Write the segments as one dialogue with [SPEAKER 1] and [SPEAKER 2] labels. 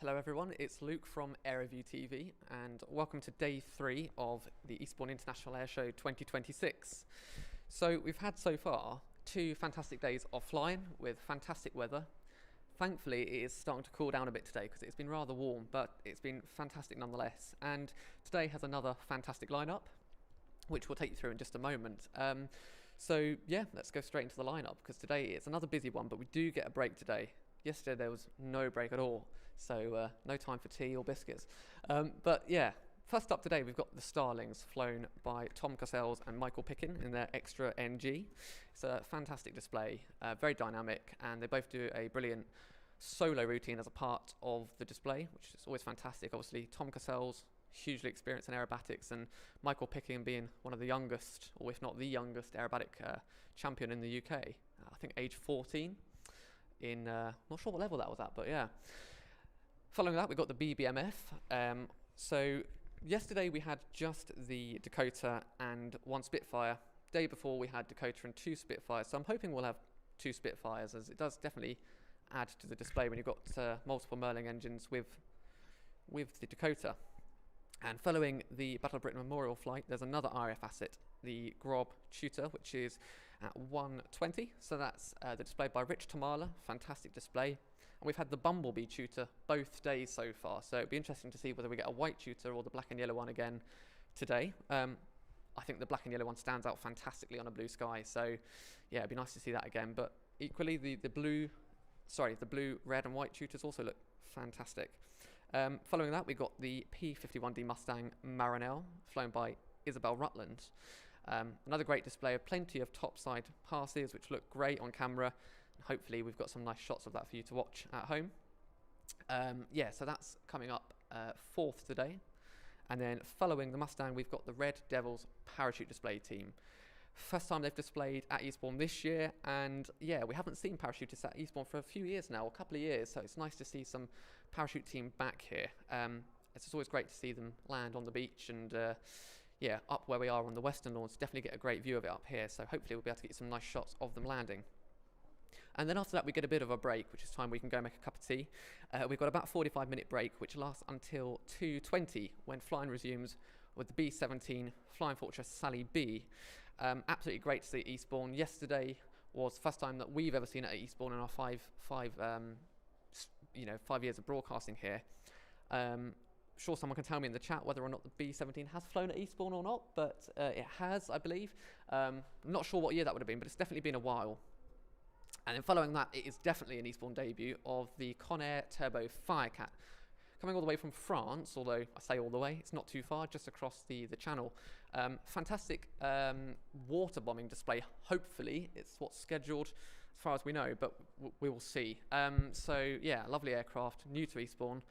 [SPEAKER 1] Hello everyone, it's Luke from Aeroview TV and welcome to day 3 of the Eastbourne International Airshow 2026. So we've had so far 2 fantastic days of flying with fantastic weather. Thankfully it is starting to cool down a bit today because it's been rather warm, but it's been fantastic nonetheless. And today has another fantastic lineup, which we'll take you through in just a moment. So yeah, let's go straight into the lineup because today it's another busy one, but we do get a break today. Yesterday there was no break at all, so no time for tea or biscuits. But yeah, first up today we've got the Starlings flown by Tom Cassels and Michael Pickin in their Extra NG. It's a fantastic display, very dynamic, and they both do a brilliant solo routine as a part of the display, which is always fantastic. Obviously Tom Cassels, hugely experienced in aerobatics, and Michael Pickin being one of the youngest, or if not the youngest, aerobatic champion in the UK. I think age 14. In not sure what level that was at, but yeah. Following that, we got the BBMF. So yesterday we had just the Dakota and 1 Spitfire. Day before we had Dakota and 2 Spitfires. So I'm hoping we'll have 2 Spitfires, as it does definitely add to the display when you've got multiple Merlin engines with the Dakota. And following the Battle of Britain Memorial flight, there's another RAF asset, the Grob Tutor, which is at 120. So that's the display by Rich Tamala, fantastic display. And we've had the Bumblebee Tutor both days so far. So it'd be interesting to see whether we get a white Tutor or the black and yellow one again today. I think the black and yellow one stands out fantastically on a blue sky. So yeah, it'd be nice to see that again. But equally, the blue, red and white Tutors also look fantastic. Following that, we got the P51D Mustang Marinell, flown by Isabel Rutland. Another great display of plenty of topside passes, which look great on camera. And hopefully, we've got some nice shots of that for you to watch at home. Yeah, so that's coming up 4th today. And then following the Mustang, we've got the Red Devils parachute display team. First time they've displayed at Eastbourne this year, and yeah, we haven't seen parachutists at Eastbourne for a few years now, a couple of years, so it's nice to see some parachute team back here. It's just always great to see them land on the beach, and yeah, up where we are on the Western Lawns, definitely get a great view of it up here, so hopefully we'll be able to get some nice shots of them landing. And then after that we get a bit of a break, which is time we can go make a cup of tea. We've got about a 45-minute break, which lasts until 2:20, when flying resumes with the B-17 Flying Fortress Sally B. Absolutely great to see Eastbourne. Yesterday was the first time that we've ever seen it at Eastbourne in our 5 years of broadcasting here. Sure, someone can tell me in the chat whether or not the B-17 has flown at Eastbourne or not, but it has, I believe. I'm not sure what year that would have been, but it's definitely been a while. And then following that, it is definitely an Eastbourne debut of the Conair Turbo Firecat, coming all the way from France, although I say all the way, it's not too far, just across the channel. Fantastic water bombing display, hopefully. It's what's scheduled as far as we know, but we will see. So yeah, lovely aircraft, new to Eastbourne,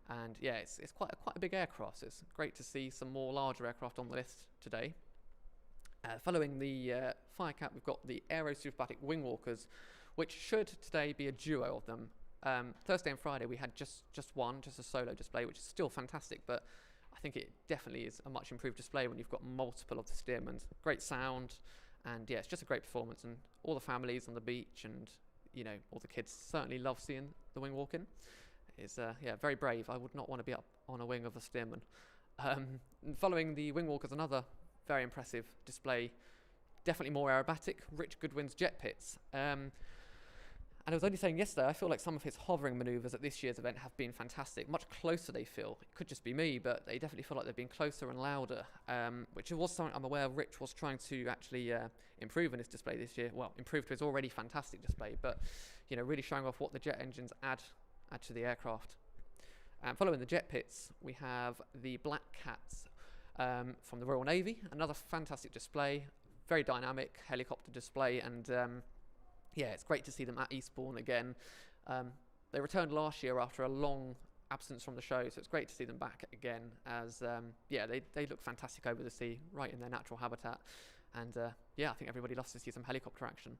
[SPEAKER 1] and yeah, it's quite a big aircraft, so it's great to see some more larger aircraft on the list today. Following the Firecat, we've got the Aerosuperbatics WingWalkers, which should today be a duo of them. Thursday and Friday we had just a solo display, which is still fantastic, but I think it definitely is a much improved display when you've got multiple of the steermen. Great sound, and yeah, it's just a great performance, and all the families on the beach and all the kids certainly love seeing the wing walking. It's yeah, very brave. I would not want to be up on a wing of a steerman. Following the WingWalkers, another very impressive display, definitely more aerobatic, Rich Goodwin's jet pits. And I was only saying yesterday, I feel like some of his hovering manoeuvres at this year's event have been fantastic. Much closer they feel. It could just be me, but they definitely feel like they've been closer and louder, which was something I'm aware Rich was trying to actually improve in his display this year. Well, improve to his already fantastic display, but really showing off what the jet engines add to the aircraft. Following the jet pits, we have the Black Cats from the Royal Navy, another fantastic display, very dynamic helicopter display, and yeah, it's great to see them at Eastbourne again. They returned last year after a long absence from the show, so it's great to see them back again, as yeah, they look fantastic over the sea, right in their natural habitat, and yeah, I think everybody loves to see some helicopter action.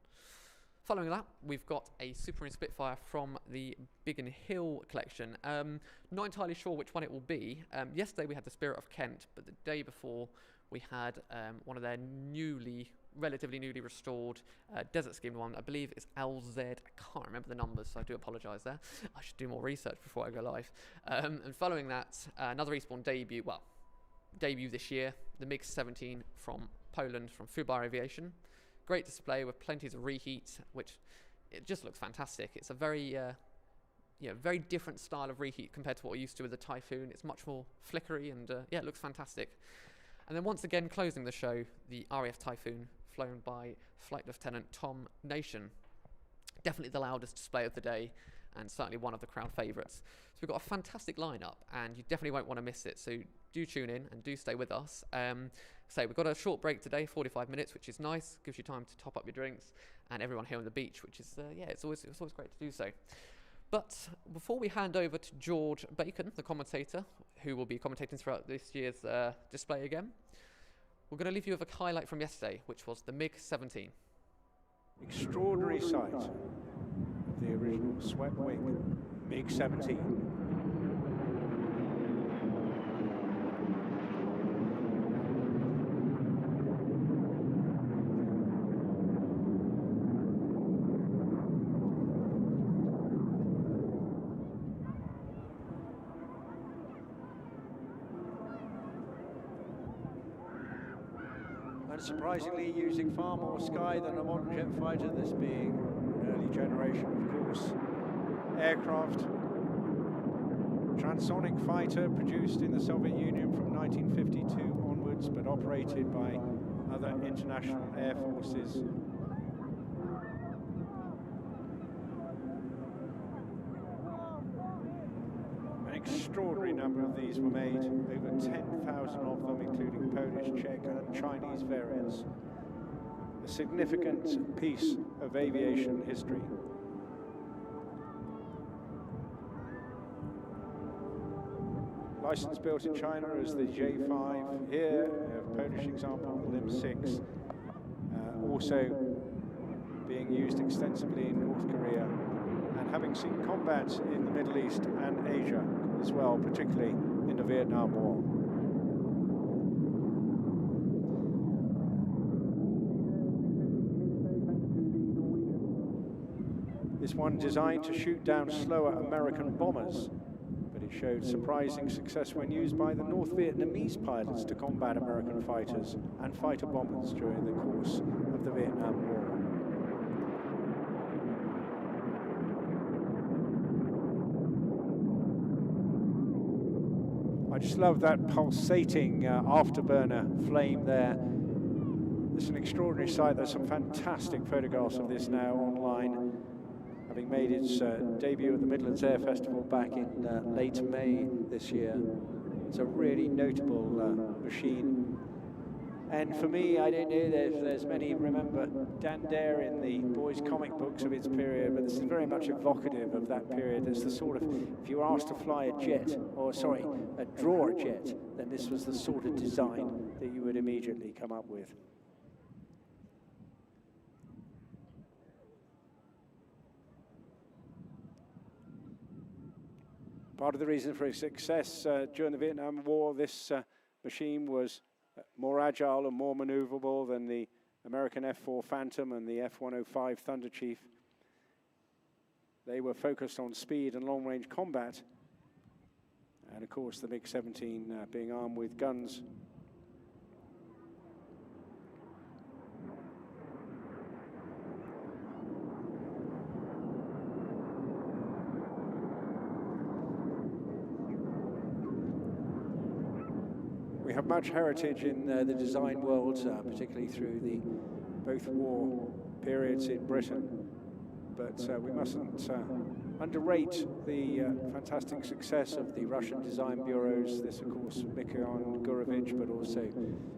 [SPEAKER 1] Following that, we've got a Supermarine Spitfire from the Biggin Hill collection. Not entirely sure which one it will be. Yesterday we had the Spirit of Kent, but the day before we had one of their newly relatively newly restored desert schemed one. I believe it's LZ. I can't remember the numbers, so I do apologise there. I should do more research before I go live. And following that, another Eastbourne debut this year, the MiG-17 from Poland, from Firebirds Aviation. Great display with plenty of reheat, which it just looks fantastic. It's a very very different style of reheat compared to what we're used to with the Typhoon. It's much more flickery and it looks fantastic. And then once again, closing the show, the RAF Typhoon, flown by Flight Lieutenant Tom Nation. Definitely the loudest display of the day, and certainly one of the crowd favourites. So we've got a fantastic lineup, and you definitely won't want to miss it. So do tune in and do stay with us. We've got a short break today, 45 minutes, which is nice. Gives you time to top up your drinks, and everyone here on the beach, which is it's always great to do so. But before we hand over to George Bacon, the commentator, who will be commentating throughout this year's display again, we're going to leave you with a highlight from yesterday, which was the MiG-17.
[SPEAKER 2] Extraordinary sight of the original swept wing MiG-17. Surprisingly, using far more sky than a modern jet fighter, this being an early generation, of course, aircraft. Transonic fighter produced in the Soviet Union from 1952 onwards, but operated by other international air forces. An extraordinary number of these were made, over 10,000 of them, including Polish, Czech and Chinese variants. A significant piece of aviation history. License built in China as the J5, here a Polish example, the LIM 6, also being used extensively in North Korea, and having seen combat in the Middle East and Asia as well, particularly in the Vietnam War. This one designed to shoot down slower American bombers, but it showed surprising success when used by the North Vietnamese pilots to combat American fighters and fighter bombers during the course of the Vietnam War. I just love that pulsating afterburner flame there. It's an extraordinary sight. There's some fantastic photographs of this now online, having made its debut at the Midlands Air Festival back in late May this year. It's a really notable machine. And for me, I don't know, there's many remember Dan Dare in the boys' comic books of its period, but this is very much evocative of that period. It's the sort of, if you were asked to fly a jet, or sorry, draw a jet, then this was the sort of design that you would immediately come up with. Part of the reason for its success during the Vietnam War, this machine was more agile and more maneuverable than the American F-4 Phantom and the F-105 Thunder Chief. They were focused on speed and long-range combat, and of course the MiG-17 being armed with guns. We have much heritage in the design world, particularly through the both war periods in Britain, but we mustn't underrate the fantastic success of the Russian design bureaus. This, of course, Mikhail Gurevich, but also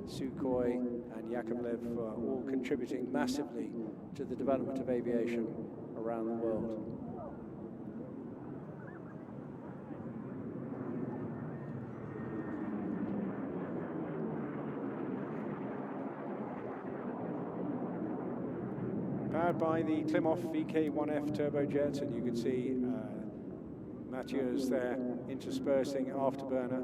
[SPEAKER 2] Sukhoi and Yakovlev, all contributing massively to the development of aviation around the world. Powered by the Klimov VK1F turbojet, and you can see Mathieu's there interspersing afterburner.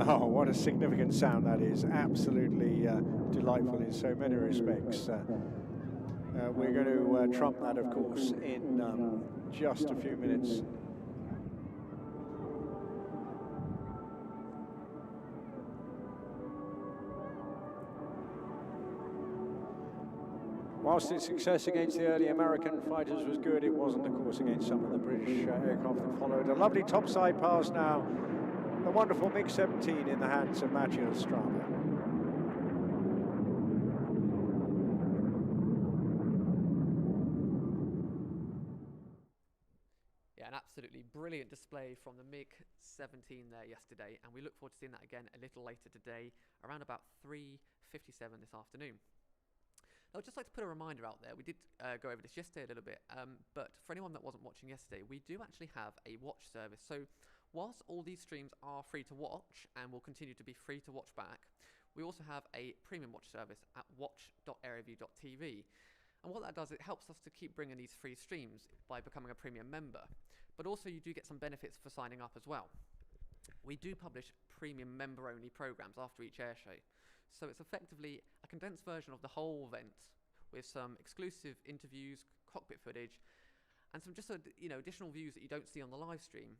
[SPEAKER 2] Oh, what a significant sound that is. Absolutely delightful in so many respects. We're going to trump that, of course, in just a few minutes. Whilst its success against the early American fighters was good, it wasn't, of course, against some of the British aircraft that followed. A lovely topside pass now. A wonderful MiG-17 in the hands of Matteo Stampe.
[SPEAKER 1] Yeah, an absolutely brilliant display from the MiG-17 there yesterday, and we look forward to seeing that again a little later today, around about 3:57 this afternoon. I'd just like to put a reminder out there. We did go over this yesterday a little bit, but for anyone that wasn't watching yesterday, we do actually have a watch service. So whilst all these streams are free to watch and will continue to be free to watch back, we also have a premium watch service at watch.aereview.tv. And what that does, it helps us to keep bringing these free streams by becoming a premium member. But also you do get some benefits for signing up as well. We do publish premium member-only programs after each airshow. So it's effectively a condensed version of the whole event with some exclusive interviews, cockpit footage, and some just additional views that you don't see on the live stream,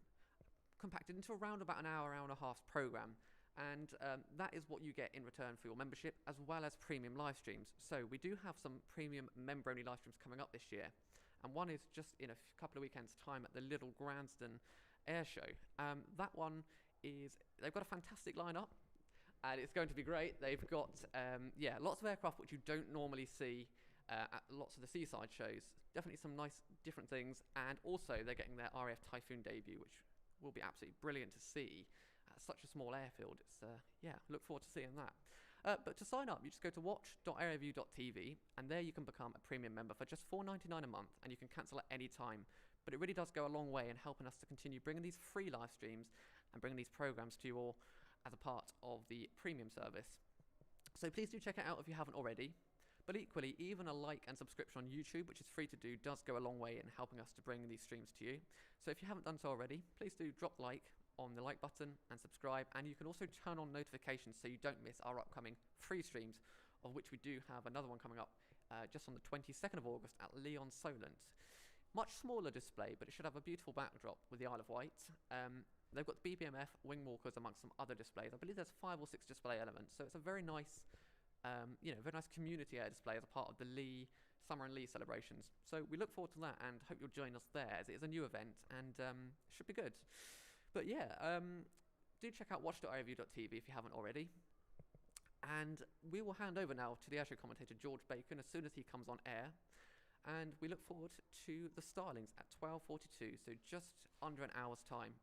[SPEAKER 1] compacted into around about an hour, hour and a half program. And that is what you get in return for your membership, as well as premium live streams. So we do have some premium member-only live streams coming up this year, and one is just in a couple of weekends' time at the Little Gransden Airshow. That one is, they've got a fantastic lineup, and it's going to be great. They've got, lots of aircraft which you don't normally see at lots of the seaside shows. Definitely some nice different things, and also they're getting their RAF Typhoon debut, which will be absolutely brilliant to see at such a small airfield. It's look forward to seeing that. But to sign up, you just go to watch.aereview.tv, and there you can become a premium member for just $4.99 a month, and you can cancel at any time. But it really does go a long way in helping us to continue bringing these free live streams and bringing these programs to you all as a part of the premium service. So please do check it out if you haven't already. But equally, even a like and subscription on YouTube, which is free to do, does go a long way in helping us to bring these streams to you. So if you haven't done so already, please do drop like on the like button and subscribe, and you can also turn on notifications so you don't miss our upcoming free streams, of which we do have another one coming up just on the 22nd of August at Leon Solent. Much smaller display, but it should have a beautiful backdrop with the Isle of Wight. They've got the BBMF WingWalkers amongst some other displays. I believe there's 5 or 6 display elements, so it's a very nice, very nice community air display as a part of the Summer and Lee celebrations. So we look forward to that and hope you'll join us there, as it is a new event and should be good. But do check out watch.aereview.tv if you haven't already. And we will hand over now to the airshow commentator George Bacon as soon as he comes on air. And we look forward to the Starlings at 12:42, so just under an hour's time.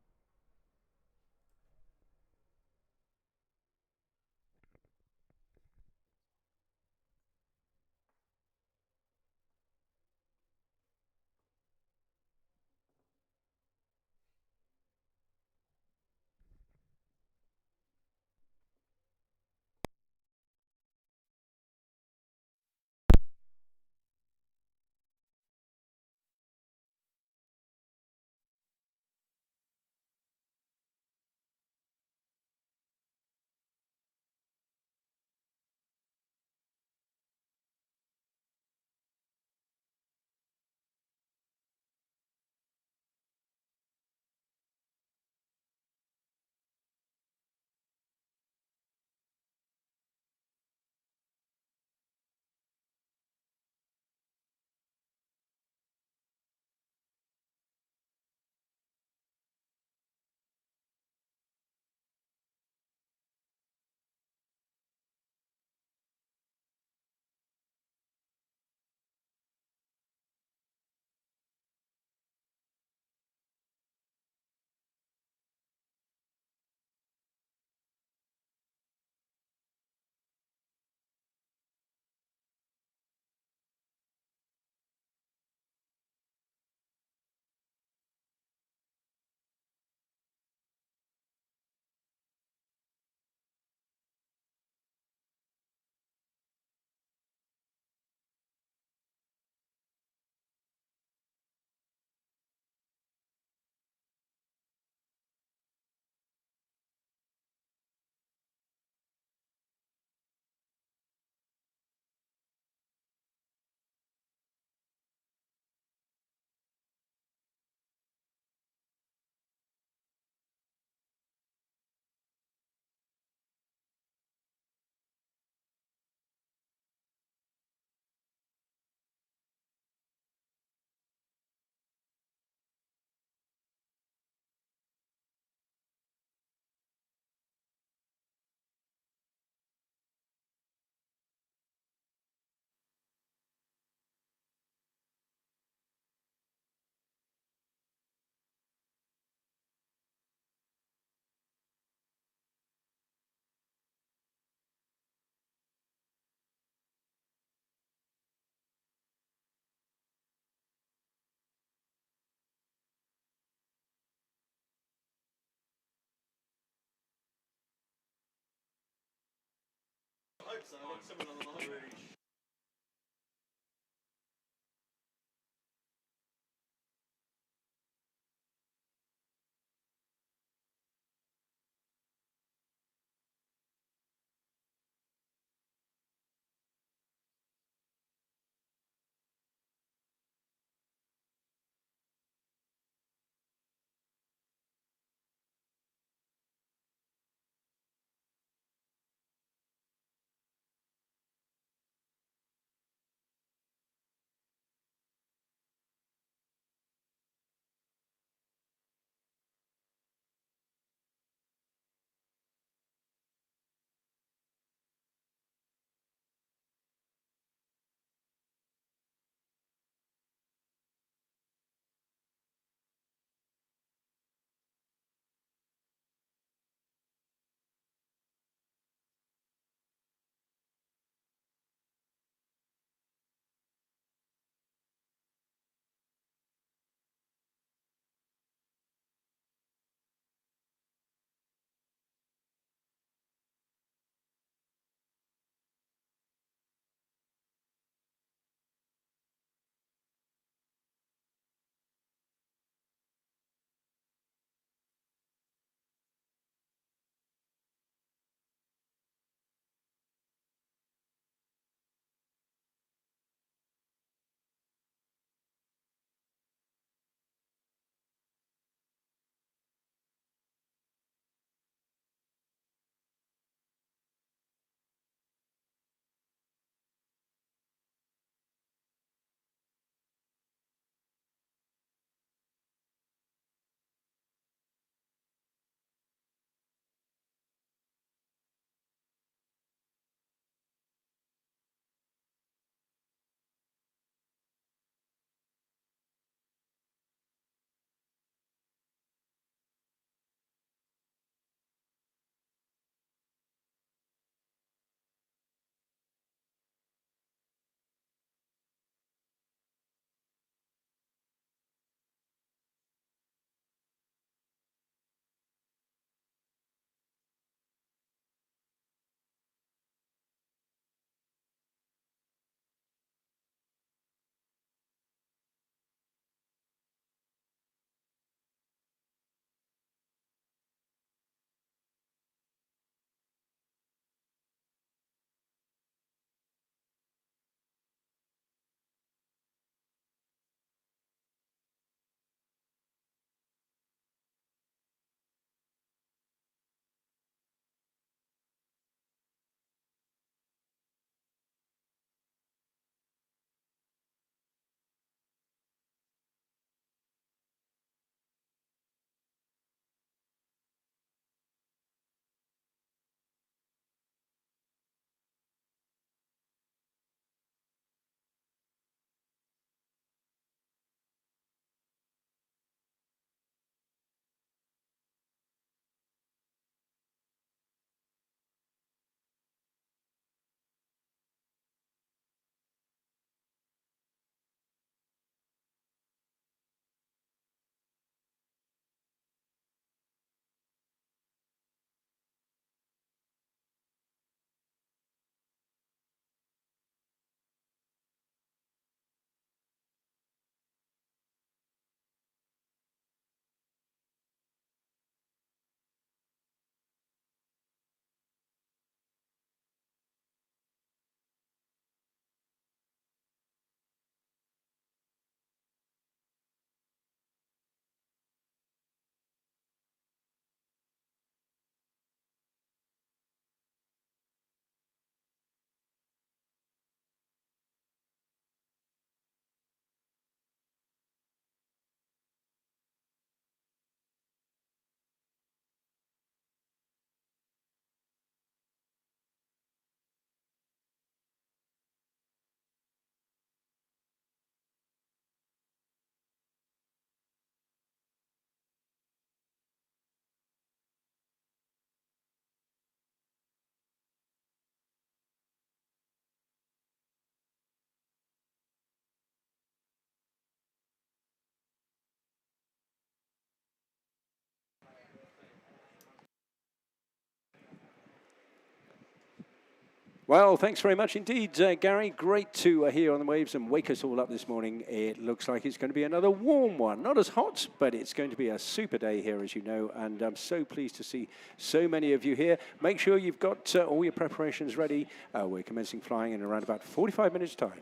[SPEAKER 2] Well, thanks very much indeed, Gary. Great to hear on the waves and wake us all up this morning. It looks like it's going to be another warm one. Not as hot, but it's going to be a super day here, as you know, and I'm so pleased to see so many of you here. Make sure you've got all your preparations ready. We're commencing flying in around about 45 minutes' time.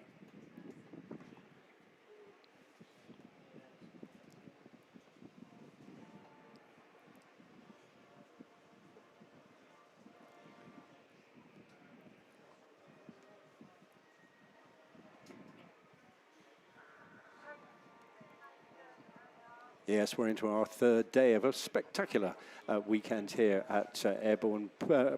[SPEAKER 2] Yes, we're into our third day of a spectacular weekend here at Airborne,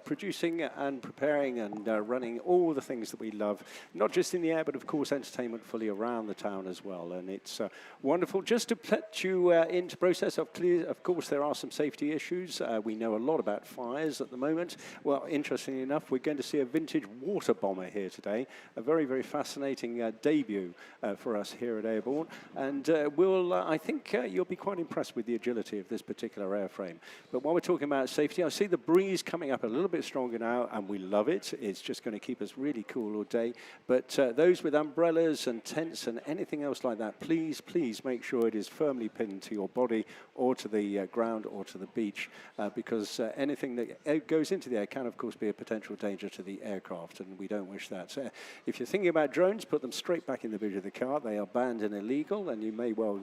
[SPEAKER 2] producing and preparing and running all the things that we love, not just in the air, but of course entertainment fully around the town as well. And it's wonderful. Just to put you into process of clear, of course, there are some safety issues. We know a lot about fires at the moment. Well, interestingly enough, we're going to see a vintage water bomber here today, a very, very fascinating debut for us here at Airborne. And I think you'll be quite impressed with the agility of this particular airframe. But while we're talking about safety, I see the breeze coming up a little bit stronger now, and we love it. It's just going to keep us really cool all day. But those with umbrellas and tents and anything else like that, please, please make sure it is firmly pinned to your body or to the ground or to the beach, because anything that goes into the air can, of course, be a potential danger to the aircraft, and we don't wish that. So if you're thinking about drones, put them straight back in the boot of the car. They are banned and illegal, and you may well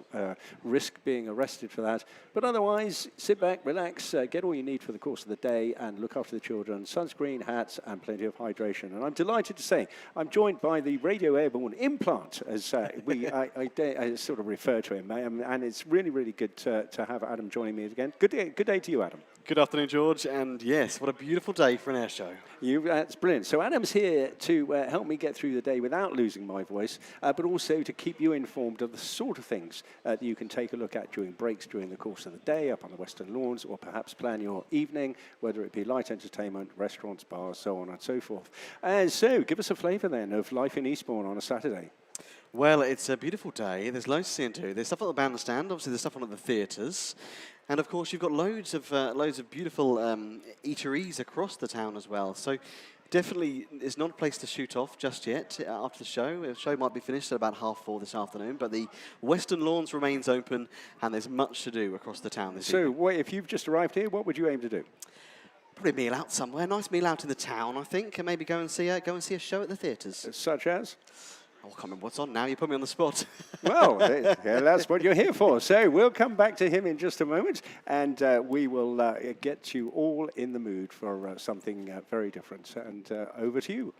[SPEAKER 2] risk being arrested for that. But otherwise, sit back, relax, get all you need for the course of the day, and look after the children. Sunscreen, hats, and plenty of hydration. And I'm delighted to say I'm joined by the Radio Airborne implant, as I sort of refer to him. And it's really, really good to have Adam joining me again. Good day to you, Adam.
[SPEAKER 3] Good afternoon, George, and yes, what a beautiful day for an air show.
[SPEAKER 2] That's brilliant. So Adam's here to help me get through the day without losing my voice, but also to keep you informed of the sort of things that you can take a look at during breaks during the course of the day up on the Western Lawns, or perhaps plan your evening, whether it be light entertainment, restaurants, bars, so on and so forth. So give us a flavour then of life in Eastbourne on a Saturday.
[SPEAKER 3] Well, it's a beautiful day. There's loads to see and do. There's stuff on the bandstand, obviously there's stuff on at the theatres. And of course, you've got loads of beautiful eateries across the town as well. So definitely, it's not a place to shoot off just yet after the show. The show might be finished at about 4:30 this afternoon, but the Western Lawns remains open, and there's much to do across the town this evening.
[SPEAKER 2] So if you've just arrived here, what would you aim to do?
[SPEAKER 3] Probably a meal out somewhere, nice meal out in the town, I think, and maybe go and see a show at the theatres.
[SPEAKER 2] Such as?
[SPEAKER 3] I can't remember what's on now. You put me on the spot.
[SPEAKER 2] Well, that's what you're here for. So we'll come back to him in just a moment, and we will get you all in the mood for something very different. And over to you.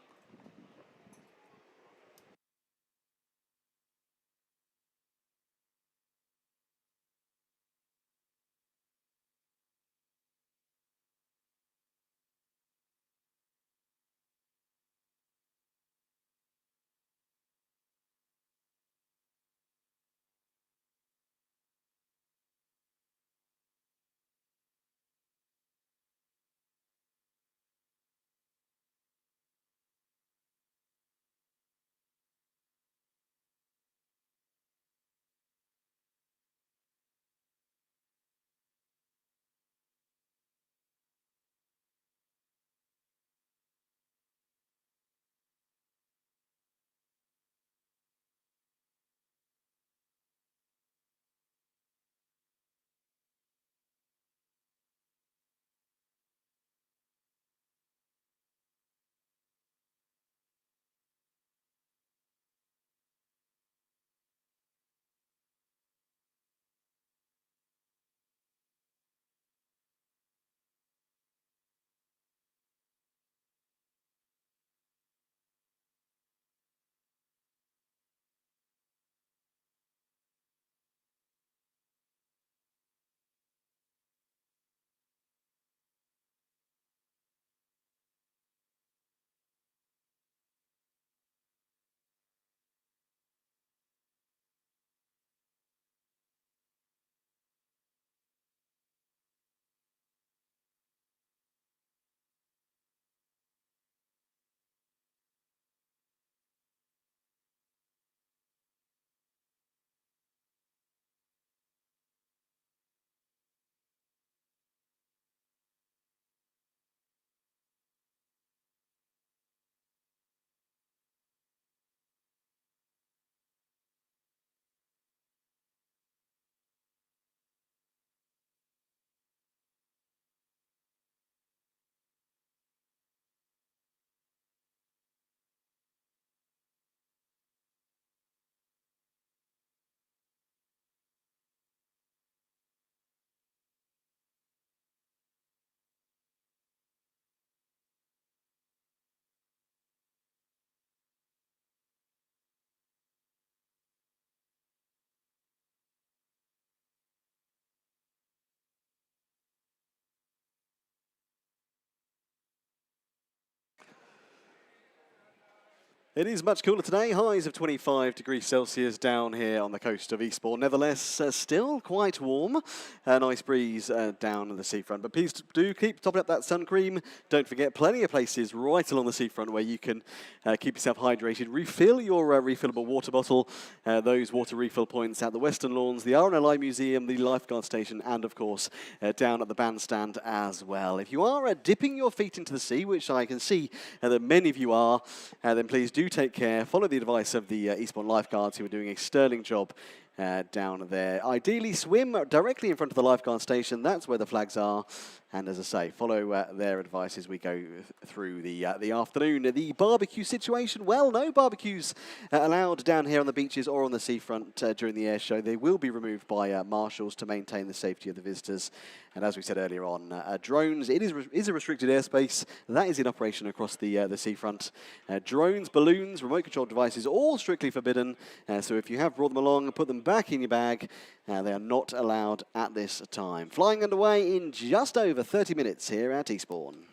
[SPEAKER 3] It is much cooler today, highs of 25 degrees Celsius down here on the coast of Eastbourne. Nevertheless, still quite warm. A nice breeze down the seafront. But please do keep topping up that sun cream. Don't forget, plenty of places right along the seafront where you can keep yourself hydrated. Refill your refillable water bottle. Those water refill points at the Western Lawns, the RNLI Museum, the Lifeguard Station, and of course, down at the bandstand as well. If you are dipping your feet into the sea, which I can see that many of you are, then please do take care. Follow the advice of the Eastbourne lifeguards who are doing a sterling job down there. Ideally, swim directly in front of the lifeguard station. That's where the flags are. And as I say, follow their advice as we go through the afternoon. The barbecue situation, well, no barbecues allowed down here on the beaches or on the seafront during the air show. They will be removed by marshals to maintain the safety of the visitors. And as we said earlier on, drones, it is a restricted airspace. That is in operation across the seafront. Drones, balloons, remote-controlled devices, all strictly forbidden. So if you have brought them along, put them back in your bag. They are not allowed at this time. Flying underway in just over 30 minutes here at Eastbourne.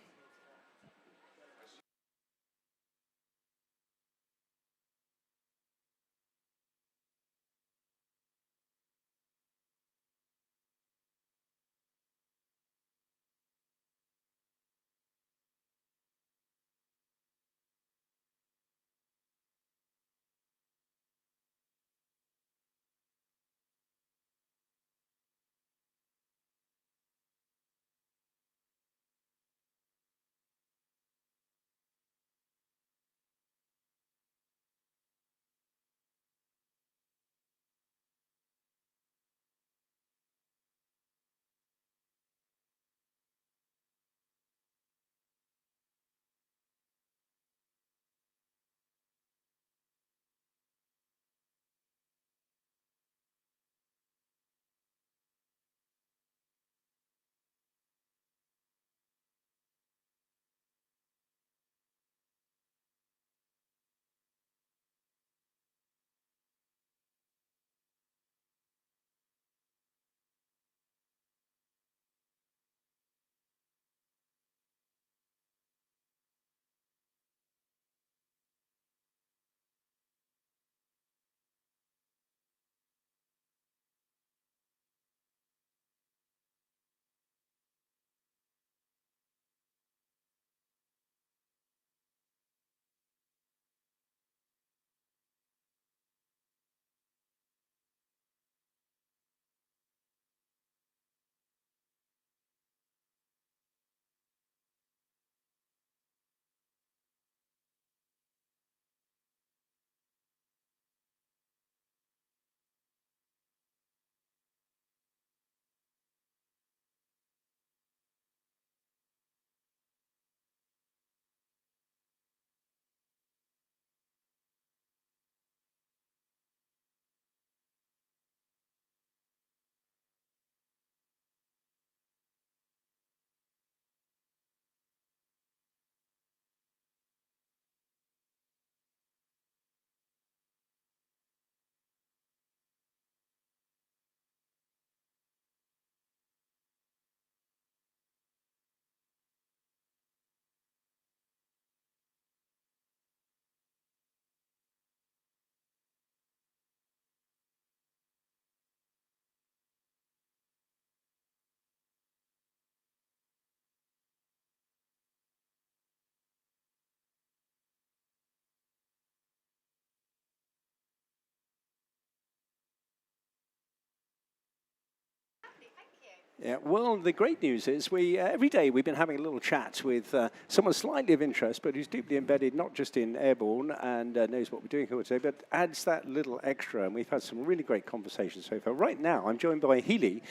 [SPEAKER 2] Yeah, well, the great news is every day we've been having a little chat with someone slightly of interest, but who's deeply embedded not just in airborne and knows what we're doing here today, but adds that little extra. And we've had some really great conversations so far. Right now, I'm joined by Healy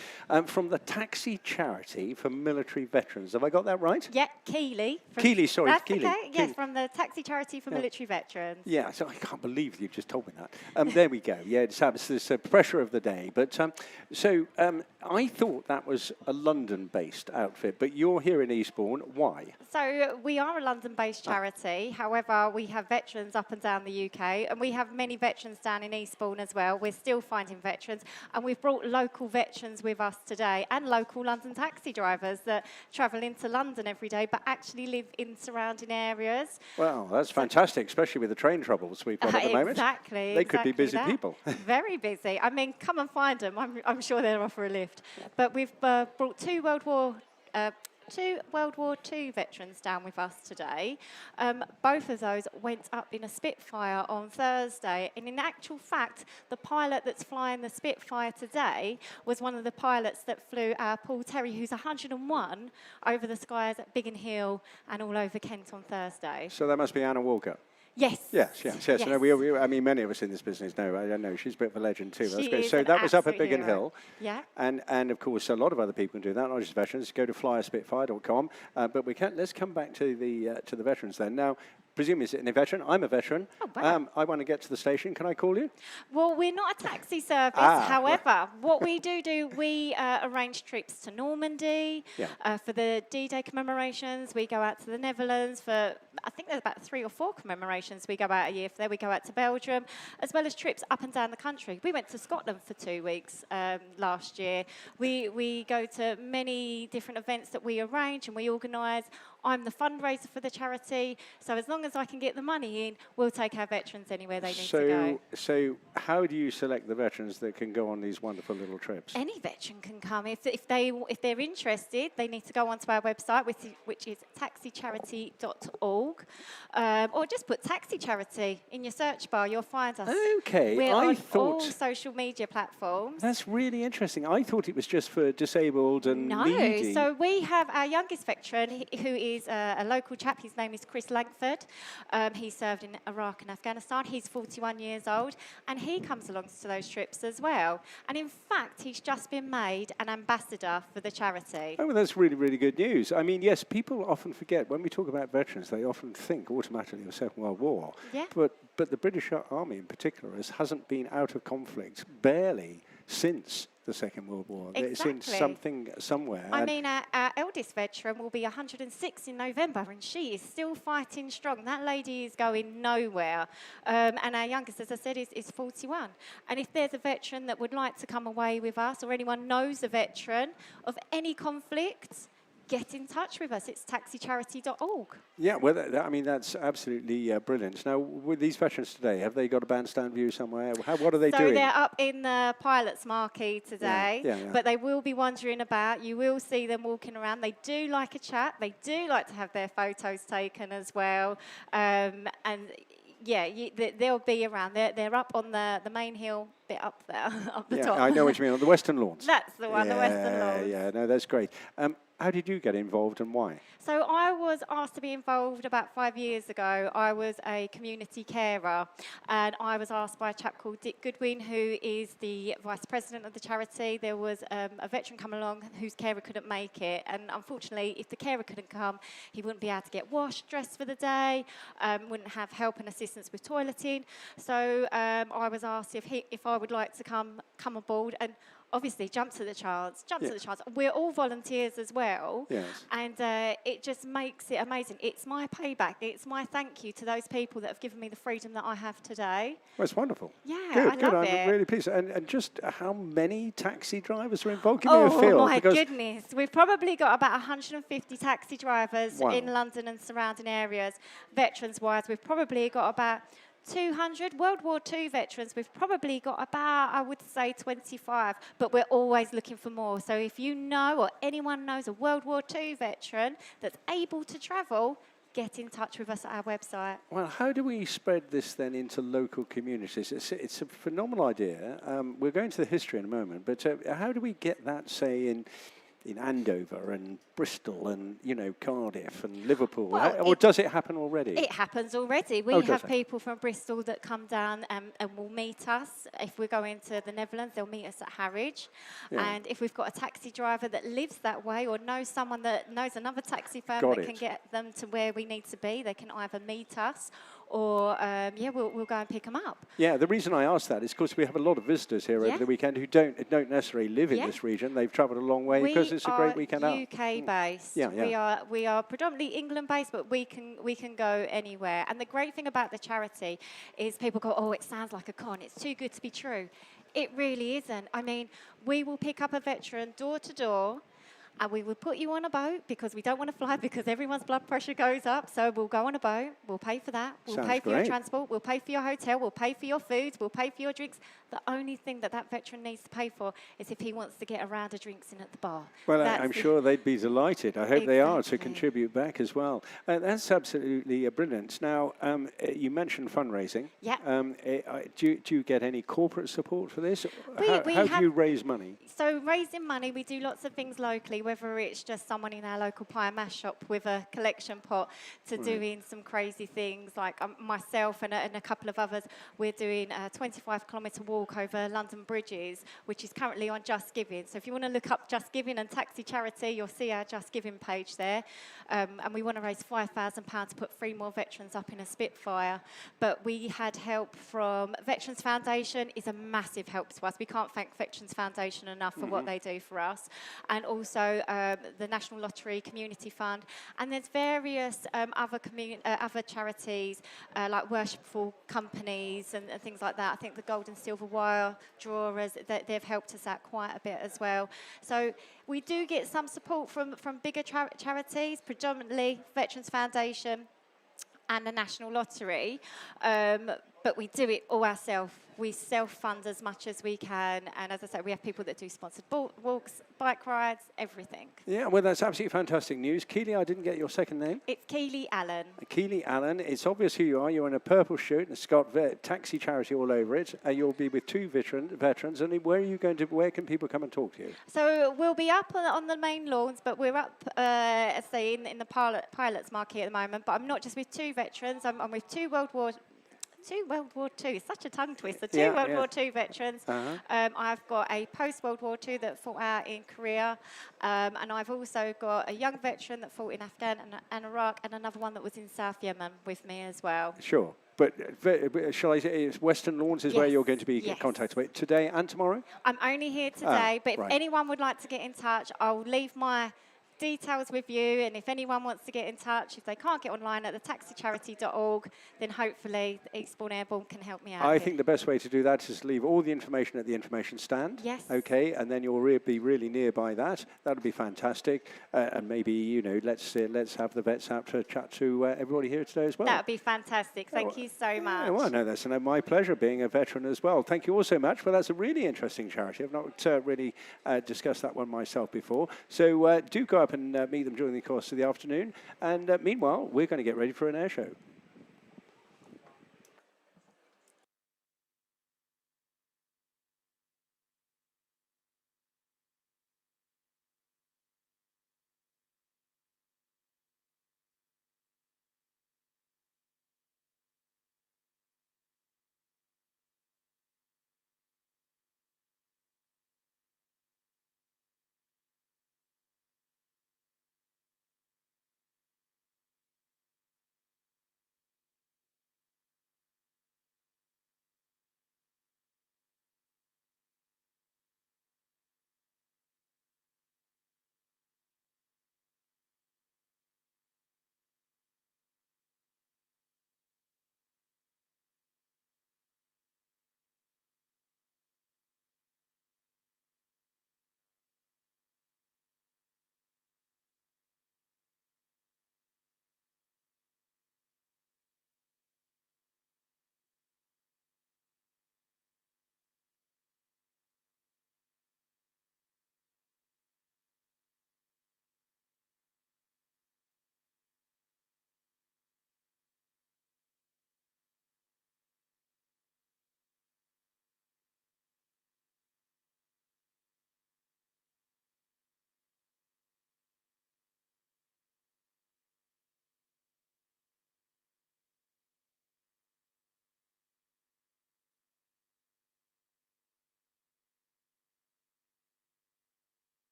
[SPEAKER 2] from the Taxi Charity for Military Veterans. Have I got that right?
[SPEAKER 4] Yeah, Keely.
[SPEAKER 2] Keely, sorry.
[SPEAKER 4] That's
[SPEAKER 2] Keely.
[SPEAKER 4] okay. Yes, from the Taxi Charity for Military Veterans.
[SPEAKER 2] Yeah, so I can't believe you've just told me that. There we go. Yeah, it's this pressure of the day. But I thought that was was a London-based outfit, but you're here in Eastbourne. Why?
[SPEAKER 4] So we are a London-based charity. However, we have veterans up and down the UK, and we have many veterans down in Eastbourne as well. We're still finding veterans, and we've brought local veterans with us today, and local London taxi drivers that travel into London every day, but actually live in surrounding areas.
[SPEAKER 2] Well, that's fantastic, especially with the train troubles we've got at the moment.
[SPEAKER 4] Exactly.
[SPEAKER 2] They could be busy
[SPEAKER 4] that.
[SPEAKER 2] people.
[SPEAKER 4] Very busy. I mean, come and find them. I'm sure they'll offer a lift. But we've brought two World War II veterans down with us today. Both of those went up in a Spitfire on Thursday. And in actual fact, the pilot that's flying the Spitfire today was one of the pilots that flew our Paul Terry, who's 101, over the skies at Biggin Hill and all over Kent on Thursday.
[SPEAKER 2] So that must be Anna Walker.
[SPEAKER 4] Yes.
[SPEAKER 2] Yes. No, I mean, many of us in this business know. I don't know. She's a bit of a legend too. That's great. So that was up at Biggin Hill.
[SPEAKER 4] Yeah.
[SPEAKER 2] And of course, a lot of other people can do that, not just veterans. Go to flyerspitfire.com. But let's come back to the veterans then. Now, presume is it a veteran? I'm a veteran.
[SPEAKER 4] Oh, wow.
[SPEAKER 2] I want to get to the station. Can I call you?
[SPEAKER 4] Well, we're not a taxi service. However, what we do, we arrange trips to Normandy for the D-Day commemorations. We go out to the Netherlands for, I think there's about 3 or 4 commemorations we go out a year for there. We go out to Belgium, as well as trips up and down the country. We went to Scotland for 2 weeks last year. We go to many different events that we arrange and we organise. I'm the fundraiser for the charity, so as long as I can get the money in, we'll take our veterans anywhere they need to go. So
[SPEAKER 2] how do you select the veterans that can go on these wonderful little trips?
[SPEAKER 4] Any veteran can come. If they're interested, they need to go onto our website, which is taxicharity.org, or just put Taxi Charity in your search bar. You'll find us.
[SPEAKER 2] Okay,
[SPEAKER 4] We're on all social media platforms.
[SPEAKER 2] That's really interesting. I thought it was just for disabled and needy.
[SPEAKER 4] No, so we have our youngest veteran, who is a local chap. His name is Chris Langford. He served in Iraq and Afghanistan. He's 41 years old, and he comes along to those trips as well. And in fact, he's just been made an ambassador for the charity.
[SPEAKER 2] Oh, well, that's really, really good news. I mean, yes, people often forget, when we talk about veterans, they often think automatically of the Second World War.
[SPEAKER 4] Yeah.
[SPEAKER 2] But the British Army in particular hasn't been out of conflict barely since the Second World War.
[SPEAKER 4] Exactly.
[SPEAKER 2] It's in something somewhere.
[SPEAKER 4] I mean, our eldest veteran will be 106 in November, and she is still fighting strong. That lady is going nowhere. And our youngest, as I said, is 41. And if there's a veteran that would like to come away with us, or anyone knows a veteran of any conflict, get in touch with us. It's taxicharity.org.
[SPEAKER 2] Yeah, well, I mean, that's absolutely brilliant. Now, with these veterans today, have they got a bandstand view somewhere? What are they doing?
[SPEAKER 4] So they're up in the pilot's marquee today, but they will be wandering about. You will see them walking around. They do like a chat. They do like to have their photos taken as well. And yeah, they'll be around. They're up on the main hill bit up there, up the top.
[SPEAKER 2] I know what you mean, on the Western Lawns.
[SPEAKER 4] That's the one, the Western Lawns.
[SPEAKER 2] Yeah, no, that's great. How did you get involved and why?
[SPEAKER 4] So I was asked to be involved about 5 years ago. I was a community carer, and I was asked by a chap called Dick Goodwin, who is the vice president of the charity. There was a veteran come along whose carer couldn't make it, and unfortunately, if the carer couldn't come, he wouldn't be able to get washed, dressed for the day, wouldn't have help and assistance with toileting. So I was asked if I would like to come aboard, and obviously, jump to the chance. We're all volunteers as well.
[SPEAKER 2] Yes.
[SPEAKER 4] And it just makes it amazing. It's my payback. It's my thank you to those people that have given me the freedom that I have today.
[SPEAKER 2] Well, it's wonderful.
[SPEAKER 4] Yeah,
[SPEAKER 2] good.
[SPEAKER 4] I love it.
[SPEAKER 2] I'm really pleased. And just how many taxi drivers are involved? Give me a feel.
[SPEAKER 4] Oh, my goodness. We've probably got about 150 taxi drivers in London and surrounding areas. Veterans-wise, we've probably got about 200 World War II veterans. We've probably got about, I would say, 25, but we're always looking for more. So if you know or anyone knows a World War II veteran that's able to travel, get in touch with us at our website.
[SPEAKER 2] Well, how do we spread this then into local communities? It's a phenomenal idea. We're going to the history in a moment, but how do we get that, say, in Andover and Bristol and, Cardiff and Liverpool? Or does it happen already?
[SPEAKER 4] It happens already. We have people from Bristol that come down and will meet us. If we're going to the Netherlands, they'll meet us at Harwich. Yeah. And if we've got a taxi driver that lives that way or knows someone that knows another taxi firm that can get them to where we need to be, they can either meet us or yeah, we'll go and pick them up.
[SPEAKER 2] Yeah, the reason I asked that is because we have a lot of visitors here over the weekend who don't necessarily live in this region. They've travelled a long way because it's a great weekend out.
[SPEAKER 4] UK based. We are predominantly England based, but we can go anywhere. And the great thing about the charity is people go, oh, it sounds like a con. It's too good to be true. It really isn't. I mean, we will pick up a veteran door to door, and we will put you on a boat because we don't want to fly because everyone's blood pressure goes up. So we'll go on a boat. We'll pay for that. We'll pay for your transport. We'll pay for your hotel. We'll pay for your food. We'll pay for your drinks. The only thing that veteran needs to pay for is if he wants to get a round of drinks in at the bar.
[SPEAKER 2] Well, I'm sure they'd be delighted. I hope they are to contribute back as well. That's absolutely brilliant. Now, you mentioned fundraising.
[SPEAKER 4] Yeah.
[SPEAKER 2] Do you get any corporate support for this? How do you raise money?
[SPEAKER 4] So raising money, we do lots of things locally, whether it's just someone in our local pie and mash shop with a collection pot to doing some crazy things like myself and a couple of others. We're doing a 25-kilometre walk over London bridges, which is currently on Just Giving. So if you want to look up Just Giving and Taxi Charity, you'll see our Just Giving page there. And we want to raise £5,000 to put 3 more veterans up in a Spitfire. But we had help from Veterans Foundation. Is a massive help to us. We can't thank Veterans Foundation enough for what they do for us. And also the National Lottery Community Fund. And there's various other charities like worshipful companies and things like that. I think the Gold and Silver Wire drawers, they've helped us out quite a bit as well. So we do get some support from bigger charities, predominantly Veterans Foundation and the National Lottery, but we do it all ourselves. We self-fund as much as we can, and as I said, we have people that do sponsored walks, bike rides, everything.
[SPEAKER 2] Yeah, well, that's absolutely fantastic news. Keely, I didn't get your second name.
[SPEAKER 4] It's Keely Allen.
[SPEAKER 2] Keely Allen. It's obvious who you are. You're in a purple shirt, and it's got taxi charity all over it. You'll be with 2 veterans. And where are you going to? Where can people come and talk to you?
[SPEAKER 4] So we'll be up on the main lawns, but we're up, say, in the pilots market at the moment. But I'm not just with 2 veterans. I'm with 2 World War II, it's such a tongue twister, 2 World War II veterans. I've got a post-World War II that fought out in Korea, and I've also got a young veteran that fought in Afghan and Iraq, and another one that was in South Yemen with me as well.
[SPEAKER 2] Sure. But shall I say, Western Lawns is where you're going to be contacted with today and tomorrow?
[SPEAKER 4] I'm only here today, but if anyone would like to get in touch, I'll leave my details with you, and if anyone wants to get in touch, if they can't get online at thetaxicharity.org, then hopefully Eastbourne Airborne can help me out.
[SPEAKER 2] I think the best way to do that is to leave all the information at the information stand.
[SPEAKER 4] Yes.
[SPEAKER 2] Okay, and then you'll be really nearby that. That'll be fantastic. And maybe, let's have the vets out to chat to everybody here today as well.
[SPEAKER 4] That would be fantastic. Thank you so much.
[SPEAKER 2] Yeah, well, no, that's my pleasure being a veteran as well. Thank you all so much. Well, that's a really interesting charity. I've not really discussed that one myself before. So do go up and meet them during the course of the afternoon. And meanwhile, we're going to get ready for an air show.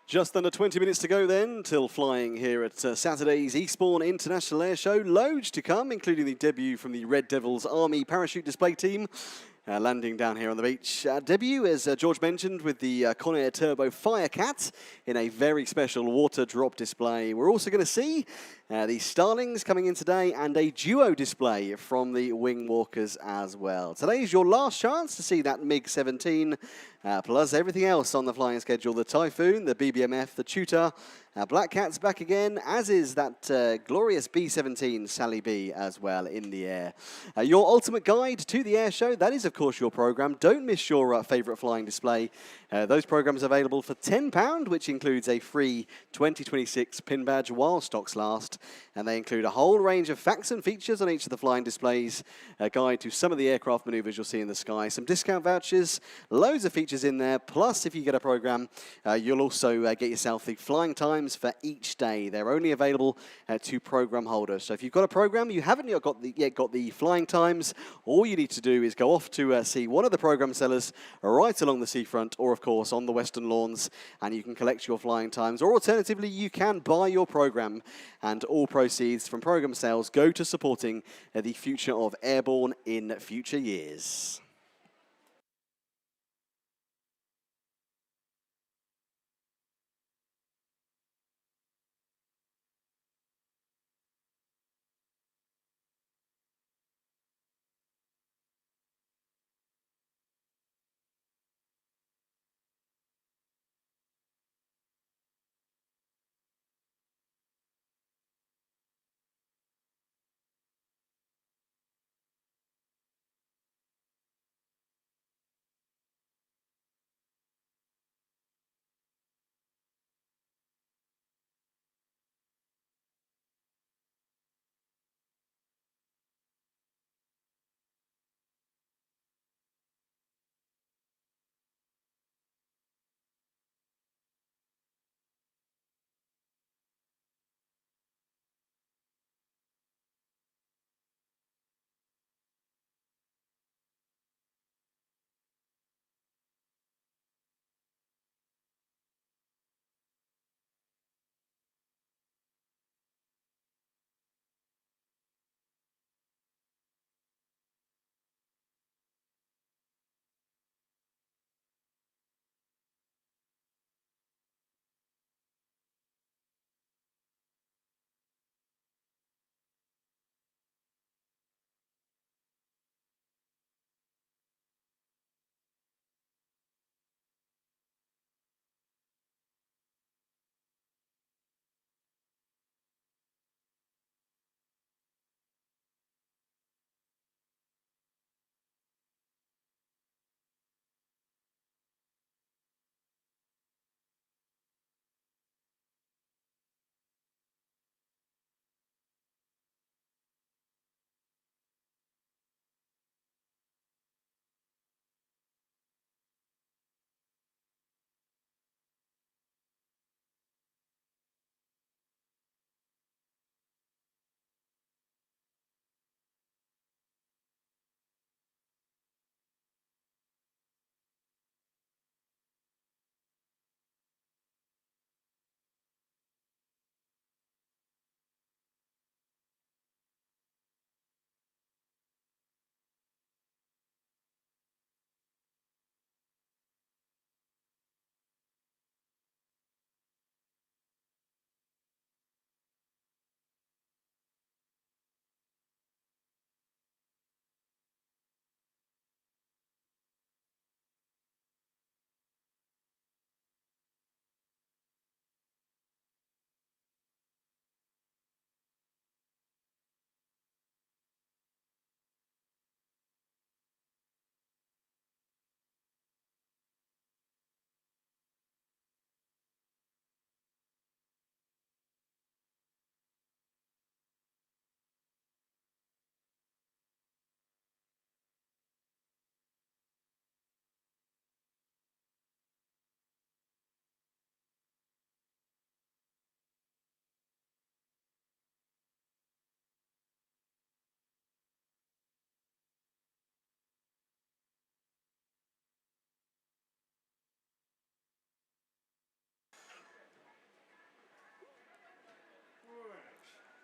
[SPEAKER 3] Just under 20 minutes to go then, till flying here at Saturday's Eastbourne International Airshow. Loads to come, including the debut from the Red Devils Army parachute display team. Landing down here on the beach. Debut, as George mentioned, with the Conair Turbo Firecat in a very special water drop display. We're also going to see the Starlings coming in today and a duo display from the WingWalkers as well. Today is your last chance to see that MiG-17, plus everything else on the flying schedule. The Typhoon, the BBMF, the Tutor, Black Cat's back again, as is that glorious B-17 Sally B as well in the air. Your ultimate guide to the air show, that is of course your programme. Don't miss your favourite flying display. Those programmes available for £10, which includes a free 2026 pin badge while stocks last. And they include a whole range of facts and features on each of the flying displays, a guide to some of the aircraft manoeuvres you'll see in the sky, some discount vouchers, loads of features in there. Plus, if you get a programme, you'll also get yourself the flying times for each day. They're only available to programme holders. So if you've got a programme, you haven't yet got the flying times, all you need to do is go off to see one of the programme sellers right along the seafront, or of course on the Western Lawns, and you can collect your flying times. Or alternatively, you can buy your programme, and all proceeds from programme sales go to supporting the future of airborne in future years.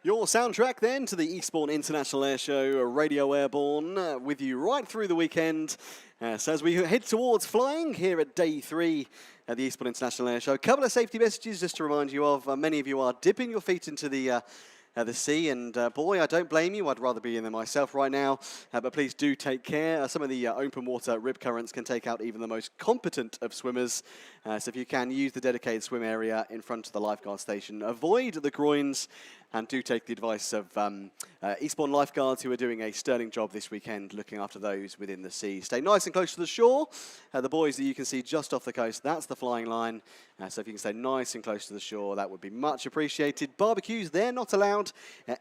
[SPEAKER 3] Your soundtrack then to the Eastbourne International Airshow, Radio Airborne, with you right through the weekend. So as we head towards flying here at day 3 at the Eastbourne International Airshow, a couple of safety messages just to remind you of. Many of you are dipping your feet into the sea, and boy, I don't blame you. I'd rather be in there myself right now, but please do take care. Some of the open water rip currents can take out even the most competent of swimmers, so if you can, use the dedicated swim area in front of the lifeguard station. Avoid the groins, and do take the advice of Eastbourne lifeguards who are doing a sterling job this weekend looking after those within the sea. Stay nice and close to the shore. The buoys that you can see just off the coast, that's the flying line. So if you can stay nice and close to the shore, that would be much appreciated. Barbecues, they're not allowed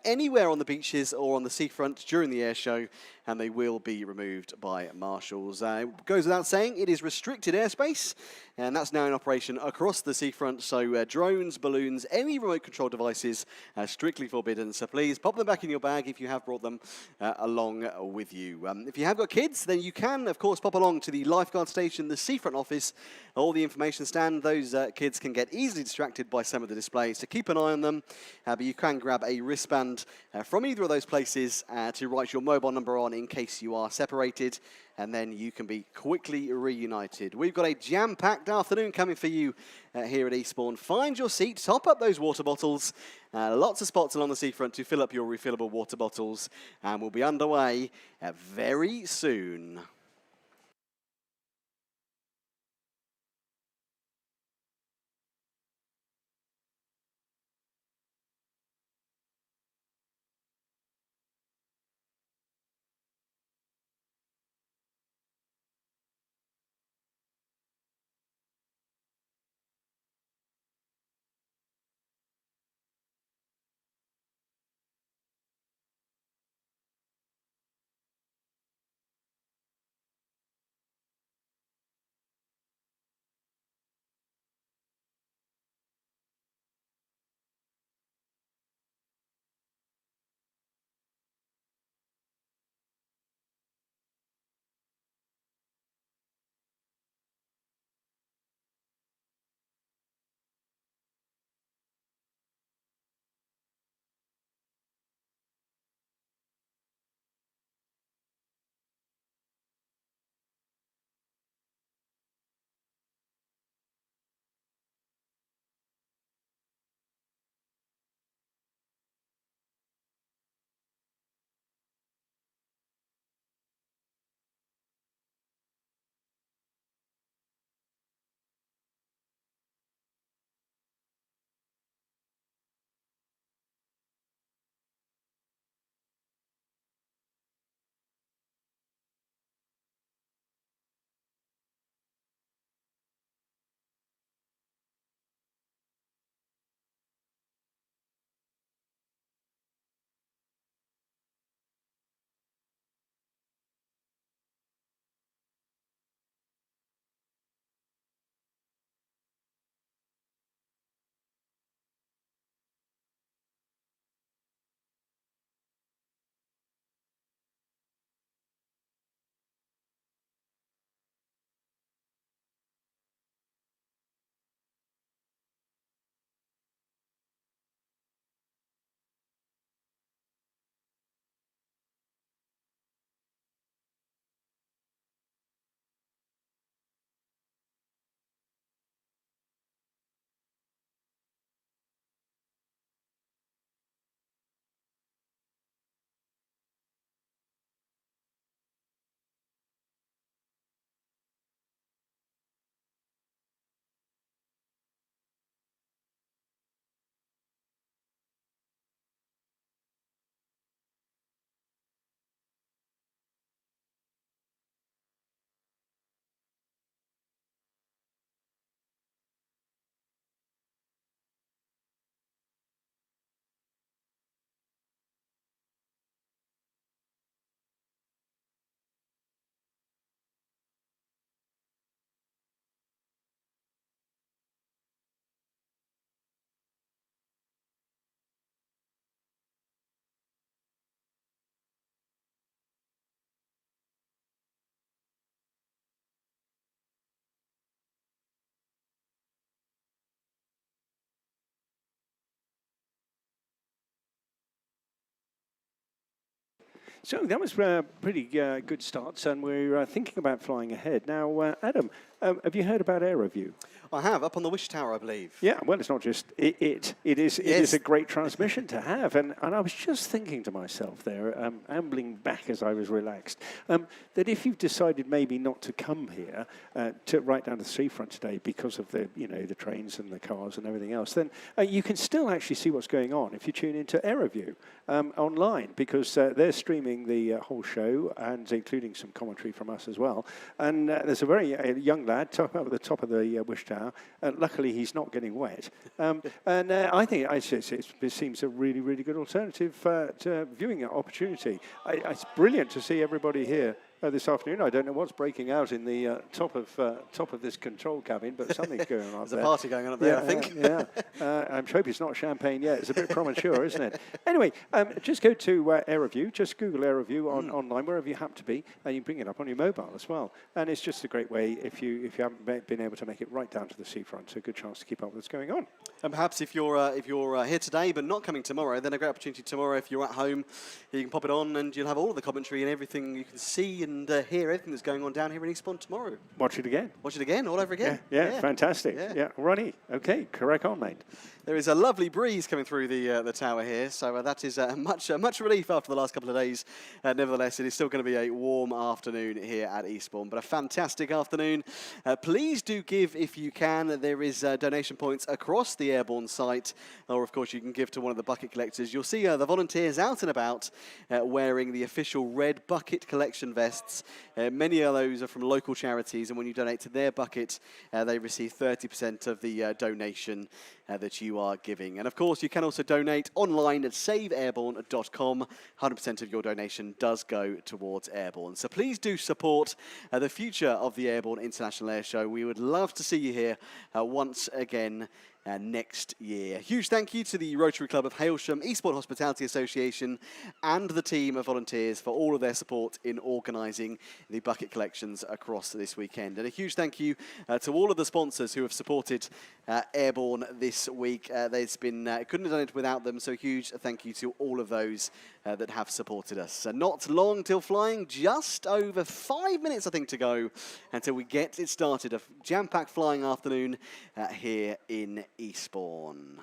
[SPEAKER 3] anywhere on the beaches or on the seafront during the air show, and they will be removed by marshals. It goes without saying, it is restricted airspace, and that's now in operation across the seafront. So drones, balloons, any remote control devices strictly forbidden. So please pop them back in your bag if you have brought them along with you. If you have got kids, then you can, of course, pop along to the lifeguard station, the seafront office, or the information stand. Those kids can get easily distracted by some of the displays, so keep an eye on them. But you can grab a wristband from either of those places to write your mobile number on in case you are separated, and then you can be quickly reunited. We've got a jam-packed afternoon coming for you here at Eastbourne. Find your seat, top up those water bottles. Lots of spots along the seafront to fill up your refillable water bottles, and we'll be underway very soon.
[SPEAKER 2] So that was pretty good starts, and we're thinking about flying ahead. Now, Adam, have you heard about AeroView?
[SPEAKER 3] I have, up on the Wish Tower, I believe.
[SPEAKER 2] Yeah, well, it's not just it is a great transmission to have. And I was just thinking to myself there, ambling back as I was relaxed, that if you've decided maybe not to come here to right down to the seafront today because of the the trains and the cars and everything else, then you can still actually see what's going on if you tune into AeroView online, because they're streaming the whole show and including some commentary from us as well. And there's a very young lad up at the top of the Wish Tower. Luckily, he's not getting wet. And I think it seems a really, really good alternative to viewing opportunity. It's brilliant to see everybody here this afternoon. I don't know what's breaking out in the top of this control cabin, but something's going on up there.
[SPEAKER 3] There's a party going on up there, I think.
[SPEAKER 2] Yeah. I'm hoping it's not champagne yet. It's a bit premature, isn't it? Anyway, just go to AeroView. Just Google AeroView online, wherever you happen to be, and you bring it up on your mobile as well. And it's just a great way if you haven't been able to make it right down to the seafront. So a good chance to keep up with what's going on.
[SPEAKER 3] And perhaps if you're here today but not coming tomorrow, then a great opportunity tomorrow. If you're at home, you can pop it on and you'll have all of the commentary and everything you can see and hear everything that's going on down here in Eastbourne tomorrow.
[SPEAKER 2] Watch it again.
[SPEAKER 3] Watch it again, all over again.
[SPEAKER 2] Yeah, fantastic. Yeah, Ronnie. Okay, correct on, mate.
[SPEAKER 3] There is a lovely breeze coming through the tower here, so that is much relief after the last couple of days. Nevertheless, it is still going to be a warm afternoon here at Eastbourne, but a fantastic afternoon. Please do give if you can. There is donation points across the Airborne site, or of course you can give to one of the bucket collectors. You'll see the volunteers out and about wearing the official red bucket collection vests. Many of those are from local charities, and when you donate to their bucket, they receive 30% of the donation that you are giving. And of course, you can also donate online at saveairborne.com. 100% of your donation does go towards Airborne. So please do support the future of the Airborne International Airshow. We would love to see you here once again next year. Huge thank you to the Rotary Club of Hailsham, Eastbourne Hospitality Association and the team of volunteers for all of their support in organising the bucket collections across this weekend. And a huge thank you to all of the sponsors who have supported Airborne this week. Couldn't have done it without them, so huge thank you to all of those that have supported us. Not long till flying, just over 5 minutes I think to go until we get it started. A jam-packed flying afternoon here in Eastbourne.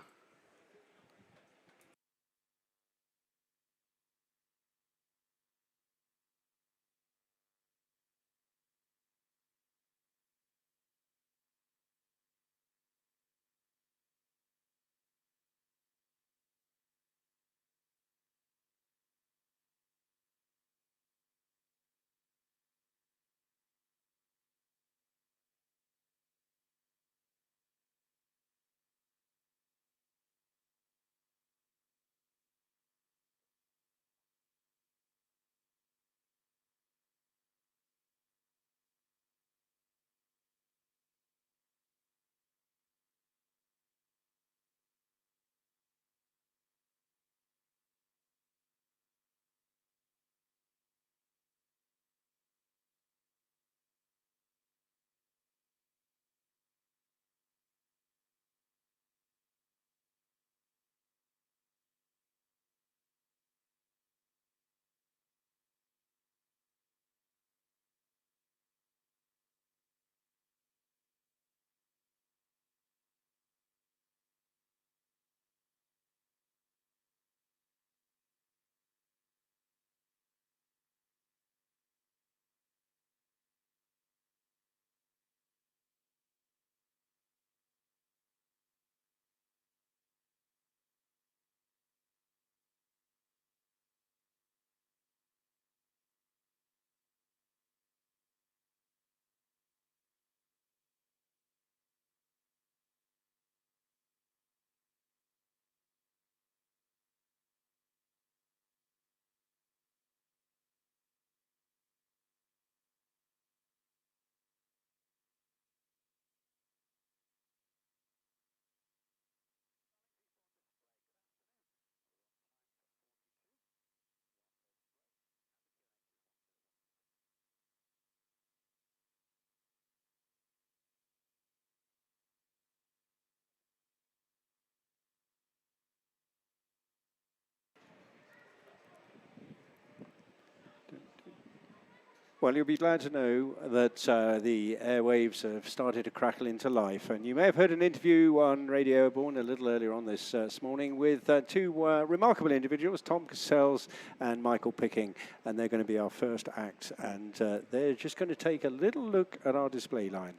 [SPEAKER 2] Well, you'll be glad to know that the airwaves have started to crackle into life. And you may have heard an interview on Radio Eastbourne a little earlier on this morning with two remarkable individuals, Tom Cassels and Michael Picking. And they're going to be our first act. And they're just going to take a little look at our display line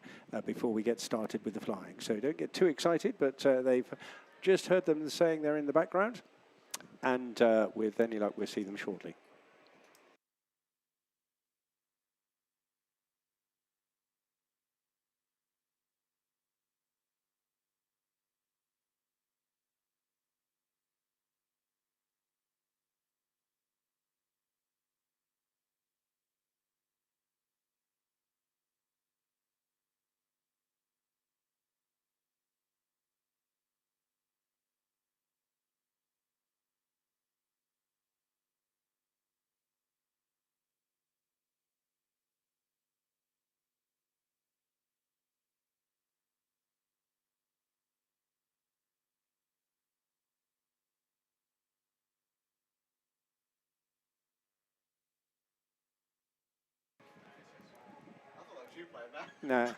[SPEAKER 2] before we get started with the flying. So don't get too excited, but they've just heard them saying they're in the background. And with any luck, we'll see them shortly. No.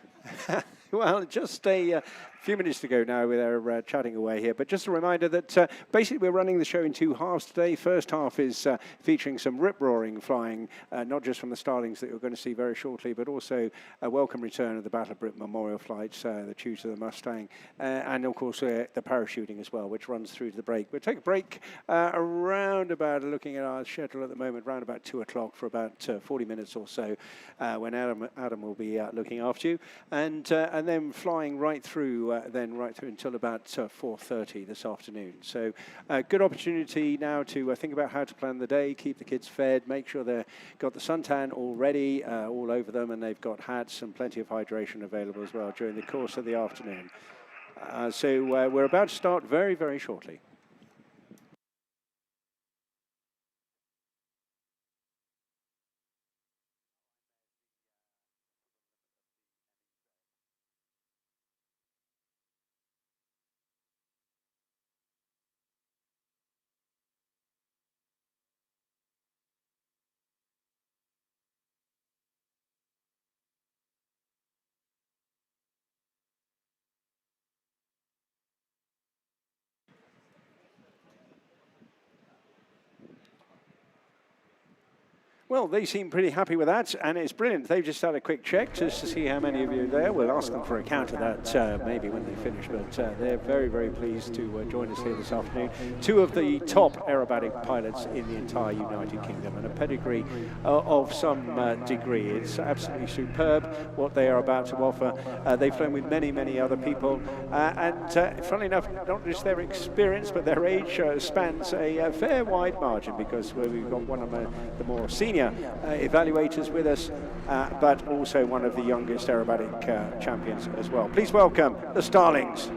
[SPEAKER 2] Well, just a few minutes to go now with our chatting away here. But just a reminder that basically we're running the show in two halves today. First half is featuring some rip-roaring flying, not just from the Starlings that you're going to see very shortly, but also a welcome return of the Battle of Britain Memorial flights, the Tutor, the Mustang, and of course the parachuting as well, which runs through to the break. We'll take a break around about, looking at our schedule at the moment, around about 2 o'clock for about 40 minutes or so, when Adam will be looking after you, and then flying right through until about 4:30 this afternoon. So good opportunity now to think about how to plan the day, keep the kids fed, make sure they've got the suntan all ready, all over them, and they've got hats and plenty of hydration available as well during the course of the afternoon. So we're about to start very, very shortly. Well, they seem pretty happy with that, and it's brilliant. They've just had a quick check just to see how many of you are there. We'll ask them for a count of that maybe when they finish, but they're very, very pleased to join us here this afternoon. Two of the top aerobatic pilots in the entire United Kingdom, and a pedigree of some degree. It's absolutely superb what they are about to offer. They've flown with many, many other people, and funnily enough, not just their experience, but their age spans a fair wide margin, because we've got one of the more senior evaluators with us, but also one of the youngest aerobatic champions as well. Please welcome the Starlings.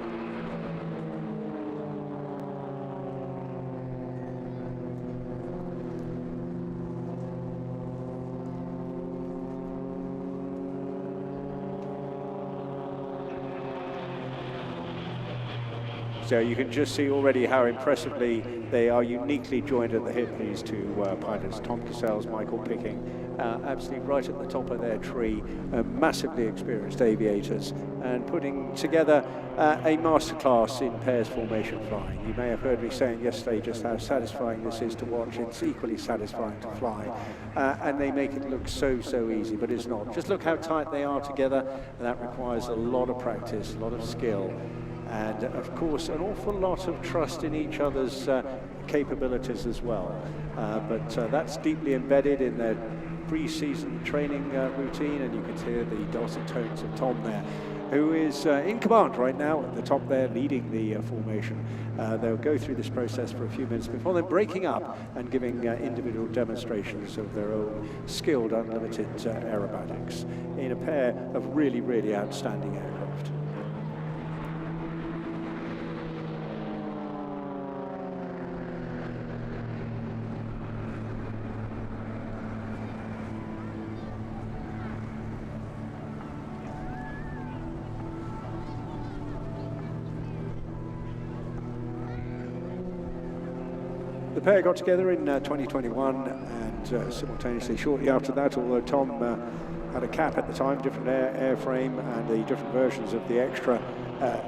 [SPEAKER 2] So you can just see already how impressively they are uniquely joined at the hip, these two pilots, Tom Cassels, Michael Picking, absolutely right at the top of their tree, massively experienced aviators, and putting together a masterclass in pairs formation flying. You may have heard me saying yesterday just how satisfying this is to watch. It's equally satisfying to fly, and they make it look so, so easy, but it's not. Just look how tight they are together, and that requires a lot of practice, a lot of skill, and of course an awful lot of trust in each other's capabilities as well. But that's deeply embedded in their pre-season training routine, and you can hear the dulcet tones of Tom there, who is in command right now at the top there, leading the formation. They'll go through this process for a few minutes before then breaking up and giving individual demonstrations of their own skilled unlimited aerobatics in a pair of really, really outstanding aircraft. The pair got together in 2021, and simultaneously shortly after that, although Tom had a cap at the time, different airframe and the different versions of the extra.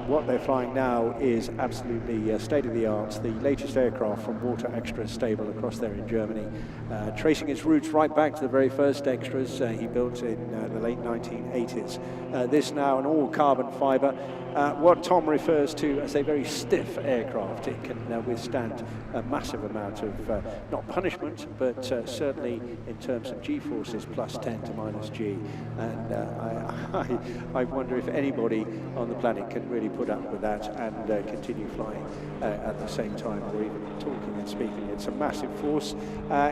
[SPEAKER 2] What they're flying now is absolutely state-of-the-art, the latest aircraft from Water Extra Stable across there in Germany, tracing its roots right back to the very first extras he built in the late 1980s. This now an all-carbon fibre, what Tom refers to as a very stiff aircraft. It can withstand a massive amount of, not punishment, but certainly in terms of G-forces, +10 to -G. And I wonder if anybody on the planet can really put up with that and continue flying at the same time, or even talking and speaking. It's a massive force.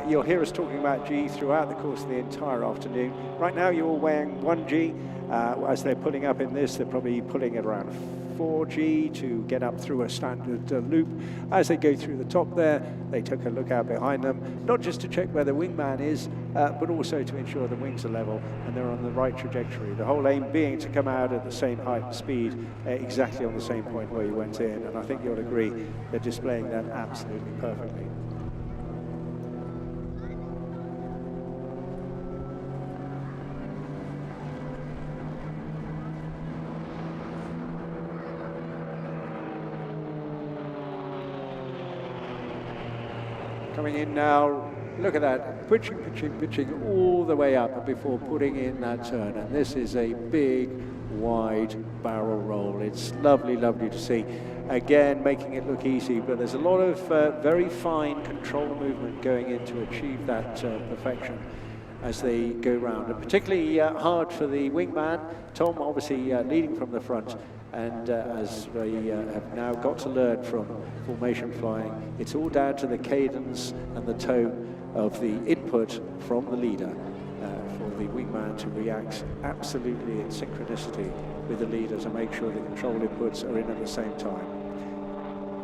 [SPEAKER 2] You'll hear us talking about G throughout the course of the entire afternoon. Right now you're all weighing 1G. As they're pulling up in this, they're probably pulling at around 4G to get up through a standard loop. As they go through the top there, they took a look out behind them, not just to check where the wingman is, but also to ensure the wings are level and they're on the right trajectory. The whole aim being to come out at the same height and speed, exactly on the same point where you went in. And I think you'll agree they're displaying that absolutely perfectly. Coming in now, look at that, pitching all the way up before putting in that turn. And this is a big, wide barrel roll. It's lovely, lovely to see. Again, making it look easy, but there's a lot of very fine control movement going in to achieve that perfection as they go round. And particularly hard for the wingman, Tom obviously leading from the front. And as they have now got to learn from formation flying, it's all down to the cadence and the tone of the input from the leader for the wingman to react absolutely in synchronicity with the leader to make sure the control inputs are in at the same time.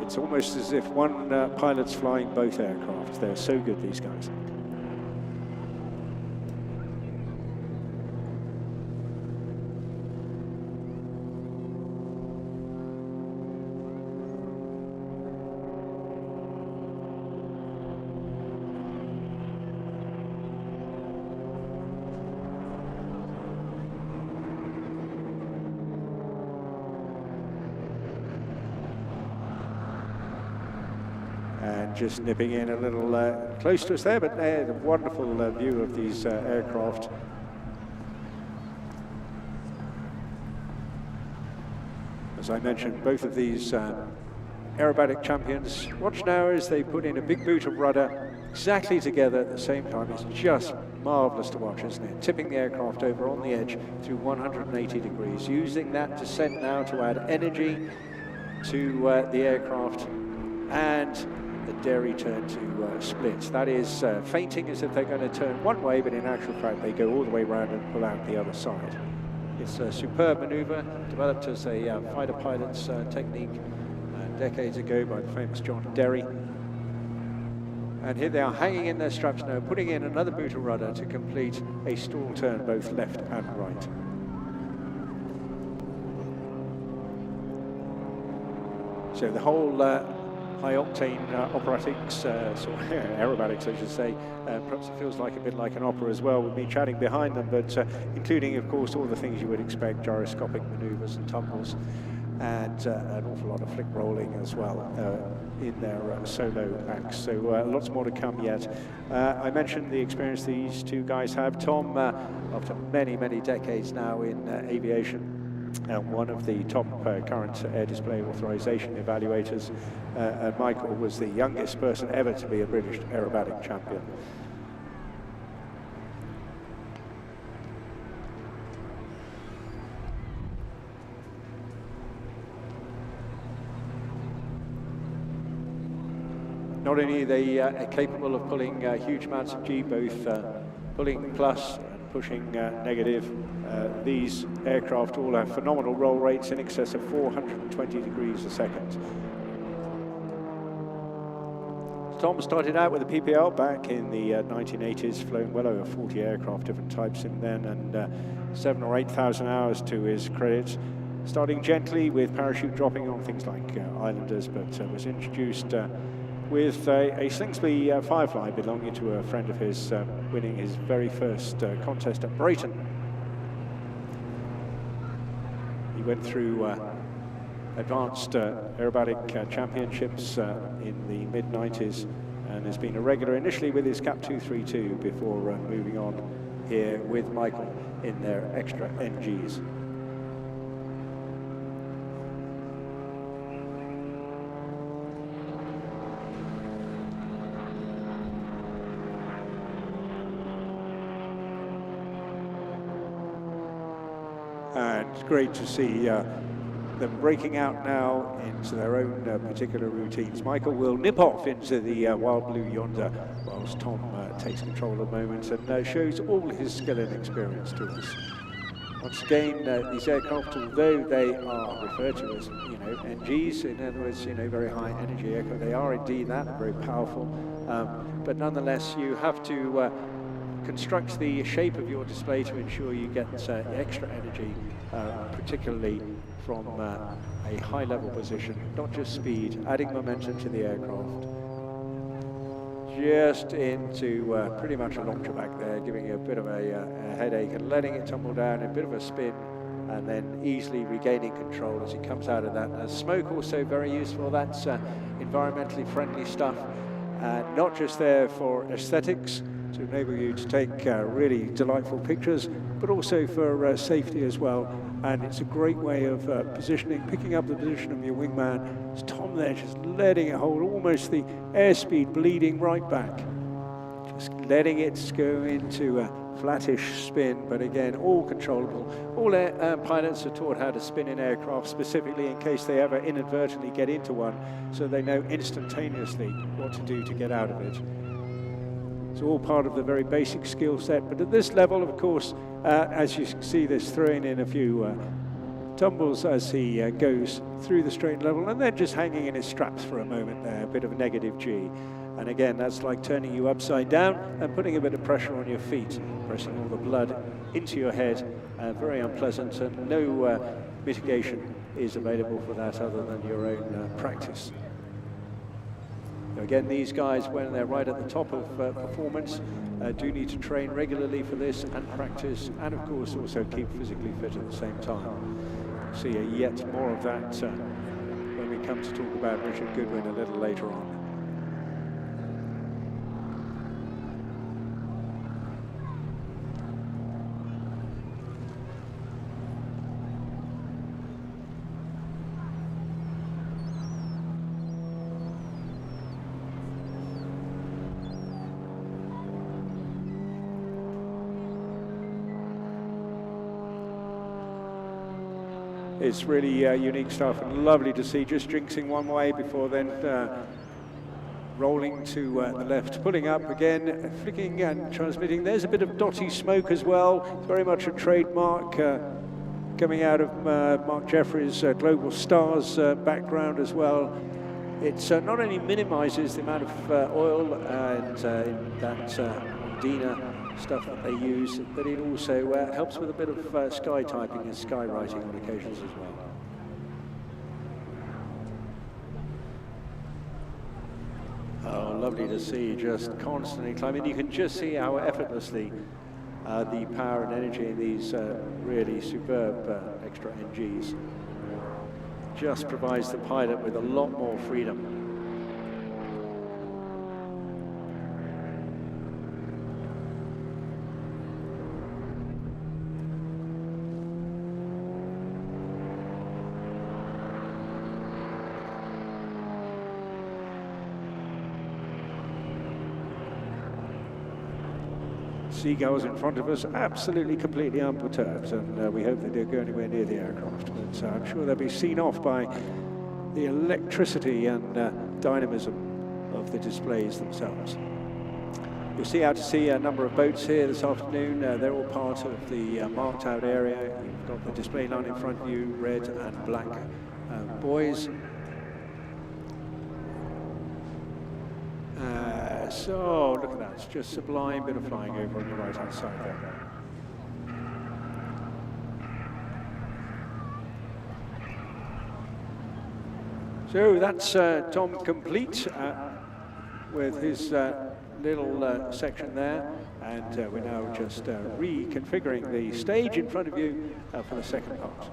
[SPEAKER 2] It's almost as if one pilot's flying both aircraft. They're so good, these guys. Just nipping in a little close to us there, but a wonderful view of these aircraft. As I mentioned, both of these aerobatic champions. Watch now as they put in a big boot of rudder exactly together at the same time. It's just marvelous to watch, isn't it? Tipping the aircraft over on the edge through 180 degrees, using that descent now to add energy to the aircraft, and the derry turn to split. That is feinting as if they're going to turn one way, but in actual fact they go all the way around and pull out the other side. It's a superb maneuver developed as a fighter pilot's technique decades ago by the famous John Derry. And here they are hanging in their straps now, putting in another boot of rudder to complete a stall turn both left and right. So the whole high-octane operatics, aerobatics, I should say. Perhaps it feels like a bit like an opera as well with me chatting behind them, but including, of course, all the things you would expect, gyroscopic maneuvers and tumbles, and an awful lot of flick rolling as well in their solo acts. So lots more to come yet. I mentioned the experience these two guys have. Tom, after many, many decades now in aviation, one of the top current air display authorization evaluators, and Michael was the youngest person ever to be a British aerobatic champion. Not only are they capable of pulling huge amounts of G, both pulling plus and pushing negative, these aircraft all have phenomenal roll rates in excess of 420 degrees a second. Tom started out with a PPL back in the 1980s, flown well over 40 aircraft, different types in then, and 7,000 or 8,000 hours to his credit. Starting gently with parachute dropping on things like Islanders, but was introduced with a Slingsby Firefly belonging to a friend of his, winning his very first contest at Brayton. He went through advanced aerobatic championships in the mid-90s and has been a regular initially with his Cap 232 before moving on here with Michael in their extra NGs. And it's great to see them breaking out now into their own particular routines. Michael will nip off into the wild blue yonder whilst Tom takes control at the moment and shows all his skill and experience to us. Once again, these aircraft, although they are referred to as, NGs, in other words, very high energy aircraft, they are indeed that, very powerful. But nonetheless, you have to construct the shape of your display to ensure you get extra energy, particularly from a high level position, not just speed, adding momentum to the aircraft. Just into pretty much a launcher back there, giving you a bit of a headache and letting it tumble down, a bit of a spin, and then easily regaining control as he comes out of that. Smoke also very useful, that's environmentally friendly stuff, not just there for aesthetics, to enable you to take really delightful pictures, but also for safety as well. And it's a great way of positioning, picking up the position of your wingman. It's Tom there just letting it hold almost the airspeed bleeding right back. Just letting it go into a flattish spin, but again, all controllable. All pilots are taught how to spin in aircraft, specifically in case they ever inadvertently get into one, so they know instantaneously what to do to get out of it. It's all part of the very basic skill set, but at this level, of course, as you see this throwing in a few tumbles as he goes through the straight level, and then just hanging in his straps for a moment there, a bit of a negative G. And again, that's like turning you upside down and putting a bit of pressure on your feet, pressing all the blood into your head, very unpleasant, and no mitigation is available for that other than your own practice. Again, these guys, when they're right at the top of performance, do need to train regularly for this and practice, and of course also keep physically fit at the same time. See yet more of that when we come to talk about Richard Goodwin a little later on. It's really unique stuff and lovely to see, just jinxing one way before then rolling to the left, pulling up again, flicking and transmitting. There's a bit of dotty smoke as well. It's very much a trademark coming out of Mark Jeffries' Global Stars background as well. It not only minimizes the amount of oil and that Dina stuff that they use, but it also helps with a bit of sky typing and sky writing on occasions as well. Oh, lovely to see, just constantly climbing. You can just see how effortlessly the power and energy in these really superb extra NGs just provides the pilot with a lot more freedom. Seagulls in front of us, absolutely completely unperturbed, and we hope they don't go anywhere near the aircraft, but I'm sure they'll be seen off by the electricity and dynamism of the displays themselves. You'll see out to sea a number of boats here this afternoon. They're all part of the marked out area. You've got the display line in front of you, red and black buoys. So look at that, it's just sublime bit of flying over on the right hand side there. So that's Tom complete. with his little section there, and we're now just reconfiguring the stage in front of you for the second part.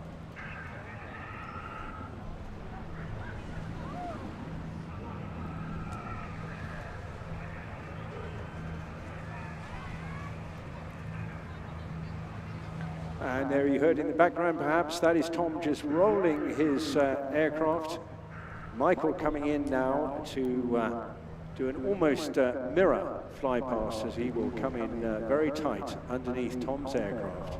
[SPEAKER 2] And there you heard in the background, perhaps, that is Tom just rolling his aircraft. Michael coming in now to do an almost mirror fly past as he will come in very tight underneath Tom's aircraft.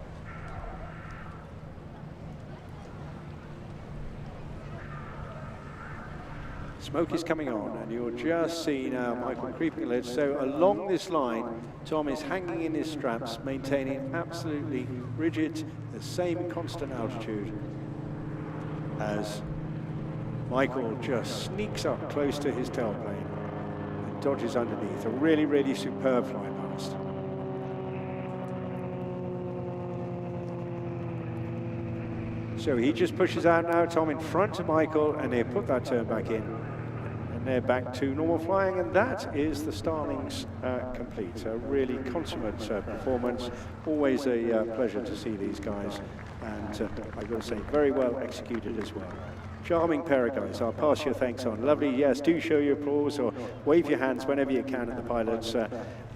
[SPEAKER 2] Smoke is coming on, and you'll just see now Michael creeping a little. So along this line, Tom is hanging in his straps, maintaining absolutely rigid, the same constant altitude as Michael just sneaks up close to his tailplane and dodges underneath. A really, really superb fly past. So he just pushes out now, Tom in front of Michael, and they put that turn back in. And they're back to normal flying, and that is the Starlings complete. A really consummate performance. Always a pleasure to see these guys, and I've got to say, very well executed as well. Charming pair of guys. I'll pass your thanks on. Lovely. Yes, do show your applause or wave your hands whenever you can at the pilots.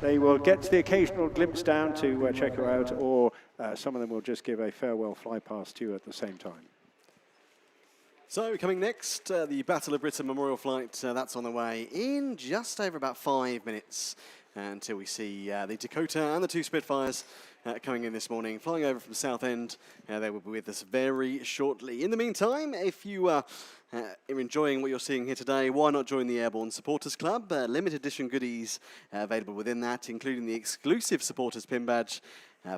[SPEAKER 2] They will get the occasional glimpse down to check you out, or some of them will just give a farewell fly past you at the same time.
[SPEAKER 3] So coming next, the Battle of Britain Memorial Flight, that's on the way in just over about 5 minutes until we see the Dakota and the 2 Spitfires coming in this morning, flying over from Southend. They will be with us very shortly. In the meantime, if you are enjoying what you're seeing here today, why not join the Airborne Supporters Club? Limited edition goodies available within that, including the exclusive Supporters Pin Badge,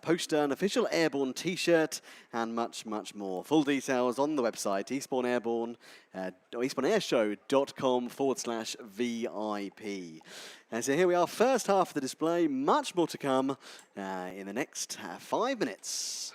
[SPEAKER 3] poster, an official Airborne t-shirt, and much, much more. Full details on the website, Eastbourne Airborne, or eastbourneairshow.com/VIP. And so here we are, first half of the display, much more to come in the next 5 minutes.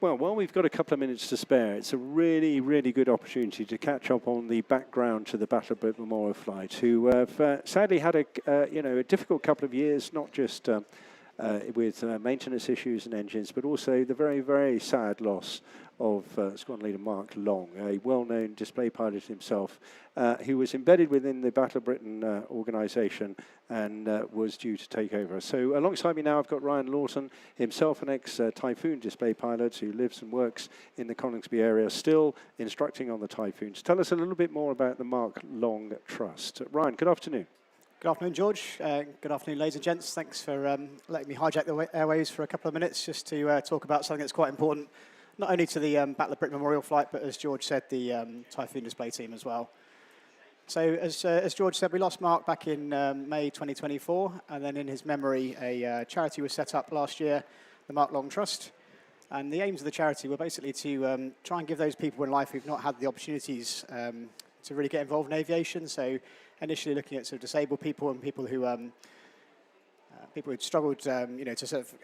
[SPEAKER 2] Well, while we've got a couple of minutes to spare, it's a really, really good opportunity to catch up on the background to the Battle of Britain Memorial Flight, who have sadly had a difficult couple of years, not just with maintenance issues and engines, but also the very, very sad loss of Squadron Leader Mark Long, a well-known display pilot himself, who was embedded within the Battle of Britain organisation and was due to take over. So alongside me now, I've got Ryan Lawson, himself an ex-Typhoon display pilot who lives and works in the Coningsby area, still instructing on the Typhoons. Tell us a little bit more about the Mark Long Trust. Ryan, good afternoon.
[SPEAKER 5] Good afternoon, George. Good afternoon, ladies and gents. Thanks for letting me hijack the airwaves for a couple of minutes just to talk about something that's quite important, not only to the Battle of Britain Memorial Flight, but as George said, the Typhoon display team as well. So as George said, we lost Mark back in May 2024, and then in his memory, a charity was set up last year, the Mark Long Trust. And the aims of the charity were basically to try and give those people in life who've not had the opportunities to really get involved in aviation. So initially looking at sort of disabled people and people who who'd struggled, to sort of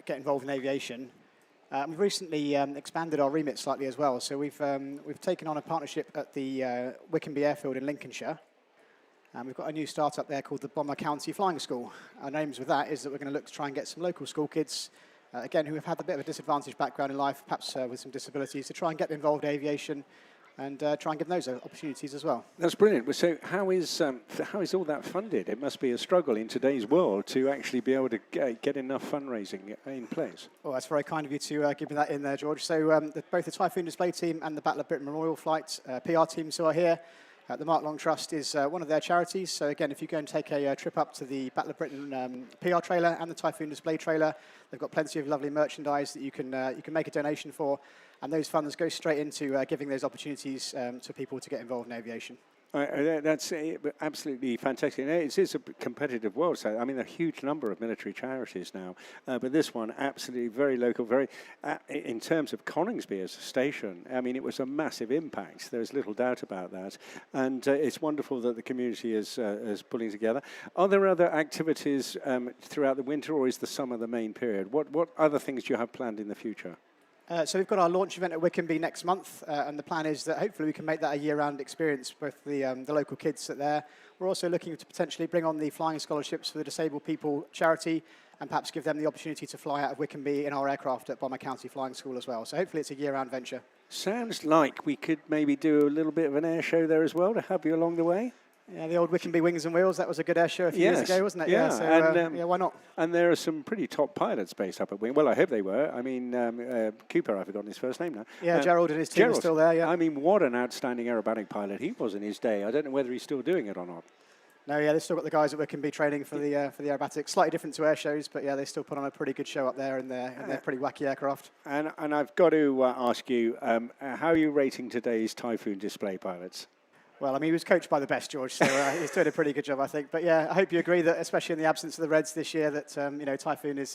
[SPEAKER 5] get involved in aviation. We've recently expanded our remit slightly as well. So we've taken on a partnership at the Wickenby Airfield in Lincolnshire. And we've got a new startup there called the Bomber County Flying School. Our aims with that is that we're going to look to try and get some local school kids, again, who have had a bit of a disadvantaged background in life, perhaps with some disabilities, to try and get involved in aviation and try and give them those opportunities as well.
[SPEAKER 2] That's brilliant. So how is all that funded? It must be a struggle in today's world to actually be able to get enough fundraising in place.
[SPEAKER 5] Well, that's very kind of you to give me that in there, George. So both the Typhoon display team and the Battle of Britain Memorial Flight PR teams who are here, The Mark Long Trust is one of their charities. So again, if you go and take a trip up to the Battle of Britain PR trailer and the Typhoon display trailer, they've got plenty of lovely merchandise that you can make a donation for, and those funds go straight into giving those opportunities to people to get involved in aviation.
[SPEAKER 2] That's absolutely fantastic. It is a competitive world, so I mean, a huge number of military charities now, but this one absolutely very local, very, in terms of Coningsby as a station, I mean, it was a massive impact. There's little doubt about that, and it's wonderful that the community is pulling together. Are there other activities throughout the winter, or is the summer the main period? What other things do you have planned in the future?
[SPEAKER 5] So we've got our launch event at Wickenby next month, and the plan is that hopefully we can make that a year-round experience with the local kids that are there. We're also looking to potentially bring on the flying scholarships for the Disabled People charity, and perhaps give them the opportunity to fly out of Wickenby in our aircraft at Bomber County Flying School as well. So hopefully it's a year-round venture. Sounds
[SPEAKER 2] like we could maybe do a little bit of an air show there as well to help you along the way.
[SPEAKER 5] Yeah, the old Wickenby Wings and Wheels, that was a good air show a few years ago, wasn't it?
[SPEAKER 2] Yeah,
[SPEAKER 5] so,
[SPEAKER 2] and,
[SPEAKER 5] yeah, why not?
[SPEAKER 2] And there are some pretty top pilots based up at Wing. Well, I hope they were. I mean, Cooper, I've forgotten his first name now.
[SPEAKER 5] Yeah, Gerald and his team are still there, yeah.
[SPEAKER 2] I mean, what an outstanding aerobatic pilot he was in his day. I don't know whether he's still doing it or not.
[SPEAKER 5] No, yeah, they've still got the guys that Wickenby training for the aerobatics. Slightly different to air shows, but yeah, they still put on a pretty good show up there in their pretty wacky aircraft.
[SPEAKER 2] And I've got to ask you, how are you rating today's Typhoon display pilots?
[SPEAKER 5] Well, I mean, he was coached by the best, George, so he's doing a pretty good job, I think. But yeah, I hope you agree that, especially in the absence of the Reds this year, that Typhoon is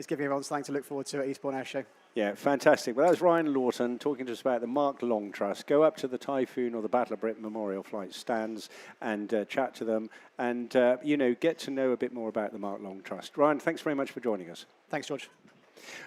[SPEAKER 5] giving everyone something to look forward to at Eastbourne Airshow. Yeah, fantastic. Well, that was Ryan Lawton talking to us about the Mark Long Trust. Go up to the Typhoon or the Battle of Britain Memorial Flight stands and chat to them and, get to know a bit more about the Mark Long Trust. Ryan, thanks very much for joining us. Thanks, George.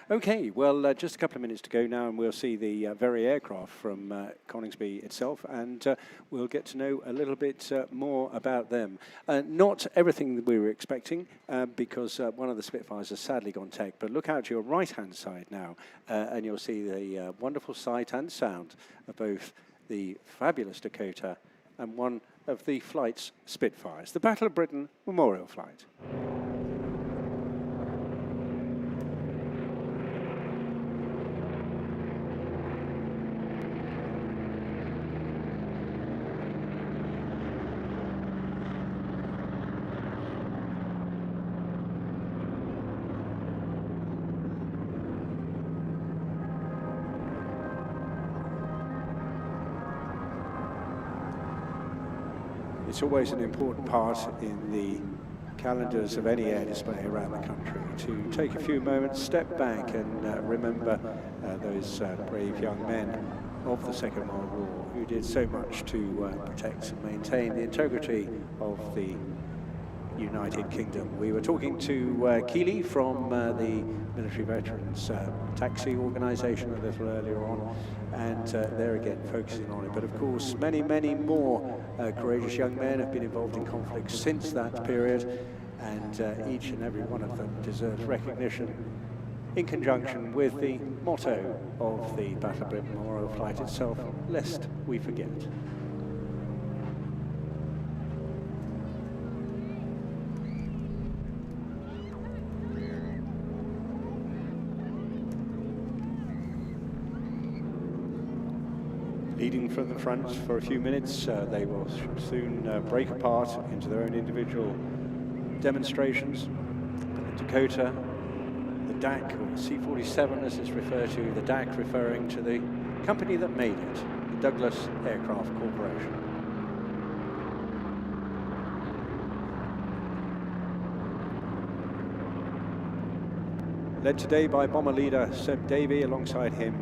[SPEAKER 2] Okay, well, just a couple of minutes to go now, and we'll see the very aircraft from Coningsby itself, and we'll get to know a little bit more about them. Not everything that we were expecting, because one of the Spitfires has sadly gone tech, but look out to your right-hand side now, and you'll see the wonderful sight and sound of both the fabulous Dakota and one of the flight's Spitfires, the Battle of Britain Memorial Flight. It's always an important part in the calendars of any air display around the country to take a few moments, step back and remember those brave young men of the Second World War who did so much to protect and maintain the integrity of the United Kingdom. We were talking to Keeley from the Military Veterans Taxi Organisation a little earlier on, and they're again focusing on it. But of course, many, many more courageous young men have been involved in conflicts since that period, and each and every one of them deserves recognition in conjunction with the motto of the Battle of Britain Memorial Flight itself, lest we forget. Leading from the front for a few minutes, they will soon break apart into their own individual demonstrations. The Dakota, the DAC, or the C-47 as it's referred to, the DAC referring to the company that made it, the Douglas Aircraft Corporation. Led today by bomber leader Seb Davey, alongside him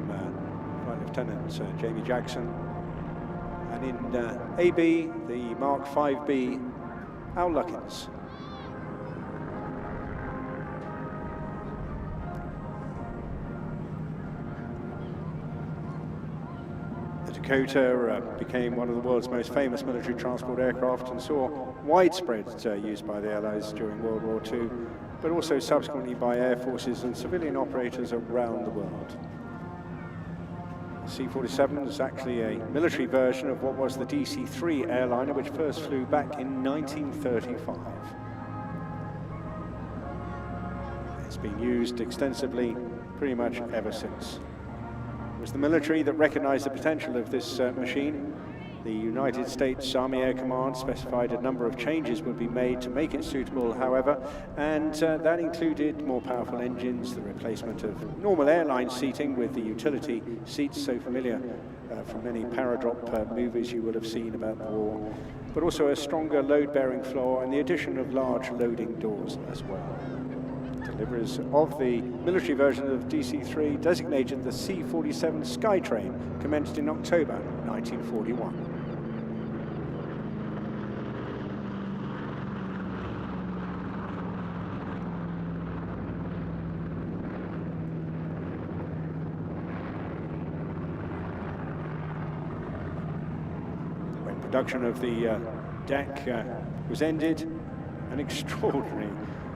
[SPEAKER 2] Flight Lieutenant Jamie Jackson, and in AB, the Mark 5B, Al Luckins. The Dakota became one of the world's most famous military transport aircraft and saw widespread use by the Allies during World War II, but also subsequently by air forces and civilian operators around the world. The C-47 is actually a military version of what was the DC-3 airliner, which first flew back in 1935. It's been used extensively pretty much ever since. It was the military that recognized the potential of this machine The United States Army Air Command specified a number of changes would be made to make it suitable, however, and that included more powerful engines, the replacement of normal airline seating with the utility seats so familiar from many paradrop movies you will have seen about the war, but also a stronger load-bearing floor and the addition of large loading doors as well. Deliveries of the military version of DC-3, designated the C-47 Skytrain, commenced in October 1941. Production of the deck was ended. An extraordinary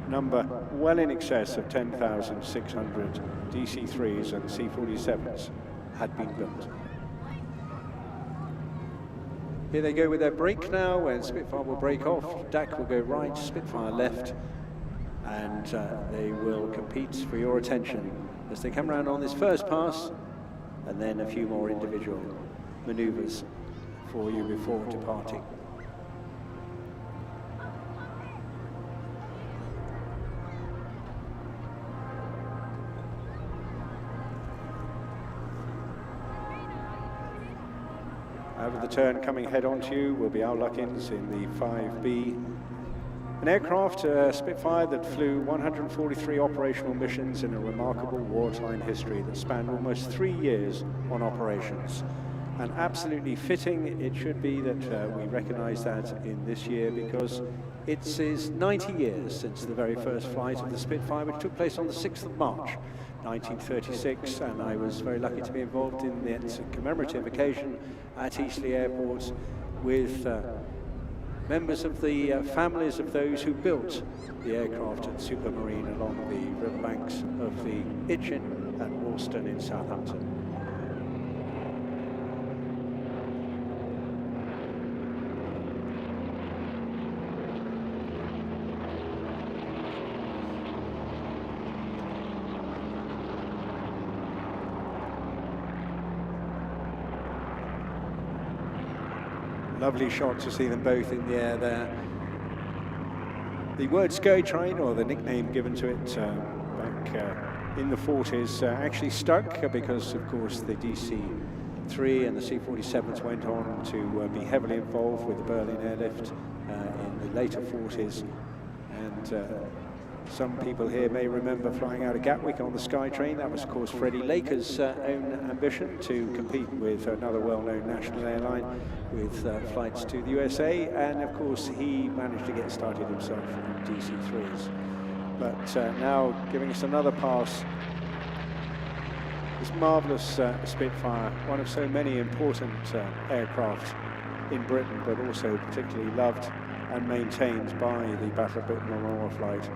[SPEAKER 2] number, well in excess of 10,600 DC-3s and C-47s had been built. Here they go with their brake now, and Spitfire will break off, deck will go right, Spitfire left, and they will compete for your attention as they come around on this first pass, and then a few more individual maneuvers for you before departing. Out of the turn, coming head on to you will be Al Luckins in the 5B. An aircraft, Spitfire, that flew 143 operational missions in a remarkable wartime history that spanned almost 3 years on operations. And absolutely fitting it should be that we recognise that in this year, because it is 90 years since the very first flight of the Spitfire, which took place on the 6th of March 1936, and I was very lucky to be involved in that commemorative occasion at Eastleigh Airport with members of the families of those who built the aircraft at Supermarine along the riverbanks of the Itchen and Woolston in Southampton. Lovely shot to see them both in the air there. The word Skytrain, or the nickname given to it back in the 40s, actually stuck because, of course, the DC-3 and the C-47s went on to be heavily involved with the Berlin airlift in the later 40s. And some people here may remember flying out of Gatwick on the Skytrain. That was, of course, Freddie Laker's own ambition to compete with another well-known national airline with flights to the USA. And, of course, he managed to get started himself in DC-3s. But now giving us another pass, this marvellous Spitfire, one of so many important aircraft in Britain, but also particularly loved and maintained by the Battle of Britain Memorial Flight.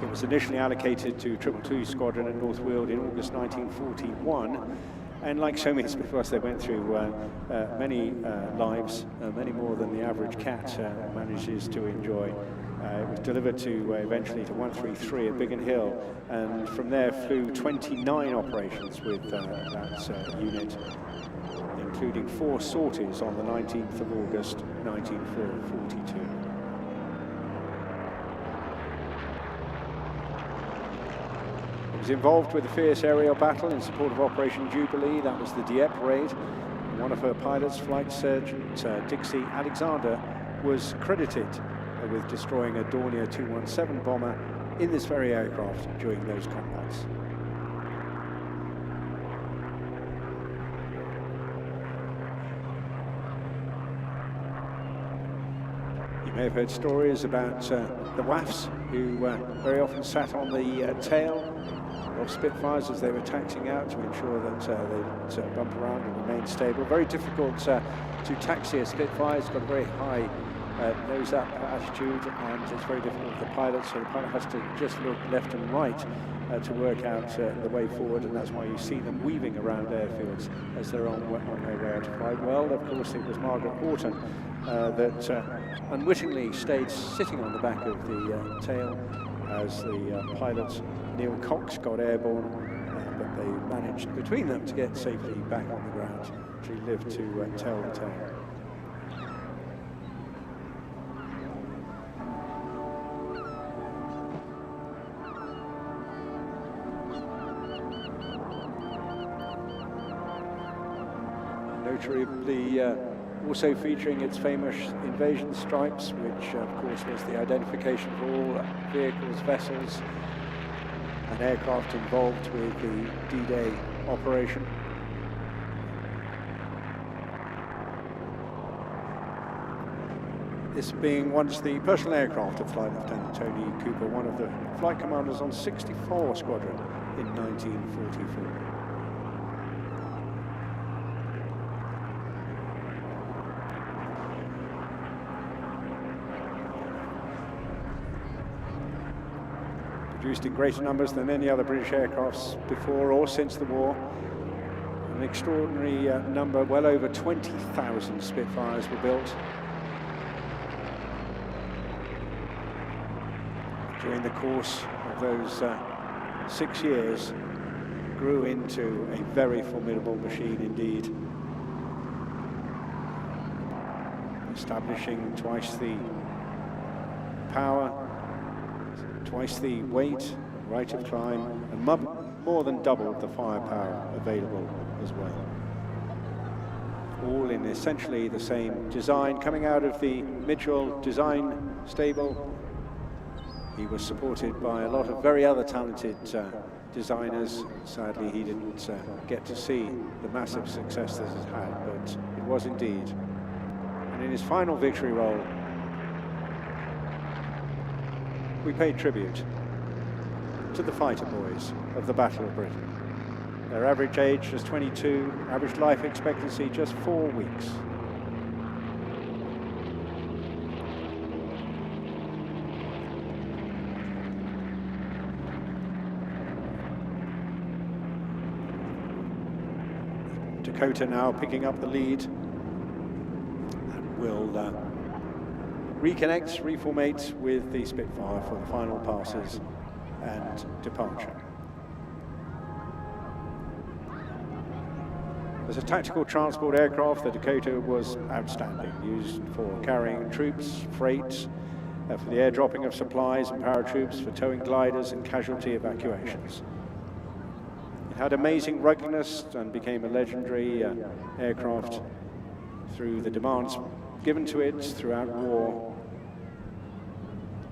[SPEAKER 2] It was initially allocated to 222 Squadron at North Weald in August 1941, and like so many Spitfires, they went through many lives, many more than the average cat manages to enjoy. It was delivered to eventually to 133 at Biggin Hill, and from there flew 29 operations with that unit, including 4 sorties on the 19th of August 1942. Was involved with the fierce aerial battle in support of Operation Jubilee. That was the Dieppe raid. One of her pilots, Flight Sergeant Dixie Alexander, was credited with destroying a Dornier 217 bomber in this very aircraft during those combats. You may have heard stories about the WAFs, who very often sat on the tail of Spitfires as they were taxiing out to ensure that they bump around and remain stable. Very difficult to taxi a Spitfire. It's got a very high nose-up attitude, and it's very difficult for the pilot, so the pilot has to just look left and right to work out the way forward, and that's why you see them weaving around airfields as they're on their way out to flight. Well, of course, it was Margaret Horton that unwittingly stayed sitting on the back of the tail as the pilot Neil Cox got airborne, but they managed between them to get safely back on the ground. She lived to tell the tale. Notably also featuring its famous invasion stripes, which of course was the identification for all vehicles, vessels and aircraft involved with the D-Day operation. This being once the personal aircraft of Flight Lieutenant Tony Cooper, one of the flight commanders on 64 Squadron in 1944. Produced in greater numbers than any other British aircrafts before or since the war. An extraordinary number, well over 20,000 Spitfires were built. During the course of those 6 years, grew into a very formidable machine indeed. Establishing twice the power, twice the weight, rate of climb, and more than doubled the firepower available as well. All in essentially the same design, coming out of the Mitchell design stable. He was supported by a lot of very other talented designers. Sadly, he didn't get to see the massive success this has had, but it was indeed. And in his final victory roll, we paid tribute to the fighter boys of the Battle of Britain. Their average age was 22, average life expectancy just 4 weeks. Dakota now picking up the lead and will reconnect, reformate with the Spitfire for the final passes and departure. As a tactical transport aircraft, the Dakota was outstanding, used for carrying troops, freight, for the airdropping of supplies and paratroops, for towing gliders and casualty evacuations. It had amazing ruggedness and became a legendary aircraft through the demands given to it throughout war,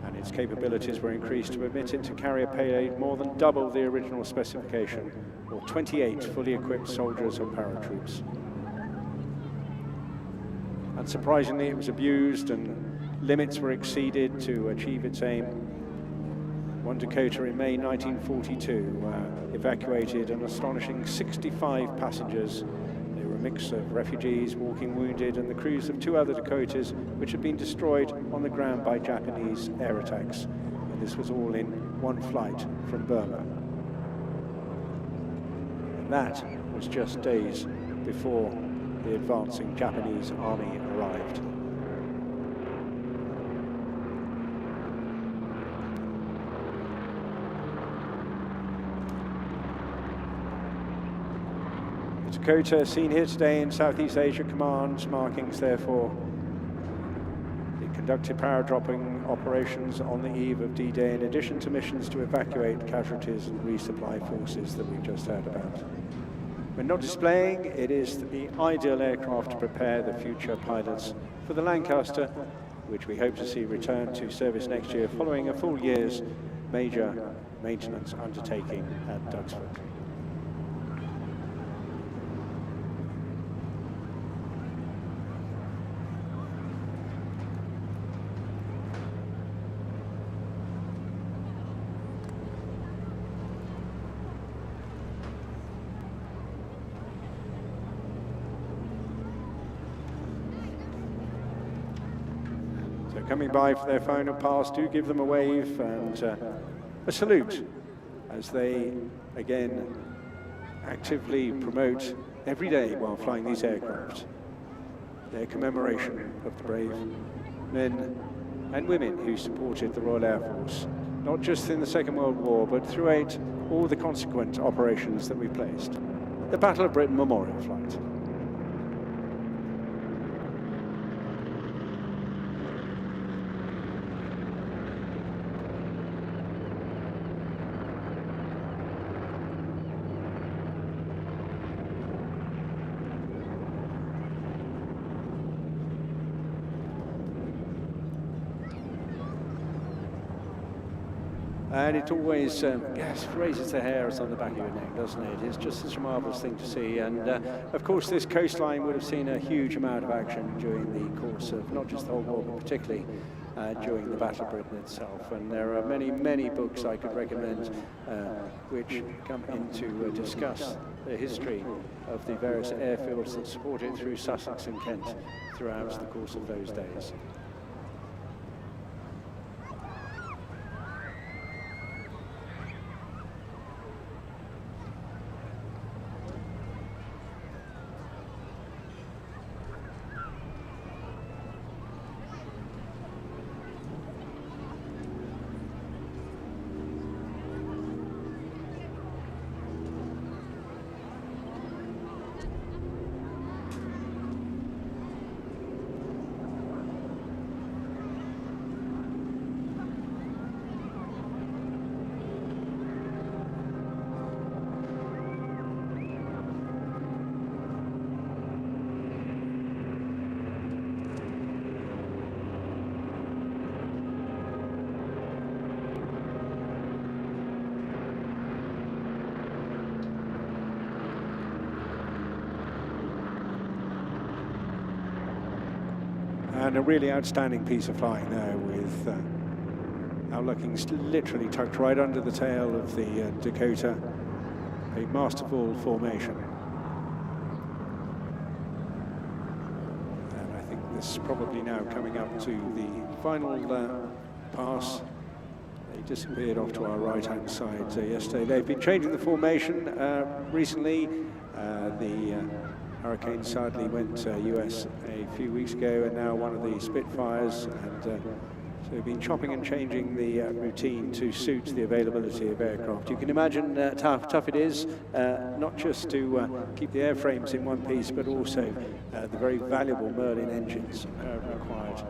[SPEAKER 2] and its capabilities were increased to permit it to carry a payload more than double the original specification, or 28 fully equipped soldiers or paratroops. Unsurprisingly, it was abused and limits were exceeded to achieve its aim. One Dakota in May 1942 evacuated an astonishing 65 passengers. They were a mix of refugees, walking wounded, and the crews of 2 other Dakotas, which had been destroyed on the ground by Japanese air attacks. And this was all in one flight from Burma. And that was just days before the advancing Japanese army arrived. Dakota seen here today in Southeast Asia Command markings, therefore. It conducted paradropping operations on the eve of D-Day in addition to missions to evacuate casualties and resupply forces that we just heard about. When not displaying, it is the ideal aircraft to prepare the future pilots for the Lancaster, which we hope to see return to service next year following a full year's major maintenance undertaking at Duxford. Coming by for their final pass, do give them a wave and a salute as they again actively promote every day while flying these aircraft their commemoration of the brave men and women who supported the Royal Air Force, not just in the Second World War, but throughout all the consequent operations that we placed. The Battle of Britain Memorial Flight. And it always yes, raises the hairs on the back of your neck, doesn't it? It's just such a marvellous thing to see. And of course, this coastline would have seen a huge amount of action during the course of not just the whole war, but particularly during the Battle of Britain itself. And there are many, many books I could recommend which come in to discuss the history of the various airfields that support it through Sussex and Kent throughout the course of those days. And a really outstanding piece of flying there with our lookings literally tucked right under the tail of the Dakota, a masterful formation. And I think this is probably now coming up to the final pass. They disappeared off to our right-hand side yesterday. They've been changing the formation recently. The Hurricane sadly went US a few weeks ago, and now one of the Spitfires, and so we've been chopping and changing the routine to suit the availability of aircraft. You can imagine how tough it is, not just to keep the airframes in one piece, but also the very valuable Merlin engines required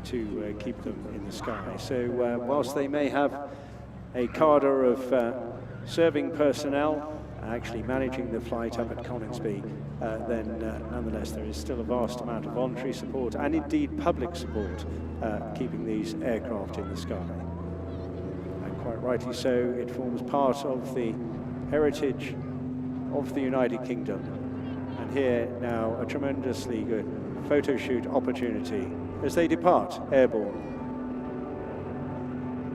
[SPEAKER 2] to keep them in the sky. So whilst they may have a cadre of serving personnel actually managing the flight up at Coningsby, then nonetheless there is still a vast amount of voluntary support and indeed public support keeping these aircraft in the sky. And quite rightly so, it forms part of the heritage of the United Kingdom. And here now a tremendously good photo shoot opportunity as they depart airborne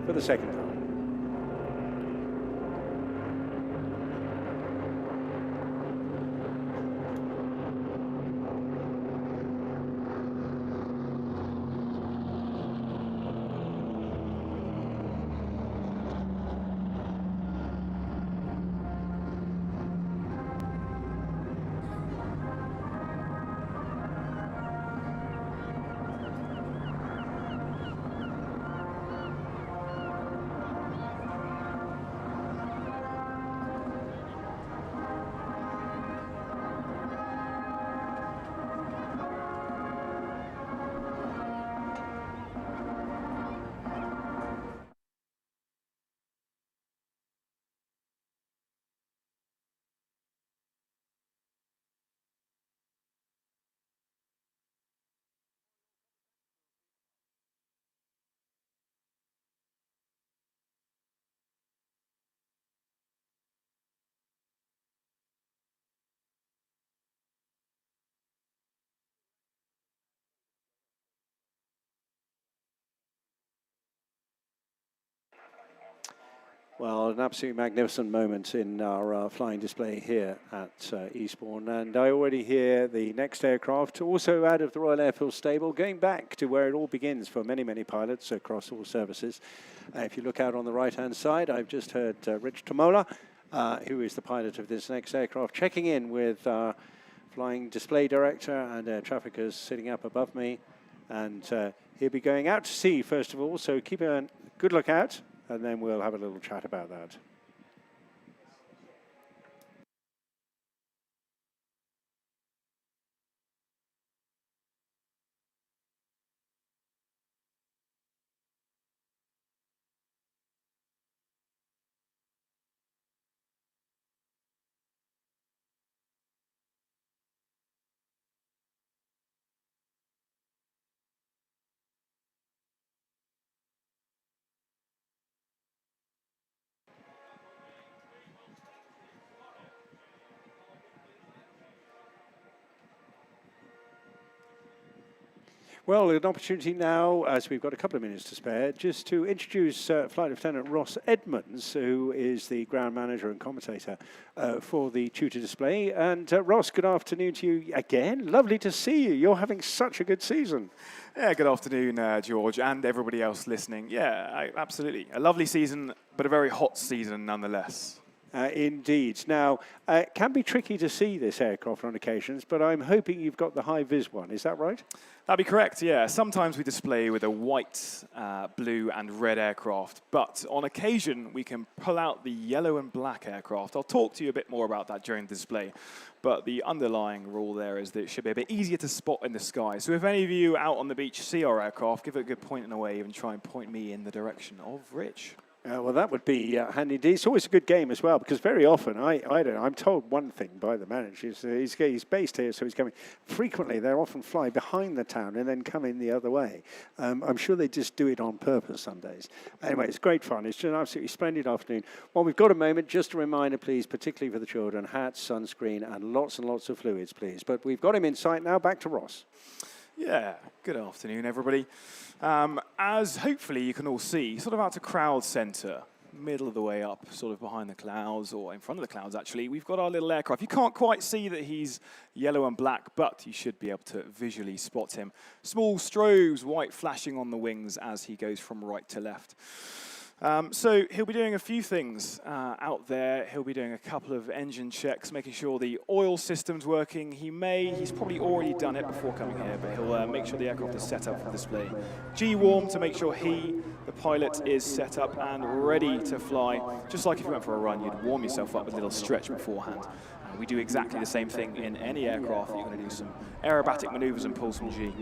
[SPEAKER 2] for the second time. Well, an absolutely magnificent moment in our flying display here at Eastbourne, and I already hear the next aircraft, also out of the Royal Airfield stable, going back to where it all begins for many, many pilots across all services. If you look out on the right-hand side, I've just heard Rich Tomola, who is the pilot of this next aircraft, checking in with our flying display director and air traffickers sitting up above me, and he'll be going out to sea first of all, so keep a good look out. and then we'll have a little chat about that. Well, an opportunity now, as we've got a couple of minutes to spare, just to introduce Flight Lieutenant Ross Edmonds, who is the ground manager and commentator for the Tutor display. And Ross, good afternoon to you again. Lovely to see you. You're having such a good season.
[SPEAKER 6] Yeah, good afternoon, George, and everybody else listening. Yeah, absolutely. A lovely season, but a very hot season nonetheless.
[SPEAKER 2] Indeed. Now, it can be tricky to see this aircraft on occasions, but I'm hoping you've got the high-vis one. Is that right?
[SPEAKER 6] That'd be correct, yeah. Sometimes we display with a white, blue, and red aircraft, but on occasion we can pull out the yellow and black aircraft. I'll talk to you a bit more about that during the display, but the underlying rule there is that it should be a bit easier to spot in the sky. So if any of you out on the beach see our aircraft, give it a good point and a wave and try and point me in the direction of Rich.
[SPEAKER 2] Well, that would be handy indeed. It's always a good game as well, because very often, I'm told one thing by the manager, he's based here, so he's coming. Frequently, they're often fly behind the town and then come in the other way. I'm sure they just do it on purpose some days. Anyway, it's great fun. It's just an absolutely splendid afternoon. Well, we've got a moment. Just a reminder, please, particularly for the children, hats, sunscreen, and lots of fluids, please. But we've got him in sight now. Back to Ross.
[SPEAKER 6] Yeah, good afternoon, everybody. As hopefully you can all see, sort of out to crowd center, middle of the way up, sort of behind the clouds, or in front of the clouds, actually, we've got our little aircraft. You can't quite see that he's yellow and black, but you should be able to visually spot him. Small strobes, white flashing on the wings as he goes from right to left. So he'll be doing a few things out there. He'll be doing a couple of engine checks, making sure the oil system's working. He's probably already done it before coming here, but he'll make sure the aircraft is set up for display. G-warm to make sure the pilot, is set up and ready to fly. Just like if you went for a run, you'd warm yourself up with a little stretch beforehand. We do exactly the same thing in any aircraft. You're going to do some aerobatic maneuvers and pull some G.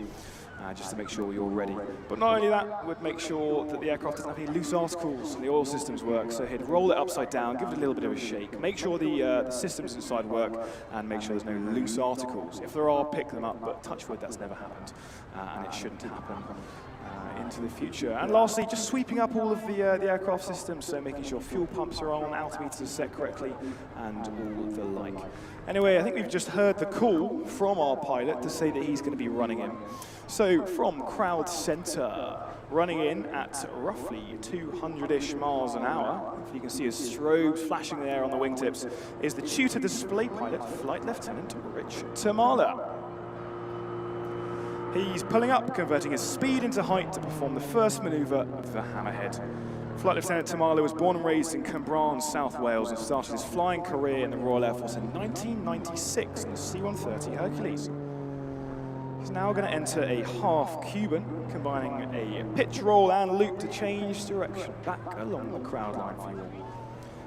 [SPEAKER 6] Just to make sure you're ready. But not only that, we'd make sure that the aircraft doesn't have any loose articles and the oil systems work. So he'd roll it upside down, give it a little bit of a shake, make sure the systems inside work, and make sure there's no loose articles. If there are, pick them up, but touch wood, that's never happened. And it shouldn't happen into the future. And lastly, just sweeping up all of the aircraft systems, so making sure fuel pumps are on, altimeters are set correctly, and all the like. Anyway, I think we've just heard the call from our pilot to say that he's going to be running in. So from crowd center, running in at roughly 200-ish miles an hour, if you can see his strobes flashing there on the wingtips, is the Tutor display pilot, Flight Lieutenant Rich Tamala. He's pulling up, converting his speed into height to perform the first maneuver of the Hammerhead. Flight Lieutenant Tamala was born and raised in Cwmbran, South Wales, and started his flying career in the Royal Air Force in 1996 in the C-130 Hercules. He's now going to enter a half Cuban, combining a pitch roll and loop to change direction back along the crowd line for you all.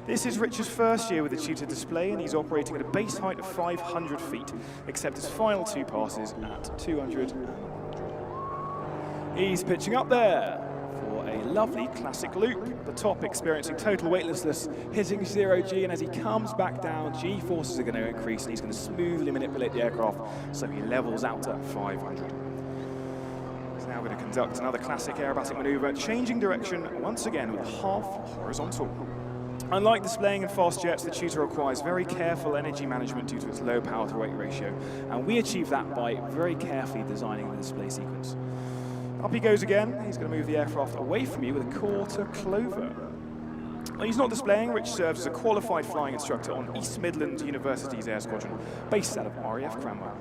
[SPEAKER 6] This is Rich's first year with the Tutor display, and he's operating at a base height of 500 feet, except his final two passes at 200 and 100. He's pitching up there for a lovely classic loop. The top experiencing total weightlessness, hitting 0G, and as he comes back down, G-forces are going to increase, and he's going to smoothly manipulate the aircraft so he levels out at 500. He's now going to conduct another classic aerobatic maneuver, changing direction once again with half horizontal. Unlike displaying in fast jets, the Tutor requires very careful energy management due to its low power to weight ratio, and we achieve that by very carefully designing the display sequence. Up he goes again. He's going to move the aircraft away from you with a quarter clover. Well, he's not displaying. Rich serves as a qualified flying instructor on East Midlands University's Air Squadron, based out of RAF Cranwell.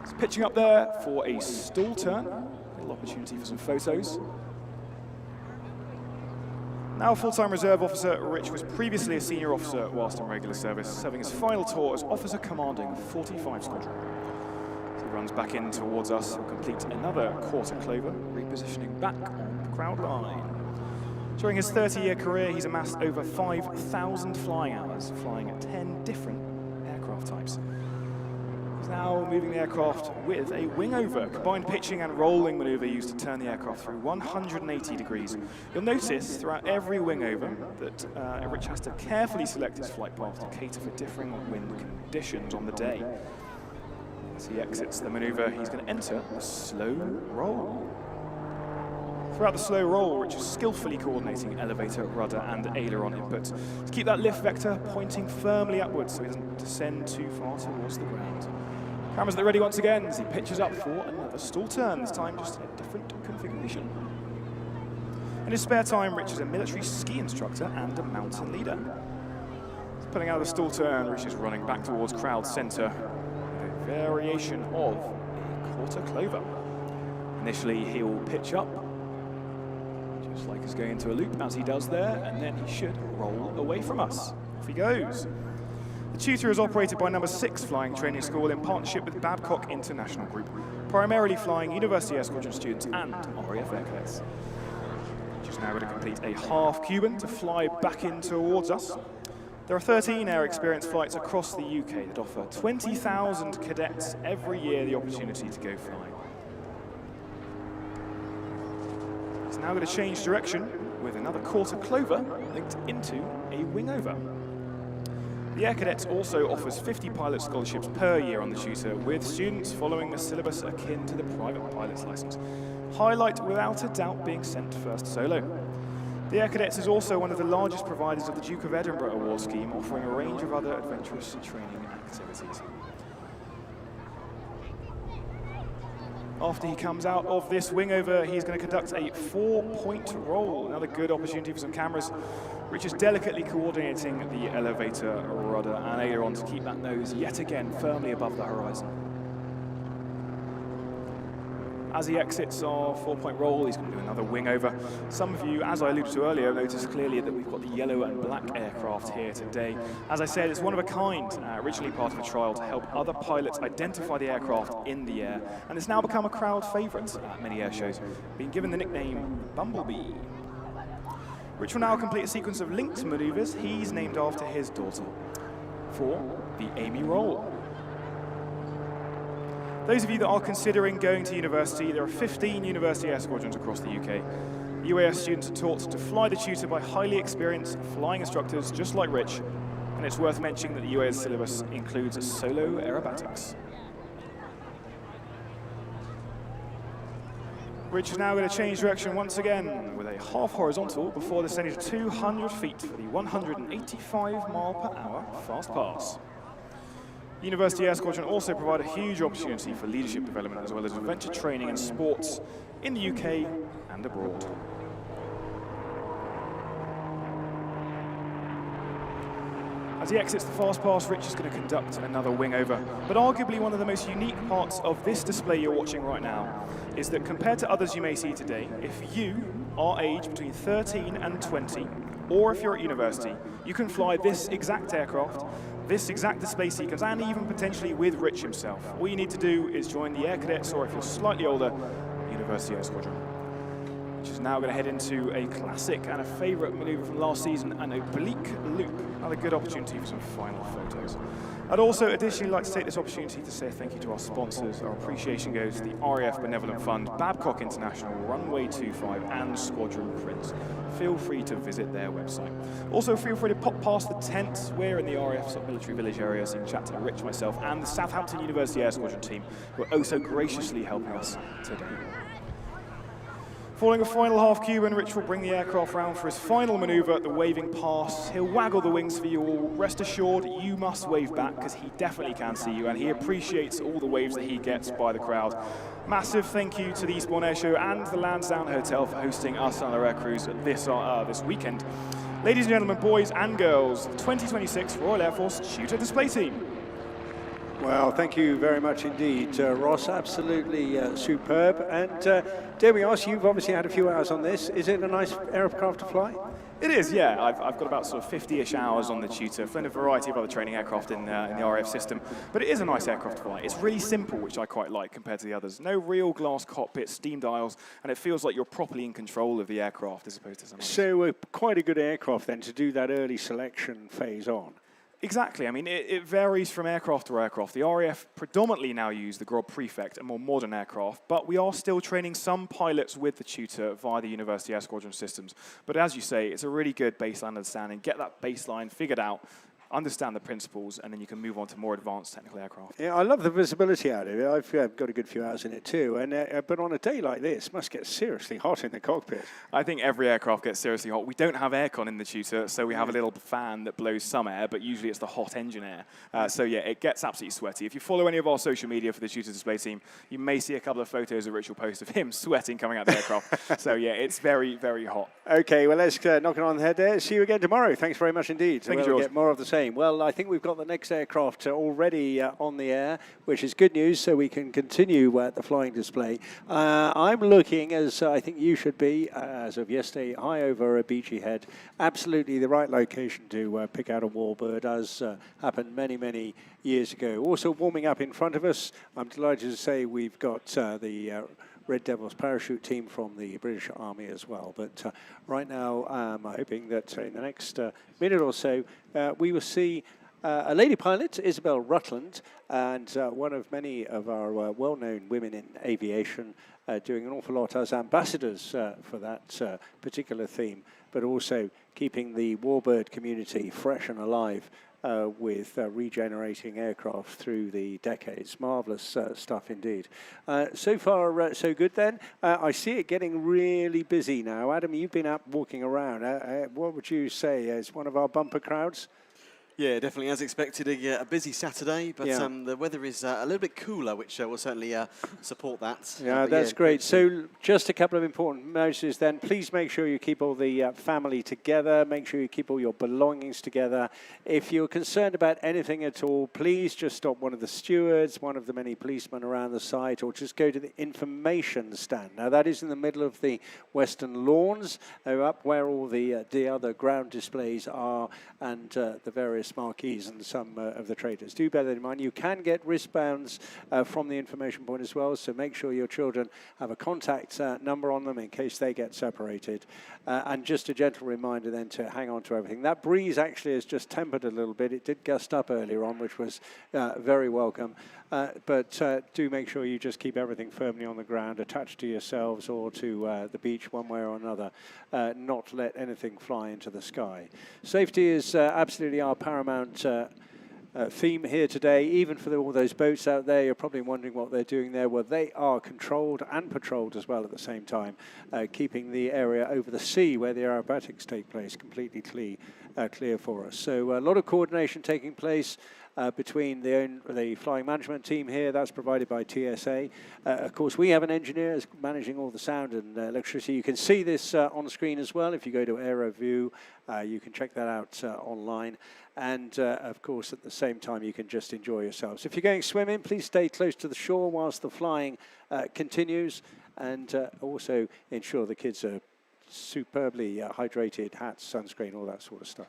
[SPEAKER 6] He's pitching up there for a stall turn. A little opportunity for some photos. Now a full-time reserve officer, Rich was previously a senior officer whilst in regular service, serving his final tour as officer commanding 45 Squadron. As he runs back in towards us, he'll complete another quarter clover, repositioning back on the crowd line. During his 30-year career, he's amassed over 5,000 flying hours, flying at 10 different aircraft types. He's now moving the aircraft with a wingover, combined pitching and rolling maneuver used to turn the aircraft through 180 degrees. You'll notice throughout every wingover that Rich has to carefully select his flight path to cater for differing wind conditions on the day. As he exits the maneuver, he's going to enter a slow roll. Throughout the slow roll, Rich is skillfully coordinating elevator, rudder, and aileron input to keep that lift vector pointing firmly upwards so he doesn't descend too far towards the ground. Cameras at the ready once again as he pitches up for another stall turn, this time just in a different configuration. In his spare time, Rich is a military ski instructor and a mountain leader. Pulling out of the stall turn, Rich is running back towards crowd center with a variation of a quarter clover. Initially, he'll pitch up, just like he's going into a loop as he does there, and then he should roll away from us. Off he goes. The Tutor is operated by number 6 Flying Training School in partnership with Babcock International Group, primarily flying University Air Squadron students and RAF Air Cadets. Which is now going to complete a half Cuban to fly back in towards us. There are 13 air experience flights across the UK that offer 20,000 cadets every year the opportunity to go flying. He's now going to change direction with another quarter clover linked into a wingover. The Air Cadets also offers 50 pilot scholarships per year on the Tutor, with students following a syllabus akin to the private pilot's license. Highlight without a doubt being sent first solo. The Air Cadets is also one of the largest providers of the Duke of Edinburgh Award Scheme, offering a range of other adventurous training activities. After he comes out of this wingover, he's going to conduct a 4-point roll. Another good opportunity for some cameras. Rich is delicately coordinating the elevator, rudder, and aileron to keep that nose yet again firmly above the horizon. As he exits our 4-point roll, he's going to do another wingover. Some of you, as I alluded to earlier, noticed clearly that we've got the yellow and black aircraft here today. As I said, it's one of a kind, originally part of a trial to help other pilots identify the aircraft in the air, and it's now become a crowd favourite at many air shows, being given the nickname Bumblebee. Rich will now complete a sequence of linked manoeuvres he's named after his daughter for the Amy roll. Those of you that are considering going to university, there are 15 university air squadrons across the UK. UAS students are taught to fly the Tutor by highly experienced flying instructors just like Rich, and it's worth mentioning that the UAS syllabus includes solo aerobatics. Rich is now going to change direction once again with a half horizontal before descending to 200 feet for the 185-mile-per-hour fast pass. University Air Squadron also provide a huge opportunity for leadership development as well as adventure training and sports in the UK and abroad. As he exits the fast pass, Rich is going to conduct another wingover. But arguably one of the most unique parts of this display you're watching right now is that compared to others you may see today, if you are aged between 13 and 20, or if you're at university, you can fly this exact aircraft, this exact display sequence, and even potentially with Rich himself. All you need to do is join the Air Cadets, or if you're slightly older, University Air Squadron. Which is now going to head into a classic and a favourite manoeuvre from last season, an oblique loop. Another good opportunity for some final photos. I'd also additionally like to take this opportunity to say thank you to our sponsors. Our appreciation goes to the RAF Benevolent Fund, Babcock International, Runway 25, and Squadron Prince. Feel free to visit their website. Also, feel free to pop past the tents. We're in the RAF military village area, so you can chat to Rich, myself, and the Southampton University Air Squadron team, who are oh so graciously helping us today. Following a final half Cuban, Rich will bring the aircraft round for his final manoeuvre, the waving pass. He'll waggle the wings for you all. Rest assured, you must wave back, because he definitely can see you, and he appreciates all the waves that he gets by the crowd. Massive thank you to the Eastbourne Airshow and the Lansdowne Hotel for hosting us on our air cruise this weekend. Ladies and gentlemen, boys and girls, the 2026 Royal Air Force Tutor Display Team.
[SPEAKER 2] Well, thank you very much indeed, Ross. Absolutely superb. And dare we ask, you've obviously had a few hours on this. Is it a nice aircraft to fly?
[SPEAKER 6] It is, yeah. I've got about sort of 50-ish hours on the Tutor, flown a variety of other training aircraft in the RAF system, but it is a nice aircraft to fly. It's really simple, which I quite like compared to the others. No real glass cockpit, steam dials, and it feels like you're properly in control of the aircraft as opposed to some others.
[SPEAKER 2] So quite a good aircraft then to do that early selection phase on.
[SPEAKER 6] Exactly. I mean, it varies from aircraft to aircraft. The RAF predominantly now use the Grob Prefect, a more modern aircraft, but we are still training some pilots with the Tutor via the University Air Squadron systems. But as you say, it's a really good baseline understanding. Get that baseline figured out, understand the principles, and then you can move on to more advanced technical aircraft.
[SPEAKER 2] Yeah, I love the visibility out of it. I've got a good few hours in it too. And but on a day like this, must get seriously hot in the cockpit.
[SPEAKER 6] I think every aircraft gets seriously hot. We don't have aircon in the Tutor, so we have a little fan that blows some air, but usually it's the hot engine air. So yeah, it gets absolutely sweaty. If you follow any of our social media for the Tutor display team, you may see a couple of photos that Rich will post of him sweating coming out the aircraft. So yeah, it's very, very hot.
[SPEAKER 2] Okay, well, let's knock it on the head there. See you again tomorrow. Thanks very much indeed.
[SPEAKER 6] Thank you,
[SPEAKER 2] We'll
[SPEAKER 6] George.
[SPEAKER 2] get more of the same. Well, I think we've got the next aircraft already on the air, which is good news, so we can continue the flying display. I'm looking, as I think you should be, as of yesterday, high over a Beachy Head. Absolutely the right location to pick out a warbird, as happened many, many years ago. Also warming up in front of us, I'm delighted to say we've got the Red Devils parachute team from the British Army as well. But right now, I'm hoping that in the next minute or so, we will see a lady pilot, Isabel Rutland, and one of many of our well-known women in aviation, doing an awful lot as ambassadors for that particular theme, but also keeping the warbird community fresh and alive with regenerating aircraft through the decades. Marvellous stuff indeed. So far, so good then. I see it getting really busy now. Adam, you've been out walking around. What would you say is one of our bumper crowds?
[SPEAKER 3] Yeah, definitely, as expected, a busy Saturday, but the weather is a little bit cooler, which will certainly support that.
[SPEAKER 2] Yeah, that's great. So just a couple of important notices then. Please make sure you keep all the family together. Make sure you keep all your belongings together. If you're concerned about anything at all, please just stop one of the stewards, one of the many policemen around the site, or just go to the information stand. Now, that is in the middle of the Western Lawns, up where all the other ground displays are, and the various marquees and some of the traders. Do bear that in mind. You can get wristbands from the information point as well, so make sure your children have a contact number on them in case they get separated. And just a gentle reminder then to hang on to everything. That breeze actually has just tempered a little bit. It did gust up earlier on, which was very welcome. But do make sure you just keep everything firmly on the ground, attached to yourselves or to the beach one way or another. Not let anything fly into the sky. Safety is absolutely our paramount theme here today. Even for all those boats out there, you're probably wondering what they're doing there. Well, they are controlled and patrolled as well at the same time, keeping the area over the sea where the aerobatics take place completely clear for us. So a lot of coordination taking place between the flying management team here. That's provided by TSA. Of course, we have an engineer managing all the sound and electricity. You can see this on screen as well. If you go to AeroView, you can check that out online. And, of course, at the same time, you can just enjoy yourselves. If you're going swimming, please stay close to the shore whilst the flying continues. And also ensure the kids are superbly hydrated, hats, sunscreen, all that sort of stuff.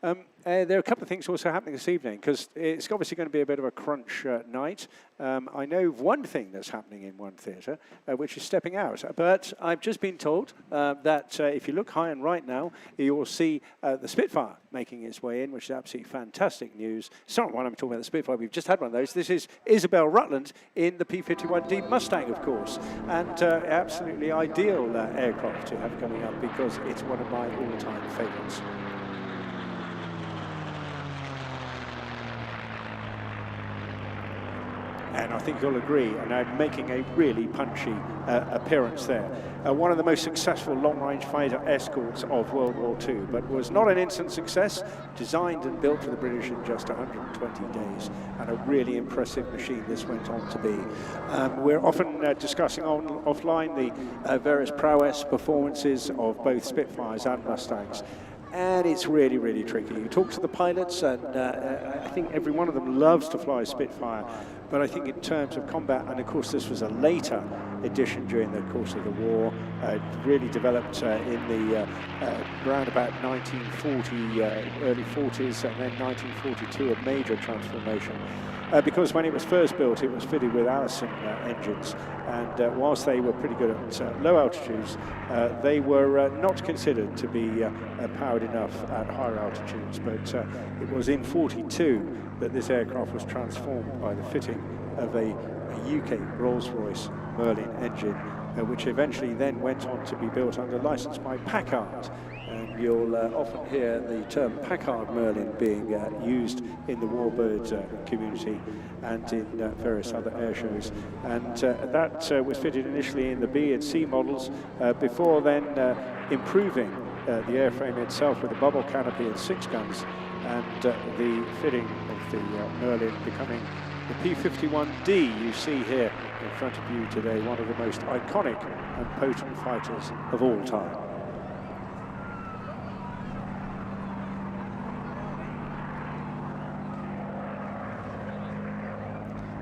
[SPEAKER 2] There are a couple of things also happening this evening, because it's obviously going to be a bit of a crunch night. I know one thing that's happening in one theatre, which is stepping out. But I've just been told that if you look high and right now, you will see the Spitfire making its way in, which is absolutely fantastic news. It's not one I'm talking about, the Spitfire. We've just had one of those. This is Isabel Rutland in the P-51D Mustang, of course. And absolutely ideal aircraft to have coming up, because it's one of my all-time favourites. And I think you'll agree, and I'm making a really punchy appearance there. One of the most successful long-range fighter escorts of World War II, but was not an instant success, designed and built for the British in just 120 days, and a really impressive machine this went on to be. We're often discussing offline the various prowess performances of both Spitfires and Mustangs. and it's really, really tricky. You talk to the pilots, and I think every one of them loves to fly a Spitfire, but I think in terms of combat, and of course this was a later edition during the course of the war, it really developed in the around about 1940, early 40s, and then 1942 a major transformation. Because when it was first built, it was fitted with Allison engines, and whilst they were pretty good at low altitudes, they were not considered to be powered enough at higher altitudes. But it was in 42 that this aircraft was transformed by the fitting of a UK Rolls-Royce Merlin engine, which eventually then went on to be built under license by Packard. And you'll often hear the term Packard Merlin being used in the Warbird community and in various other air shows. And that was fitted initially in the B and C models, before then improving the airframe itself with a bubble canopy and 6 guns, and the fitting of the Merlin becoming the P-51D you see here in front of you today, one of the most iconic and potent fighters of all time.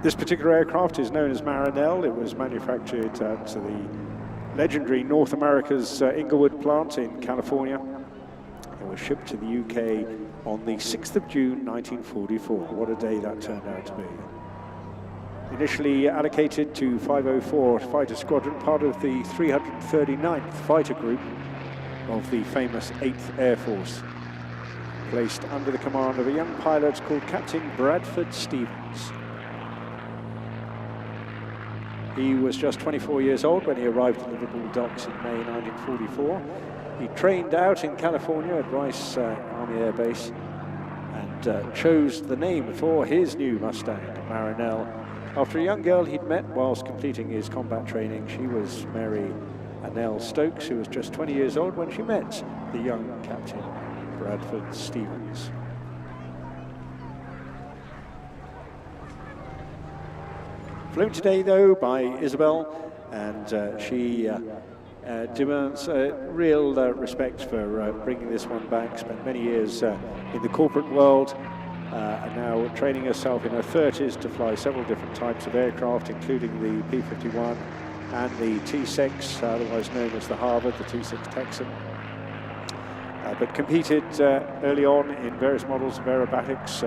[SPEAKER 2] This particular aircraft is known as Marinell. It was manufactured at the legendary North America's Inglewood plant in California. It was shipped to the UK on the 6th of June 1944. What a day that turned out to be. Initially allocated to 504 Fighter Squadron, part of the 339th Fighter Group of the famous 8th Air Force, placed under the command of a young pilot called Captain Bradford Stevens. He was just 24 years old when he arrived at Liverpool docks in May 1944. He trained out in California at Rice Army Air Base and chose the name for his new Mustang, Marinell, after a young girl he'd met whilst completing his combat training. She was Mary Annelle Stokes, who was just 20 years old when she met the young Captain Bradford Stevens. Flown today, though, by Isabel, and she demands real respect for bringing this one back. Spent many years in the corporate world, and now training herself in her 30s to fly several different types of aircraft, including the P-51 and the T-6, otherwise known as the Harvard, the T-6 Texan. But competed early on in various models of aerobatics,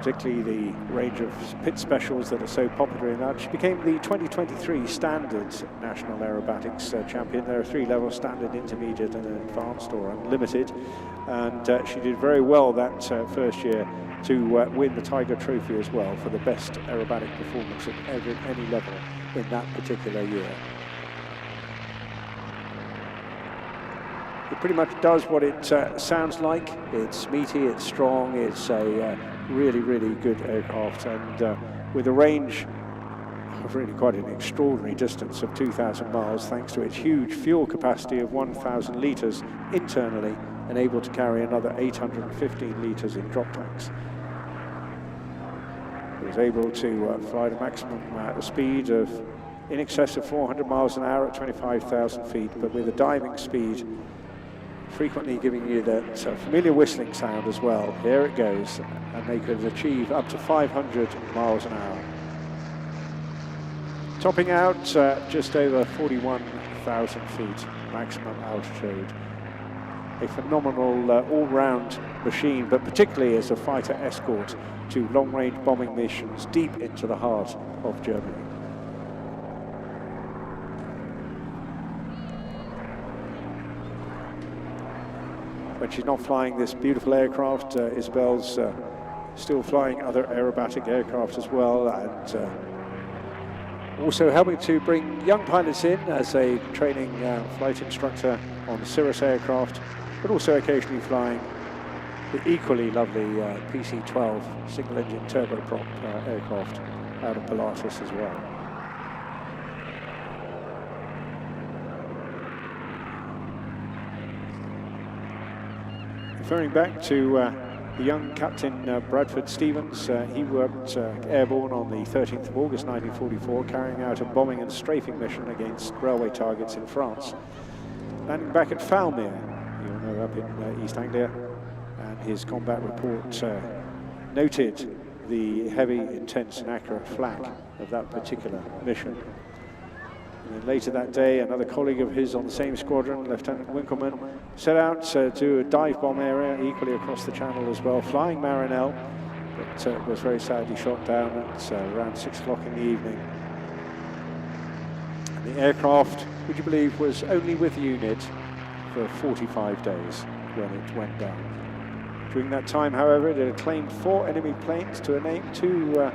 [SPEAKER 2] particularly the range of pit specials that are so popular in that. She became the 2023 Standard National Aerobatics champion. There are 3 levels: Standard, Intermediate and Advanced or Unlimited. And she did very well that first year to win the Tiger Trophy as well for the best aerobatic performance at any level in that particular year. It pretty much does what it sounds like. It's meaty, it's strong, it's a really, really good aircraft, and with a range of really quite an extraordinary distance of 2,000 miles, thanks to its huge fuel capacity of 1,000 litres internally, and able to carry another 815 litres in drop tanks. It was able to fly the maximum speed of in excess of 400 miles an hour at 25,000 feet, but with a diving speed frequently giving you that familiar whistling sound as well. Here it goes, and they could achieve up to 500 miles an hour. Topping out just over 41,000 feet maximum altitude. A phenomenal all-round machine, but particularly as a fighter escort to long-range bombing missions deep into the heart of Germany. When she's not flying this beautiful aircraft, Isabel's still flying other aerobatic aircraft as well, and also helping to bring young pilots in as a training flight instructor on the Cirrus aircraft, but also occasionally flying the equally lovely PC-12 single-engine turboprop aircraft out of Pilatus as well. Referring back to the young Captain Bradford Stevens, he worked airborne on the 13th of August 1944, carrying out a bombing and strafing mission against railway targets in France. Landing back at Falmere, you'll know up in East Anglia, and his combat report noted the heavy, intense and accurate flak of that particular mission. And then later that day, another colleague of his on the same squadron, Lieutenant Winkleman, set out to a dive bomb area equally across the channel as well, flying Marinell, but was very sadly shot down at around 6 o'clock in the evening. And the aircraft, would you believe, was only with the unit for 45 days when it went down. During that time, however, it had claimed 4 enemy planes to a name, 2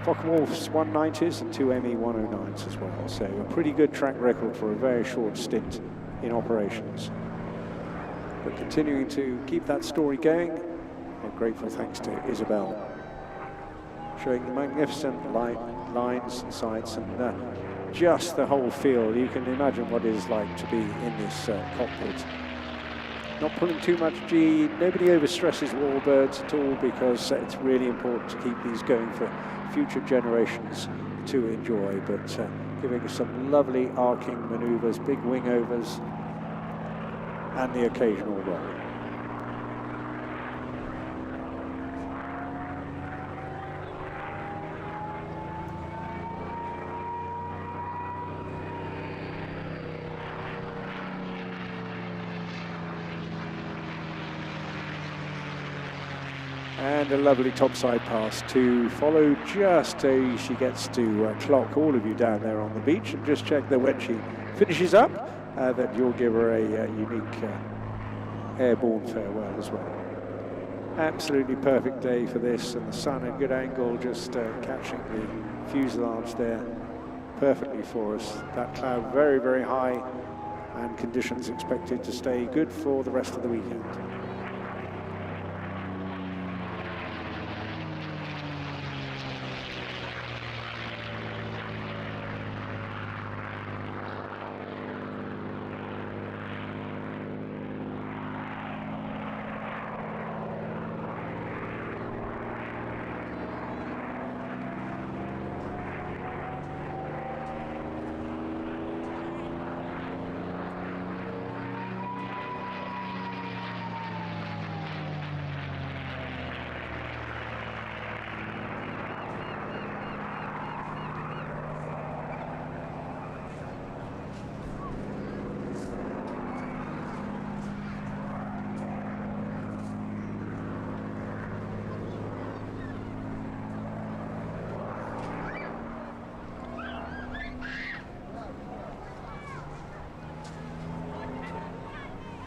[SPEAKER 2] Focke-Wulfs 190s and 2 ME-109s as well. So a pretty good track record for a very short stint in operations. But continuing to keep that story going, I'm grateful thanks to Isabel, showing the magnificent lines and sights and just the whole feel. You can imagine what it is like to be in this cockpit. Not pulling too much G, nobody overstresses warbirds at all, because it's really important to keep these going for future generations to enjoy, but giving us some lovely arcing maneuvers, big wing overs, and the occasional roll. And a lovely topside pass to follow just as she gets to clock all of you down there on the beach, and just check that when she finishes up, that you'll give her a unique airborne farewell as well. Absolutely perfect day for this, and the sun at good angle, just catching the fuselage there perfectly for us. That cloud very, very high, and conditions expected to stay good for the rest of the weekend.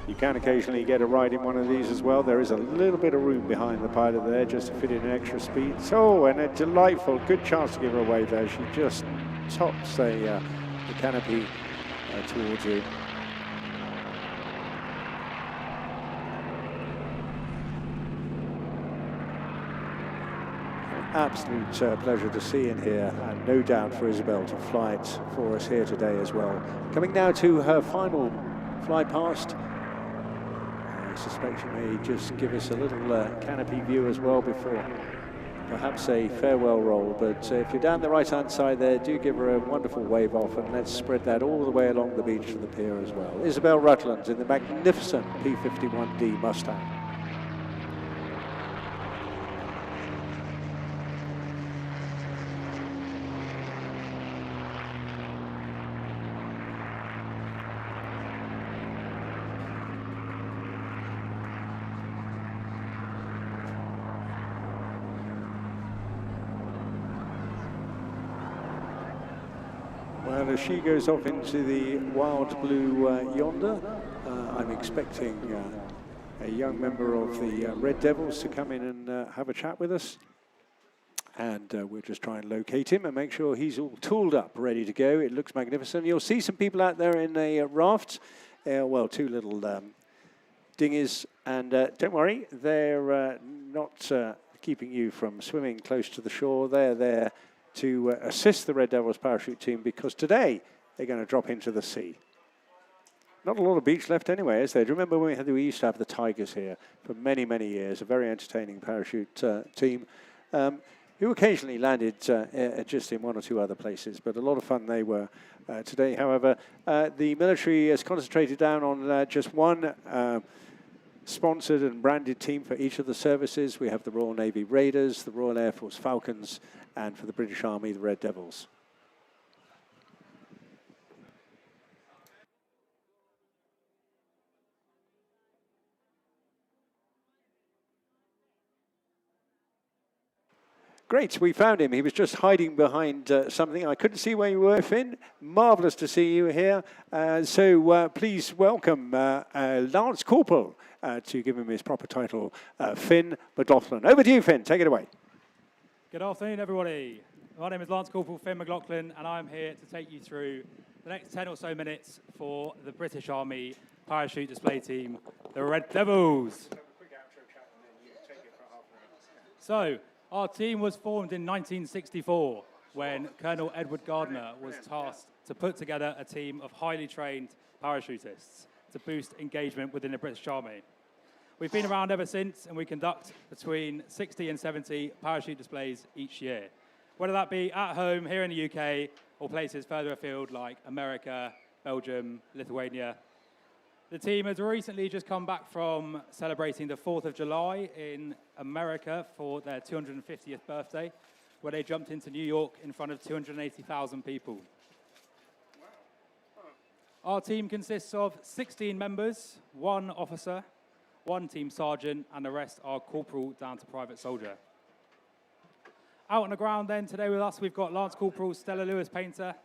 [SPEAKER 2] You can occasionally get a ride in one of these as well. There is a little bit of room behind the pilot there just to fit in extra speed. Oh, and a delightful, good chance to give her away there. She just tops the canopy towards you. Absolute pleasure to see in here, and no doubt for Isabel to fly it for us here today as well. Coming now to her final fly past. I suspect she may just give us a little canopy view as well before perhaps a farewell roll, but if you're down the right hand side there, do give her a wonderful wave off, and let's spread that all the way along the beach to the pier as well. Isabel Rutland in the magnificent P-51D Mustang. Well, as she goes off into the wild blue yonder, I'm expecting a young member of the Red Devils to come in and have a chat with us. And we'll just try and locate him and make sure he's all tooled up, ready to go. It looks magnificent. You'll see some people out there in a raft. Well, 2 little dinghies. And don't worry, they're not keeping you from swimming close to the shore. They're there to assist the Red Devils parachute team, because today they're going to drop into the sea. Not a lot of beach left anyway, is there? Do you remember when we used to have the Tigers here for many, many years, a very entertaining parachute team who occasionally landed just in 1 or 2 other places, but a lot of fun they were today. However, the military has concentrated down on just one sponsored and branded team for each of the services. We have the Royal Navy Raiders, the Royal Air Force Falcons, and for the British Army, the Red Devils. Great, we found him. He was just hiding behind something. I couldn't see where you were, Finn. Marvellous to see you here. Please welcome Lance Corporal to give him his proper title, Finn McLaughlin. Over to you, Finn. Take it away.
[SPEAKER 7] Good afternoon, everybody. My name is Lance Corporal Finn McLaughlin, and I'm here to take you through the next 10 or so minutes for the British Army parachute display team, the Red Devils. So, our team was formed in 1964 when Colonel Edward Gardner was tasked to put together a team of highly trained parachutists to boost engagement within the British Army. We've been around ever since, and we conduct between 60 and 70 parachute displays each year, whether that be at home here in the UK or places further afield like America, Belgium, Lithuania. The team has recently just come back from celebrating the 4th of July in America for their 250th birthday, where they jumped into New York in front of 280,000 people. Our team consists of 16 members, 1 officer, 1 team sergeant, and the rest are corporal down to private soldier. Out on the ground then today with us, we've got Lance Corporal Stella Lewis Painter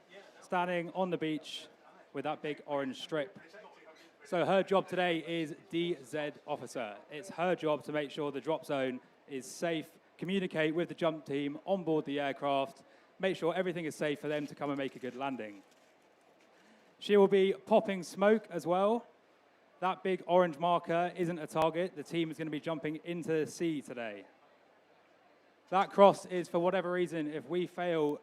[SPEAKER 7] standing on the beach with that big orange strip. So her job today is DZ officer. It's her job to make sure the drop zone is safe, communicate with the jump team on board the aircraft, make sure everything is safe for them to come and make a good landing. She will be popping smoke as well. That big orange marker isn't a target. The team is going to be jumping into the sea today. That cross is for whatever reason, if we fail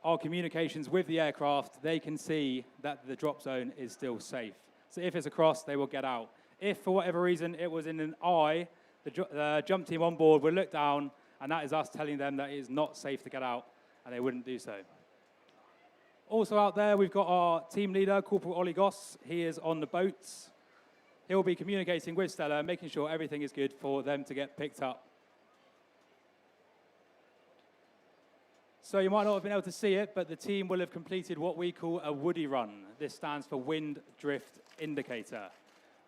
[SPEAKER 7] our communications with the aircraft, they can see that the drop zone is still safe. So if it's a cross, they will get out. If for whatever reason it was in an eye, the jump team on board would look down, and that is us telling them that it is not safe to get out, and they wouldn't do so. Also out there, we've got our team leader, Corporal Ollie Goss. He is on the boats. He'll be communicating with Stella, making sure everything is good for them to get picked up. So you might not have been able to see it, but the team will have completed what we call a woody run. This stands for wind drift indicator.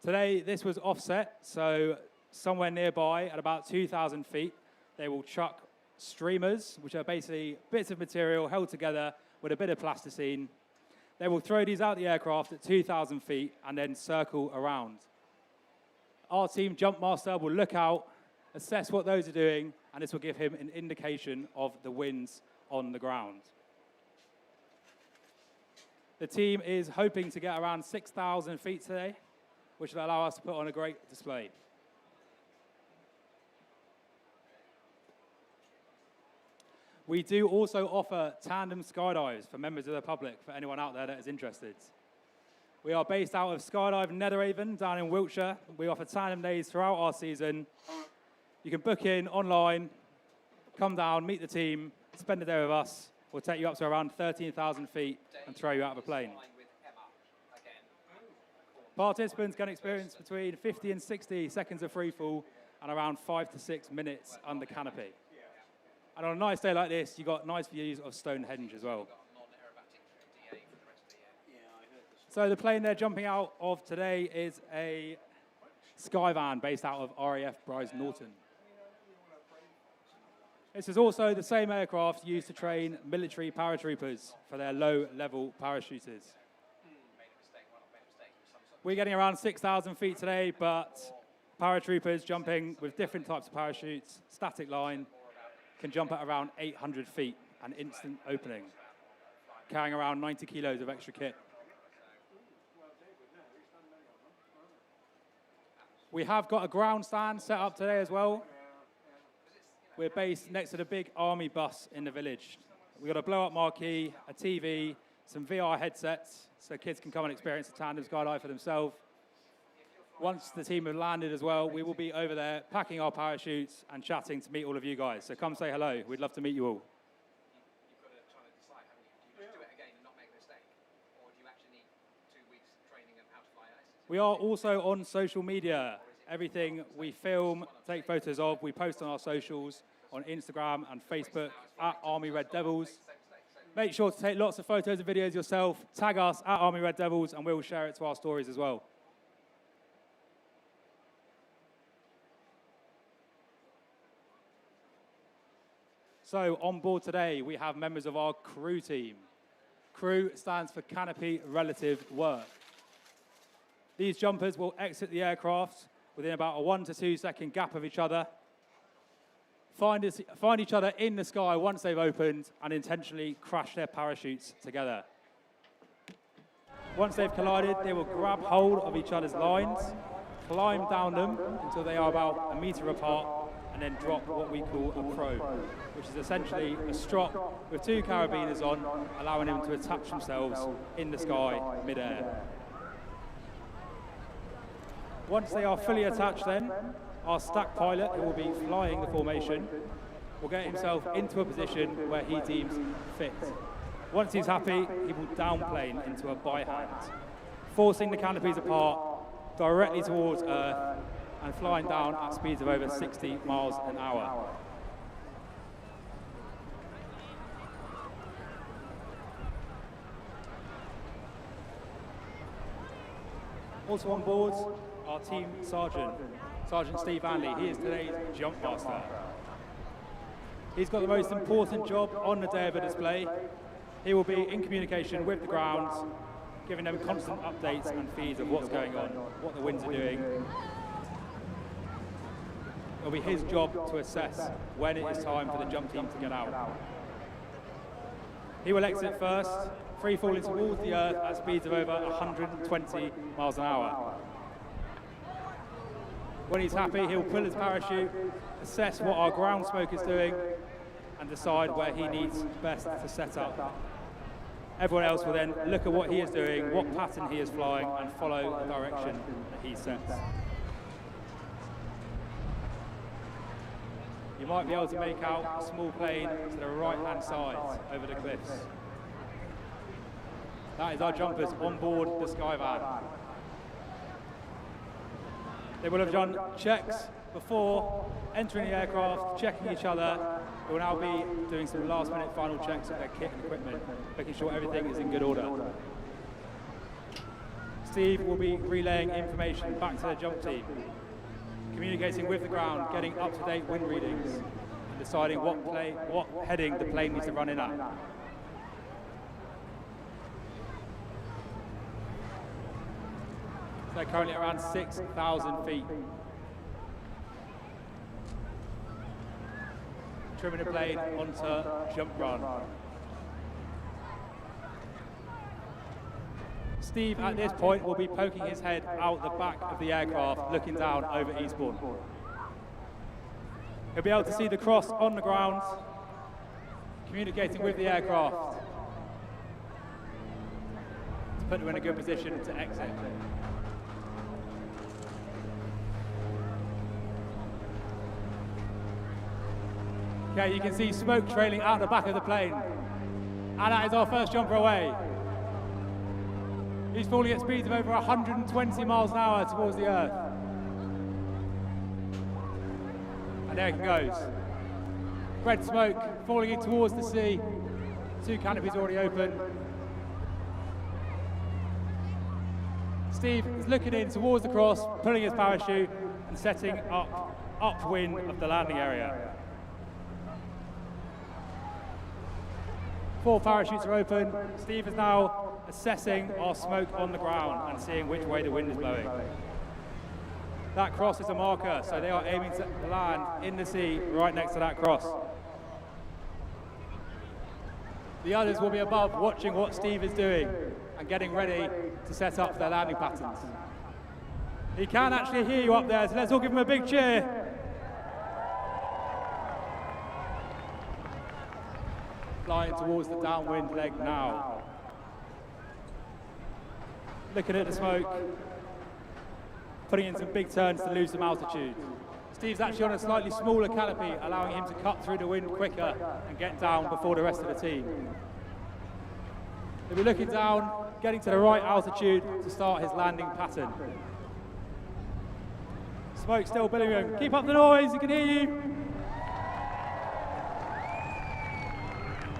[SPEAKER 7] Today, this was offset, so somewhere nearby at about 2,000 feet, they will chuck streamers, which are basically bits of material held together with a bit of plasticine. They will throw these out the aircraft at 2,000 feet and then circle around. Our team jump master will look out, assess what those are doing, and this will give him an indication of the winds on the ground. The team is hoping to get around 6,000 feet today, which will allow us to put on a great display. We do also offer tandem skydives for members of the public, for anyone out there that is interested. We are based out of Skydive Netheravon down in Wiltshire. We offer tandem days throughout our season. You can book in online, come down, meet the team, spend a day with us. We'll take you up to around 13,000 feet and throw you out of a plane. Participants can experience between 50 and 60 seconds of free fall and around 5 to 6 minutes under canopy. And on a nice day like this, you've got nice views of Stonehenge as well. So the plane they're jumping out of today is a Skyvan based out of RAF Bryce Norton. This is also the same aircraft used to train military paratroopers for their low-level parachuters. We're getting around 6,000 feet today, but paratroopers jumping with different types of parachutes, static line, can jump at around 800 feet, an instant opening, carrying around 90 kilos of extra kit. We have got a ground stand set up today as well. We're based next to the big army bus in the village. We've got a blow-up marquee, a TV, some VR headsets, so kids can come and experience the tandem skydive for themselves. Once the team have landed as well, we will be over there packing our parachutes and chatting to meet all of you guys. So come say hello. We'd love to meet you all.
[SPEAKER 1] You've got to try to decide, haven't you? Do you just do it again and not make a mistake? Or do you actually need 2 weeks training on how to fly ISIS?
[SPEAKER 7] We are also on social media. Everything we film, take photos of, we post on our socials, on Instagram and Facebook, at Army Red Devils. Make sure to take lots of photos and videos yourself, tag us at Army Red Devils, and we'll share it to our stories as well. So on board today, we have members of our crew team. Crew stands for Canopy Relative Work. These jumpers will exit the aircraft within about a 1 to 2 second gap of each other, find each other in the sky once they've opened, and intentionally crash their parachutes together. Once they've collided, they will grab hold of each other's lines, climb down them until they are about 1 meter apart, and then drop what we call a probe, which is essentially a strop with 2 carabiners on, allowing them to attach themselves in the sky mid-air. Once they are fully attached then, our stack pilot, who will be flying the formation, will get himself into a position where he deems fit. Once he's happy, he will downplane into a by-hand, forcing the canopies apart directly towards Earth and flying down at speeds of over 60 miles an hour. Also on board, our team sergeant, Sergeant Steve Anley. He is today's jump master. He's got the most important job on the day of a display. He will be in communication with the ground, giving them constant updates and feeds of what's going on, what the winds are doing. It'll be his job to assess when it is time for the jump team to get out. He will exit first, free falling towards the Earth at speeds of over 120 miles an hour. When he's happy, he'll pull his parachute, assess what our ground smoke is doing, and decide where he needs best to set up. Everyone else will then look at what he is doing, what pattern he is flying, and follow the direction that he sets. You might be able to make out a small plane to the right-hand side over the cliffs. That is our jumpers on board the Skyvan. They will have done checks before entering the aircraft, checking each other. They will now be doing some last-minute final checks of their kit and equipment, making sure everything is in good order. Steve will be relaying information back to the jump team, communicating with the ground, getting up-to-date wind readings, and deciding what heading the plane needs to run in at. They're currently around 6,000 feet. Trimming the plane onto jump run. Steve, at this point, will be poking his head out the back of the aircraft, looking down over Eastbourne. He'll be able to see the cross on the ground, communicating with the aircraft to put them in a good position to exit. Okay, you can see smoke trailing out the back of the plane. And that is our first jumper away. He's falling at speeds of over 120 miles an hour towards the Earth. And there he goes. Red smoke falling in towards the sea. 2 canopies already open. Steve is looking in towards the cross, pulling his parachute and setting up upwind of the landing area. 4 parachutes are open. Steve is now assessing our smoke on the ground and seeing which way the wind is blowing. That cross is a marker, so they are aiming to land in the sea right next to that cross. The others will be above watching what Steve is doing and getting ready to set up their landing patterns. He can actually hear you up there, so let's all give him a big cheer. Flying towards the downwind leg now. Looking at the smoke, putting in some big turns to lose some altitude. Steve's actually on a slightly smaller canopy, allowing him to cut through the wind quicker and get down before the rest of the team. He'll be looking down, getting to the right altitude to start his landing pattern. Smoke still billowing. Keep up the noise, he can hear you.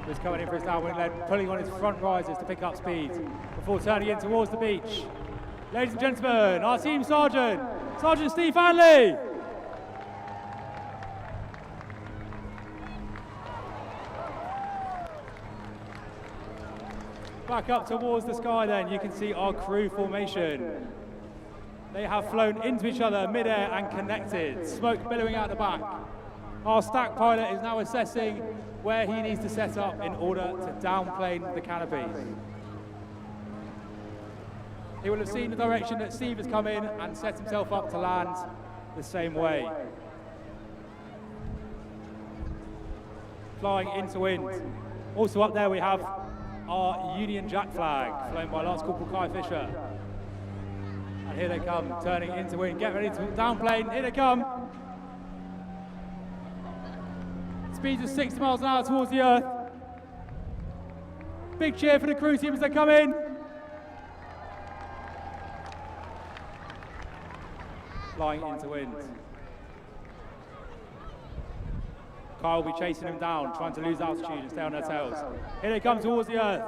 [SPEAKER 7] He's coming in for his downwind lead, pulling on his front risers to pick up speed before turning in towards the beach. Ladies and gentlemen, our team sergeant, Sergeant Steve Hanley. Back up towards the sky then, you can see our crew formation. They have flown into each other mid-air and connected, smoke billowing out the back. Our stack pilot is now assessing where he needs to set up in order to downplane the canopy. He will have seen the direction that Steve has come in and set himself up to land the same way. Flying into wind. Also up there we have our Union Jack flag, flown by Lance Corporal Kai Fisher. And here they come, turning into wind. Get ready to downplane, here they come. Speeds of 60 miles an hour towards the earth. Big cheer for the crew team as they come in. Flying into wind. Kyle will be chasing them down, trying to lose altitude and stay on their tails. Here they come towards the earth.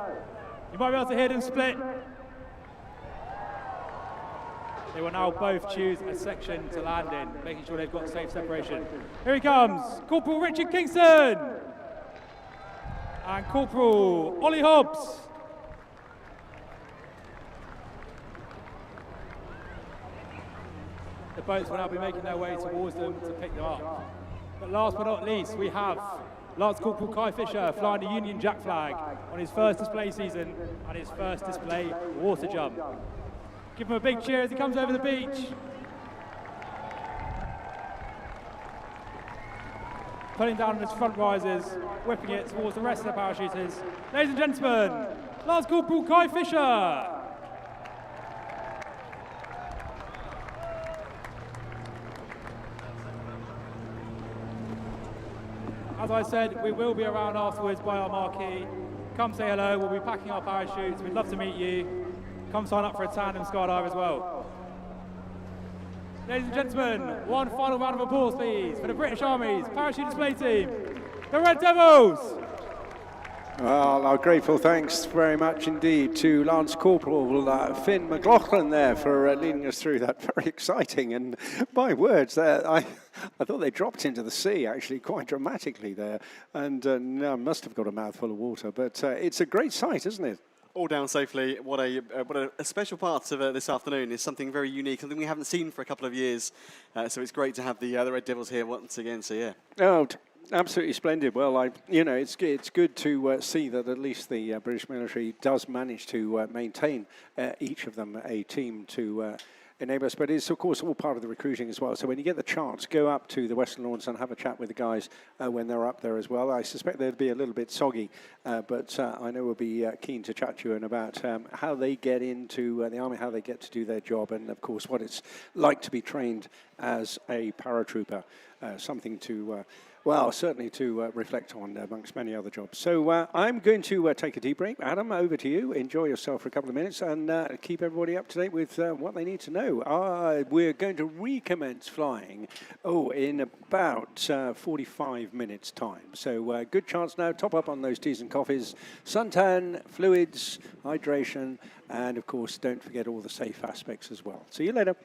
[SPEAKER 7] You might be able to hear them split. They will now both choose a section to land in, making sure they've got safe separation. Here he comes, Corporal Richard Kingston and Corporal Ollie Hobbs. The boats will now be making their way towards them to pick them up. But last but not least, we have Lance Corporal Kai Fisher flying the Union Jack flag on his first display season and his first display water jump. Give him a big cheer as he comes over the beach. Pulling down on his front risers, whipping it towards the rest of the parachuters. Ladies and gentlemen, Lance Corporal Kai Fisher. As I said, we will be around afterwards by our marquee. Come say hello, we'll be packing our parachutes. We'd love to meet you. Come sign up for a tandem skydive as well. Ladies and gentlemen, one final round of applause please for the British Army's parachute display team, the Red Devils.
[SPEAKER 2] Well, our grateful thanks very much indeed to Lance Corporal Finn McLaughlin there for leading us through that. Very exciting, and my words, I thought they dropped into the sea actually quite dramatically there, and must have got a mouthful of water, but it's a great sight, isn't it?
[SPEAKER 3] All down safely. What a special part of this afternoon is something very unique, something we haven't seen for a couple of years. So it's great to have the Red Devils here once again. So yeah.
[SPEAKER 2] Oh, absolutely splendid. Well, it's good to see that at least the British military does manage to maintain each of them a team to enable us, but it's of course all part of the recruiting as well. So when you get the chance, go up to the Westland Lawns and have a chat with the guys when they're up there as well. I suspect they'll be a little bit soggy, but I know we'll be keen to chat to you and about how they get into the Army, how they get to do their job, and of course what it's like to be trained as a paratrooper. Something to well, certainly to reflect on amongst many other jobs. So I'm going to take a deep break. Adam, over to you. Enjoy yourself for a couple of minutes and keep everybody up to date with what they need to know. We're going to recommence flying, in about 45 minutes' time. So good chance now. Top up on those teas and coffees, suntan, fluids, hydration, and of course, don't forget all the safe aspects as well. See you later.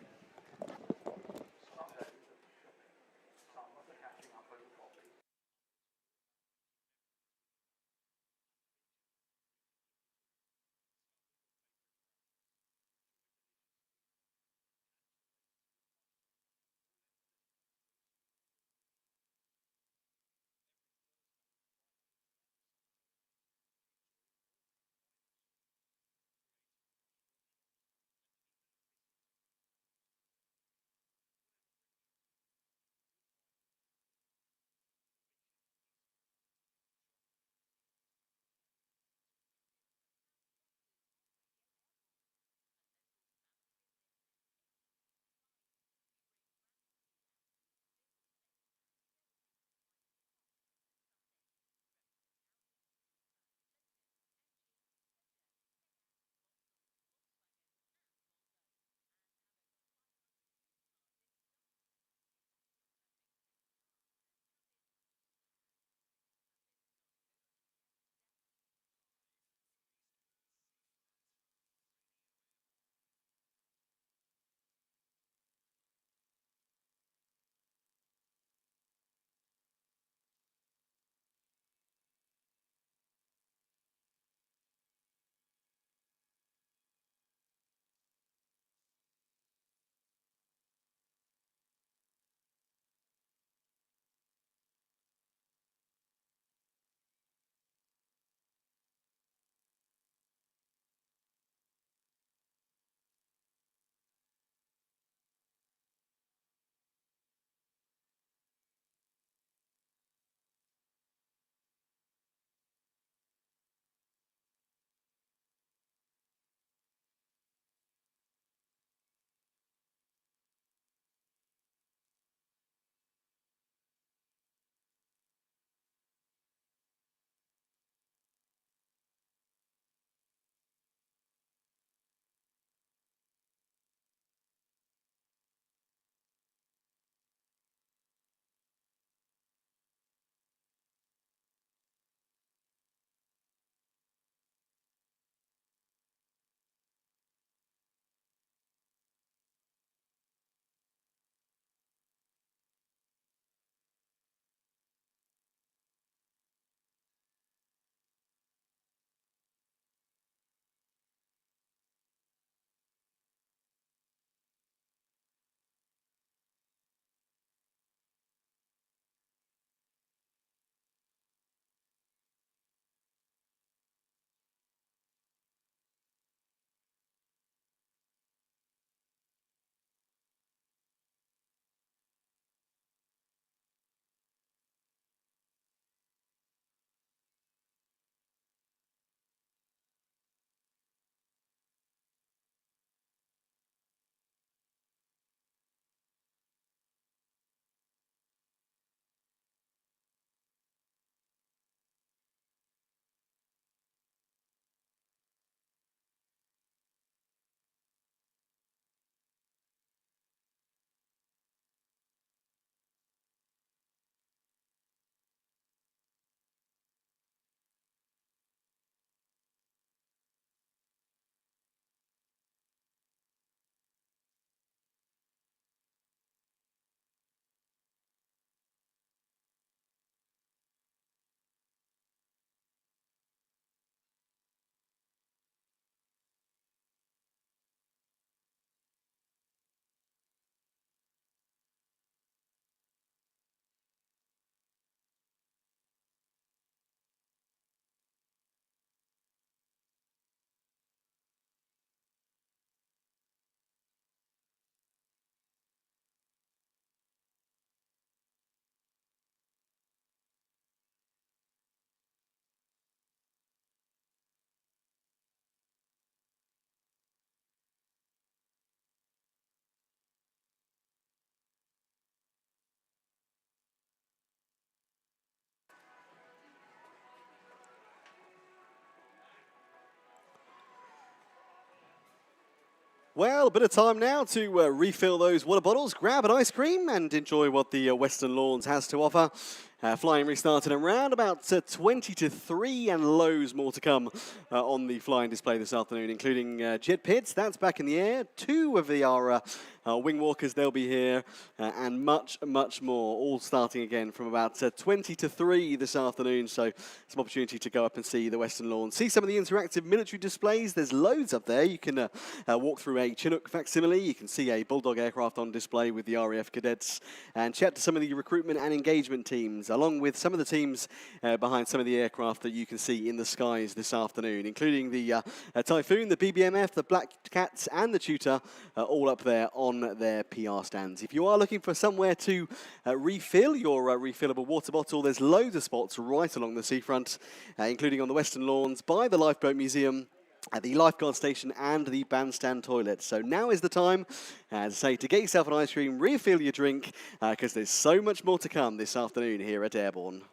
[SPEAKER 3] Well, a bit of time now to refill those water bottles, grab an ice cream, and enjoy what the Western Lawns has to offer. Flying restarted around about 20 to 3 and loads more to come on the flying display this afternoon, including jet pits, that's back in the air, 2 of our WingWalkers, they'll be here, and much, much more, all starting again from about 20 to 3 this afternoon, so some opportunity to go up and see the Western Lawn. See some of the interactive military displays, there's loads up there. You can walk through a Chinook facsimile, you can see a Bulldog aircraft on display with the RAF cadets, and chat to some of the recruitment and engagement teams, along with some of the teams behind some of the aircraft that you can see in the skies this afternoon, including the Typhoon, the BBMF, the Black Cats, and the Tutor, all up there on their PR stands. If you are looking for somewhere to refill your refillable water bottle, there's loads of spots right along the seafront, including on the Western Lawns, by the Lifeboat Museum, at the lifeguard station and the bandstand toilet. So now is the time, as I say, to get yourself an ice cream, refill your drink, because there's so much more to come this afternoon here at Airborne.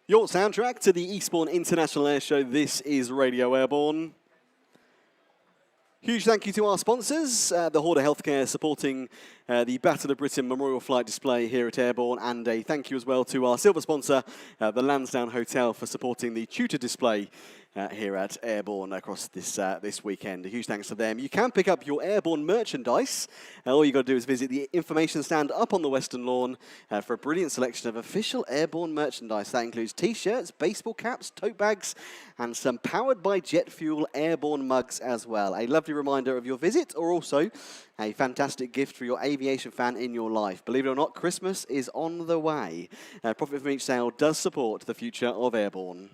[SPEAKER 3] Your soundtrack to the Eastbourne International Airshow, this is Radio Airborne. Huge thank you to our sponsors, the Horda Healthcare supporting the Battle of Britain Memorial Flight Display here at Airborne, and a thank you as well to our silver sponsor, the Lansdowne Hotel, for supporting the Tutor display here at Airborne across this weekend. A huge thanks to them. You can pick up your Airborne merchandise. All you've got to do is visit the information stand up on the Western Lawn for a brilliant selection of official Airborne merchandise. That includes T-shirts, baseball caps, tote bags, and some powered by jet fuel Airborne mugs as well. A lovely reminder of your visit, or also a fantastic gift for your aviation fan in your life. Believe it or not, Christmas is on the way. Profit from each sale does support the future of Airborne.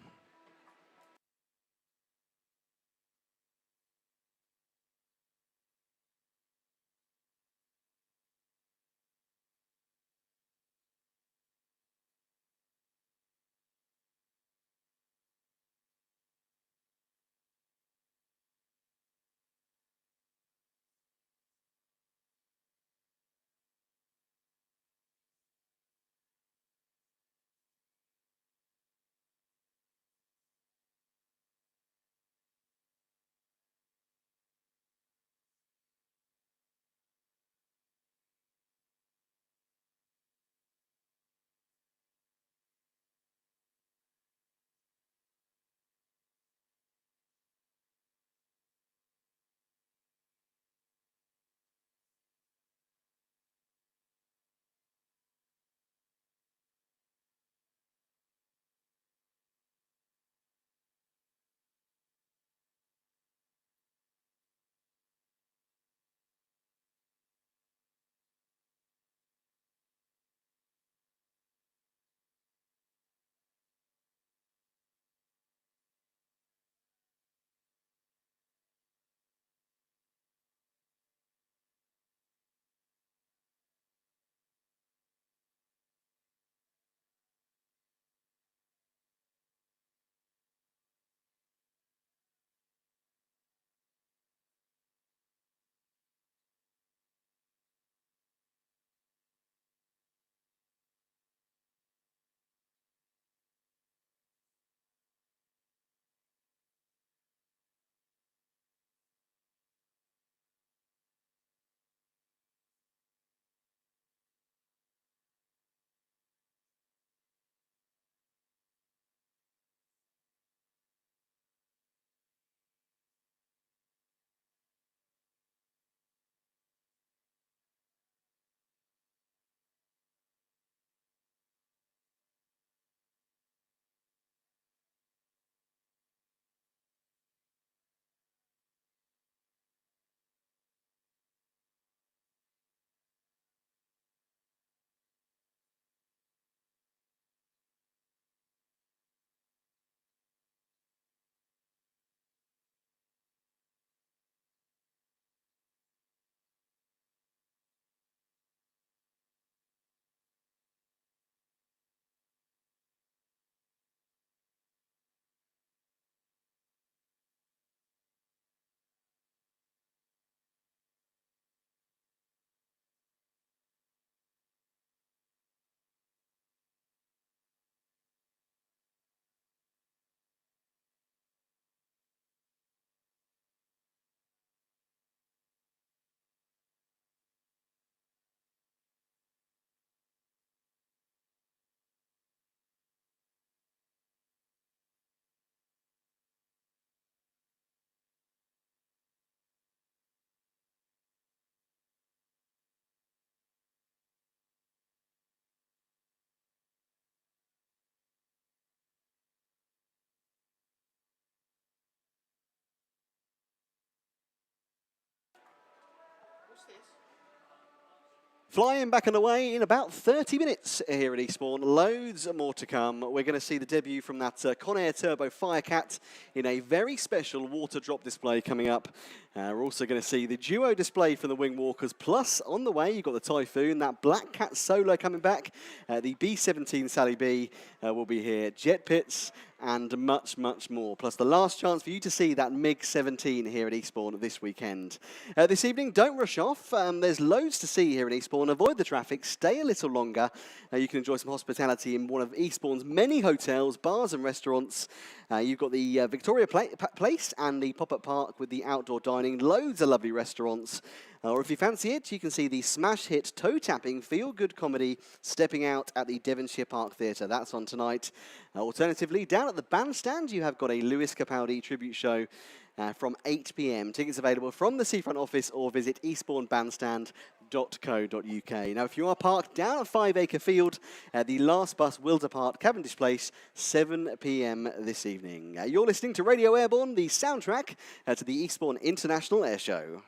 [SPEAKER 3] Flying back and away in about 30 minutes here at Eastbourne. Loads more to come. We're going to see the debut from that Conair Turbo Firecat in a very special water drop display coming up. We're also going to see the duo display from the WingWalkers. Plus, on the way, you've got the Typhoon, that Black Cat Solo coming back. The B-17 Sally B will be here. Jet pits and much, much more. Plus the last chance for you to see that MiG-17 here at Eastbourne this weekend. This evening, don't rush off. There's loads to see here at Eastbourne. Avoid the traffic. Stay a little longer. You can enjoy some hospitality in one of Eastbourne's many hotels, bars and restaurants. You've got the Victoria Place and the Pop-Up Park with the outdoor dining. Loads of lovely restaurants. Or if you fancy it, you can see the smash hit toe-tapping feel-good comedy Stepping Out at the Devonshire Park Theatre. That's on tonight. Alternatively, down at the bandstand, you have got a Lewis Capaldi tribute show from 8 p.m. Tickets available from the Seafront office or visit eastbournebandstand.co.uk. Now, if you are parked down at 5 Acre Field, the last bus will depart Cavendish Place 7 p.m. this evening. You're listening to Radio Airborne, the soundtrack to the Eastbourne International Airshow.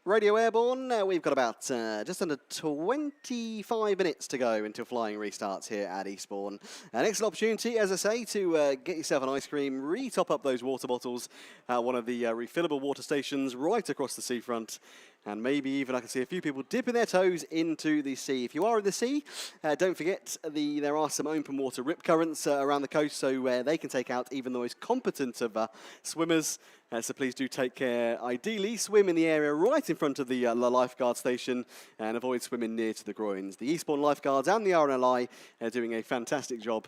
[SPEAKER 3] Radio Airborne, we've got about just under 25 minutes to go until flying restarts here at Eastbourne. An excellent opportunity, as I say, to get yourself an ice cream, re-top up those water bottles at one of the refillable water stations right across the seafront. And maybe even I can see a few people dipping their toes into the sea. If you are in the sea, don't forget there are some open water rip currents around the coast, so they can take out even the most competent of swimmers. So please do take care. Ideally, swim in the area right in front of the lifeguard station and avoid swimming near to the groins. The Eastbourne Lifeguards and the RNLI are doing a fantastic job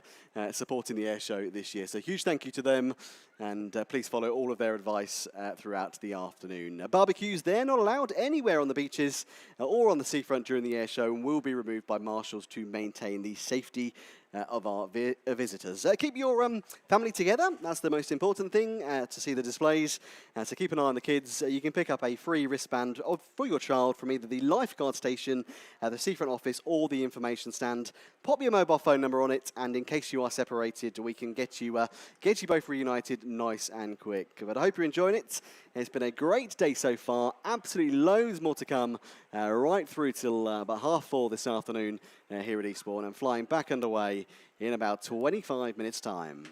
[SPEAKER 3] supporting the air show this year. So huge thank you to them, and please follow all of their advice throughout the afternoon. Barbecues, they're not allowed anywhere on the beaches or on the seafront during the air show and will be removed by marshals to maintain the safety of our visitors. Keep your family together. That's the most important thing, to see the displays. So keep an eye on the kids. You can pick up a free wristband for your child from either the lifeguard station, the seafront office, or the information stand. Pop your mobile phone number on it, and in case you are separated, we can get you both reunited nice and quick. But I hope you're enjoying it. It's been a great day so far. Absolutely loads more to come, right through till about 4:30 this afternoon here at Eastbourne, and flying back underway in about 25 minutes' time.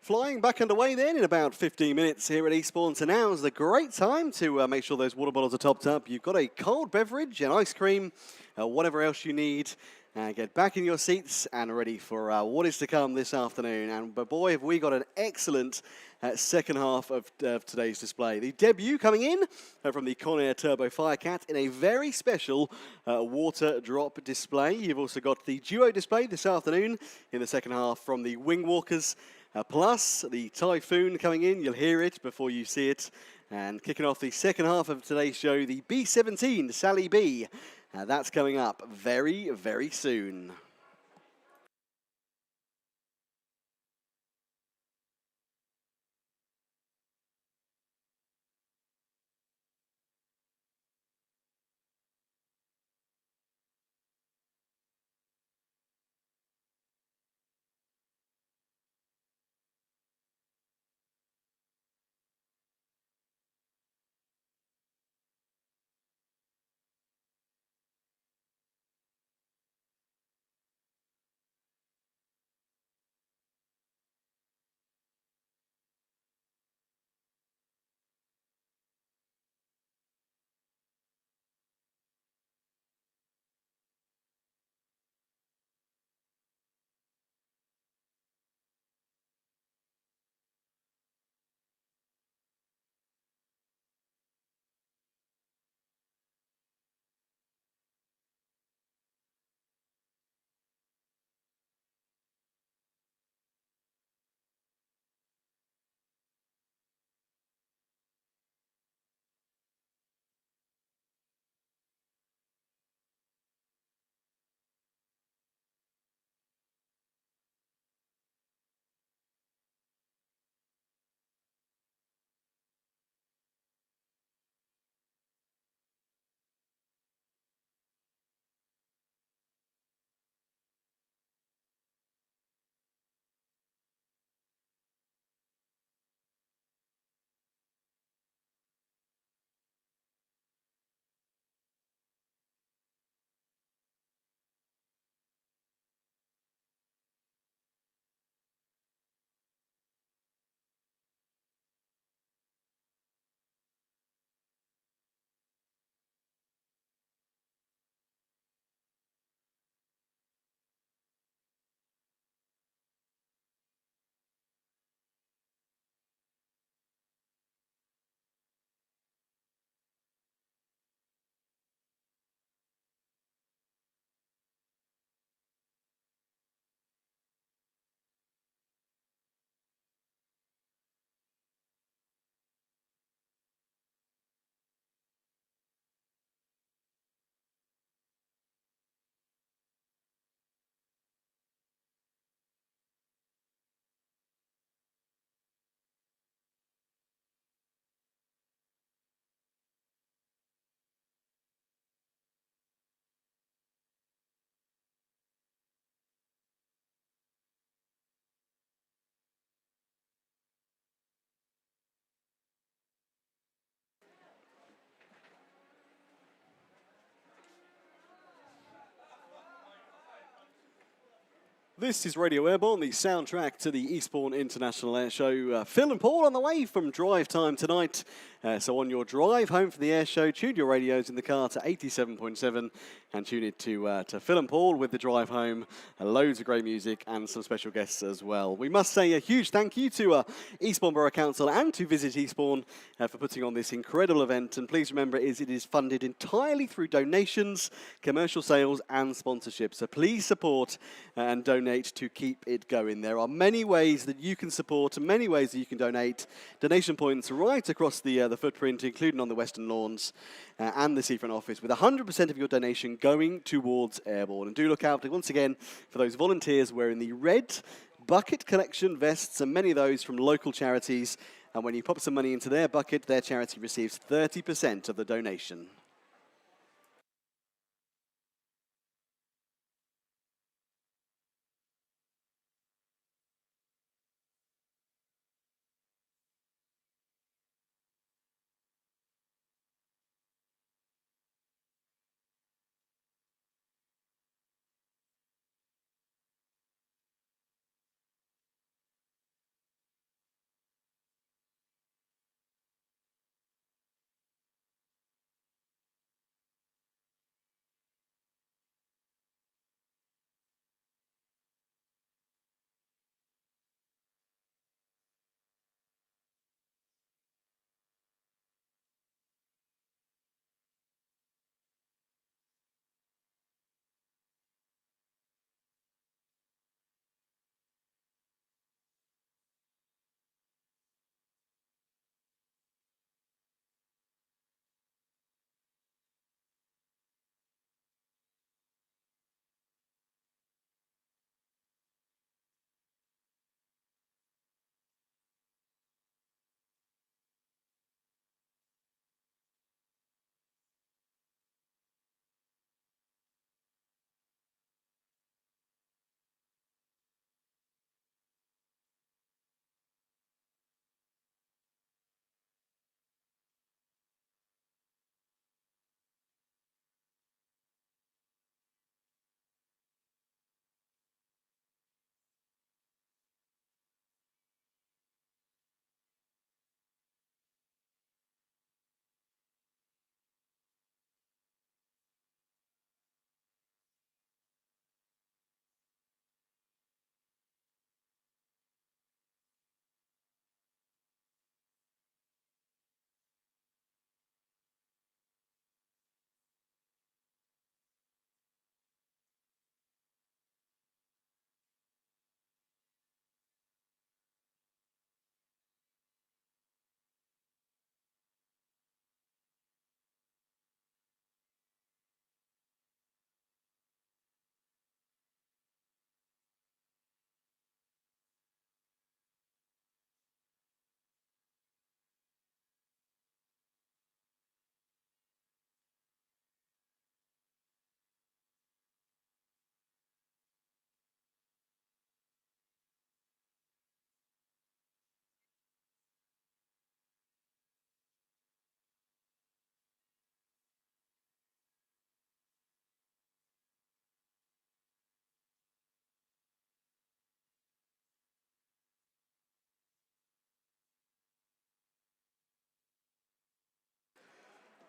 [SPEAKER 3] Flying back underway then in about 15 minutes here at Eastbourne. So now is a great time to make sure those water bottles are topped up. You've got a cold beverage, an ice cream, whatever else you need. Get back in your seats and ready for what is to come this afternoon. And boy, have we got an excellent second half of today's display. The debut coming in from the Conair Turbo Firecat in a very special water drop display. You've also got the duo display this afternoon in the second half from the WingWalkers. Plus the Typhoon coming in, you'll hear it before you see it. And kicking off the second half of today's show, the B-17 Sally B. That's coming up very, very soon. This is Radio Airborne, the soundtrack to the Eastbourne International Airshow. Phil and Paul on the way from drive time tonight. So on your drive home from the airshow, tune your radios in the car to 87.7 and tune it to Phil and Paul with the drive home. Loads of great music and some special guests as well. We must say a huge thank you to Eastbourne Borough Council and to Visit Eastbourne for putting on this incredible event. And please remember, it is funded entirely through donations, commercial sales and sponsorship. So please support and donate to keep it going. There are many ways that you can support and many ways that you can donate. Donation points right across the footprint, including on the Western Lawns and the Seafront office, with 100% of your donation going towards Airborne. And do look out, once again, for those volunteers wearing the red bucket collection vests, and many of those from local charities. And when you pop some money into their bucket, their charity receives 30% of the donation.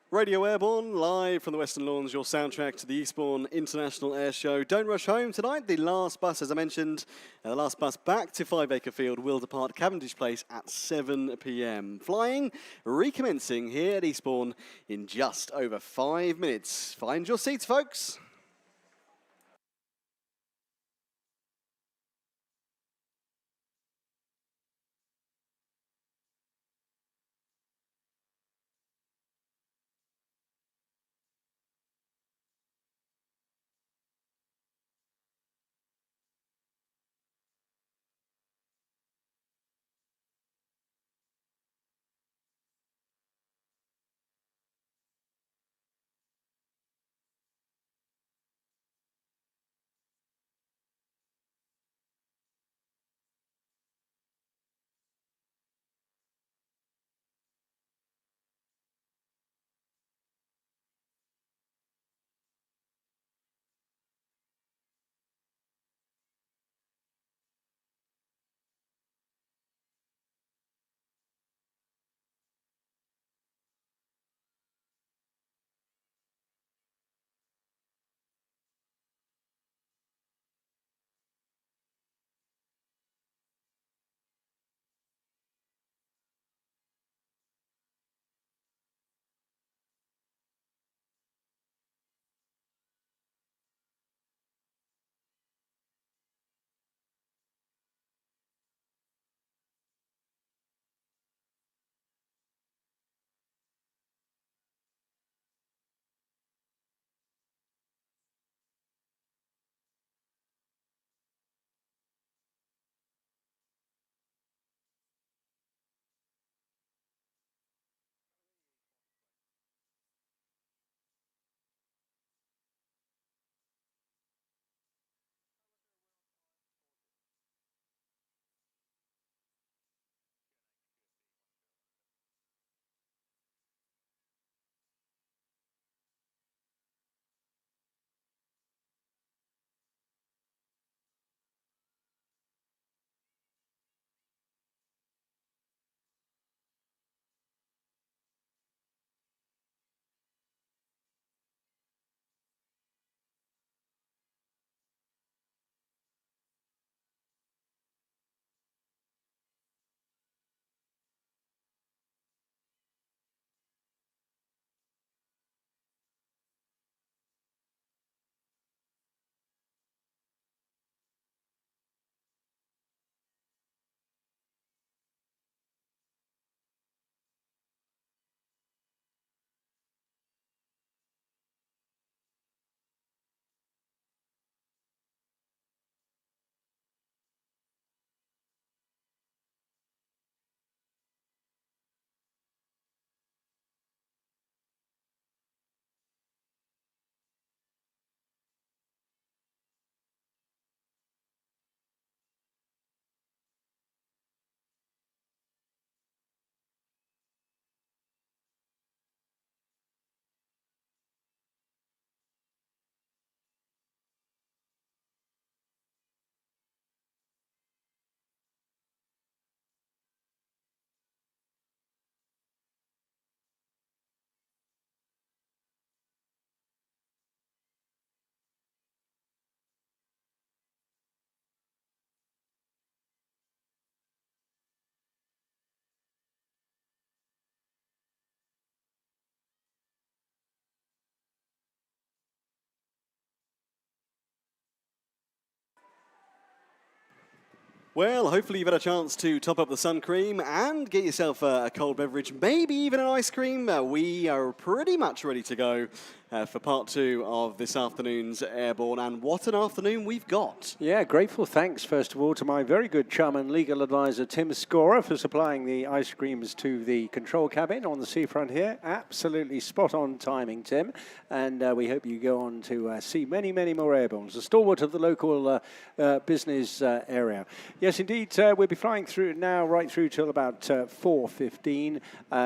[SPEAKER 3] Radio Airborne, live from the Western Lawns, your soundtrack to the Eastbourne International Airshow. Don't rush home tonight. The last bus, as I mentioned, the last bus back to 5 Acre Field will depart Cavendish Place at 7 p.m. Flying, recommencing here at Eastbourne in just over 5 minutes. Find your seats, folks. Well, hopefully you've had a chance to top up the sun cream and get yourself a cold beverage, maybe even an ice cream. We are pretty much ready to go for part 2 of this afternoon's Airborne, and what an afternoon we've got.
[SPEAKER 2] Yeah, grateful thanks, first of all, to my very good chum and legal advisor, Tim Scorer, for supplying the ice creams to the control cabin on the seafront here. Absolutely spot-on timing, Tim, and we hope you go on to see many, many more Airbornes, a stalwart of the local business area. Yes, indeed, we'll be flying through now, right through till about 4:15,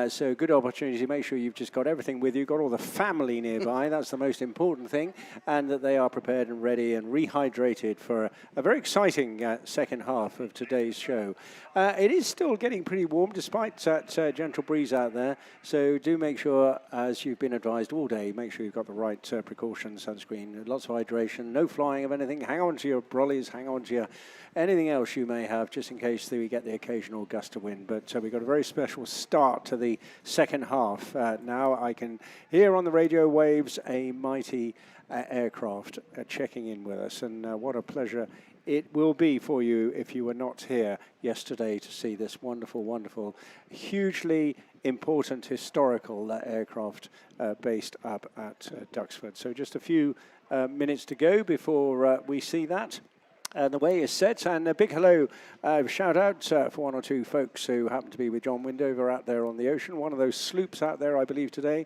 [SPEAKER 2] so good opportunity to make sure you've just got everything with you, got all the family nearby. fly. That's the most important thing, and that they are prepared and ready and rehydrated for a very exciting second half of today's show. It is still getting pretty warm despite that gentle breeze out there, so do make sure, as you've been advised all day, make sure you've got the right precautions, sunscreen, lots of hydration, no flying of anything. Hang on to your brollies, hang on to your anything else you may have, just in case we get the occasional gust of wind. But we've got a very special start to the second half. Now I can hear on the radio waves a mighty aircraft checking in with us, and what a pleasure it will be for you if you were not here yesterday to see this wonderful, wonderful, hugely important historical aircraft based up at Duxford. So just a few minutes to go before we see that. The way is set, and a big hello, shout out for one or two folks who happen to be with John Windover out there on the ocean, one of those sloops out there, I believe, today.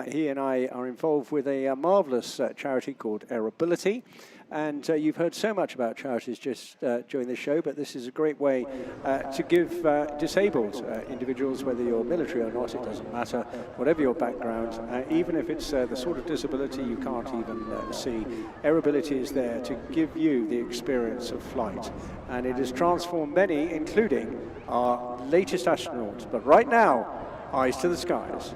[SPEAKER 2] He and I are involved with a marvellous charity called Aerobatics. And you've heard so much about charities just during this show, but this is a great way to give disabled individuals, whether you're military or not, it doesn't matter, whatever your background, even if it's the sort of disability you can't even see, Aerobatics is there to give you the experience of flight. And it has transformed many, including our latest astronauts. But right now, eyes to the skies.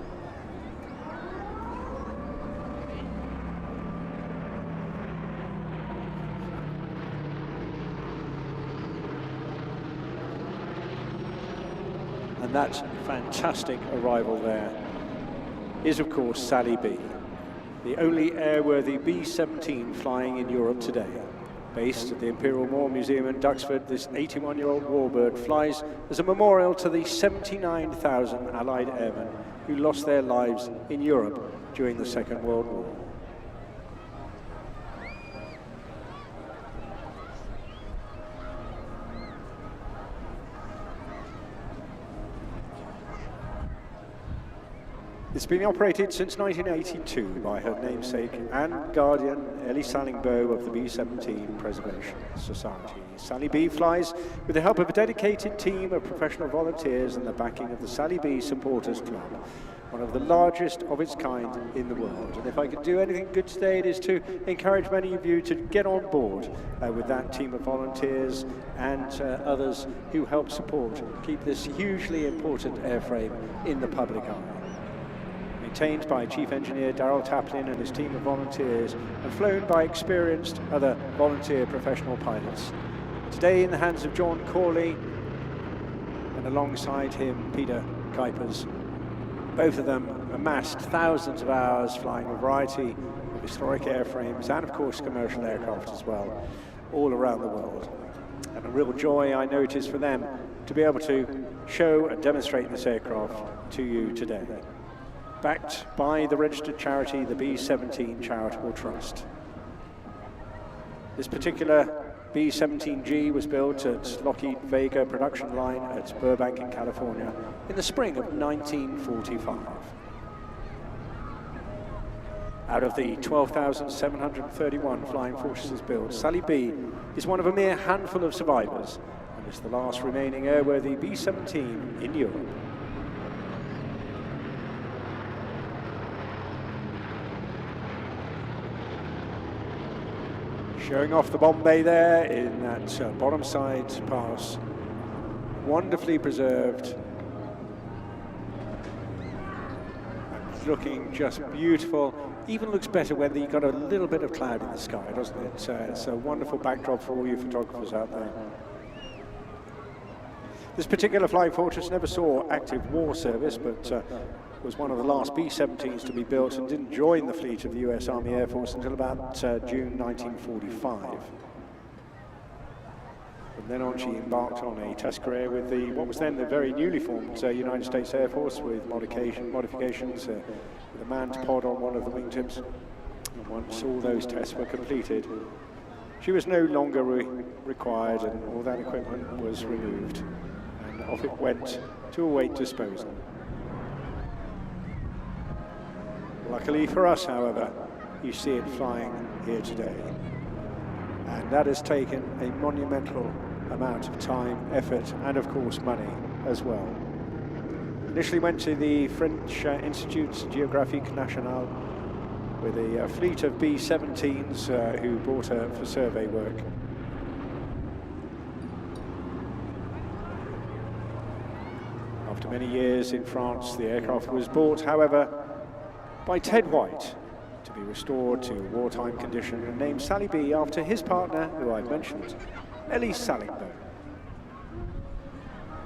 [SPEAKER 2] And that fantastic arrival there is, of course, Sally B, the only airworthy B-17 flying in Europe today. Based at the Imperial War Museum in Duxford, this 81-year-old warbird flies as a memorial to the 79,000 Allied airmen who lost their lives in Europe during the Second World War. It's been operated since 1982 by her namesake and guardian, Ellie Sallingbow of the B-17 Preservation Society. Sally B flies with the help of a dedicated team of professional volunteers and the backing of the Sally B Supporters Club, one of the largest of its kind in the world. And if I could do anything good today, it is to encourage many of you to get on board with that team of volunteers and others who help support, keep this hugely important airframe in the public eye. Maintained by Chief Engineer Darryl Taplin and his team of volunteers, and flown by experienced other volunteer professional pilots. Today in the hands of John Corley, and alongside him Peter Kuipers. Both of them amassed thousands of hours flying a variety of historic airframes and of course commercial aircraft as well, all around the world. And a real joy I know it is for them to be able to show and demonstrate this aircraft to you today. Backed by the registered charity, the B-17 Charitable Trust. This particular B-17G was built at Lockheed Vega production line at Burbank in California in the spring of 1945. Out of the 12,731 Flying Fortresses built, Sally B is one of a mere handful of survivors and is the last remaining airworthy B-17 in Europe. Showing off the bomb bay there in that bottom side pass, wonderfully preserved, and looking just beautiful. Even looks better when you've got a little bit of cloud in the sky, doesn't it? It's a wonderful backdrop for all you photographers out there. This particular Flying Fortress never saw active war service, but was one of the last B-17s to be built and didn't join the fleet of the US Army Air Force until about June 1945. From then on, she embarked on a test career with what was then the very newly formed United States Air Force, with modifications, with a manned pod on one of the wingtips. And once all those tests were completed, she was no longer required, and all that equipment was removed. And off it went to await disposal. Luckily for us, however, you see it flying here today. And that has taken a monumental amount of time, effort, and of course money as well. Initially went to the French Institut Géographique National, with a fleet of B-17s who brought her for survey work. After many years in France, the aircraft was bought, however, by Ted White to be restored to wartime condition and named Sally B after his partner, who I've mentioned, Ellie Sallingbow.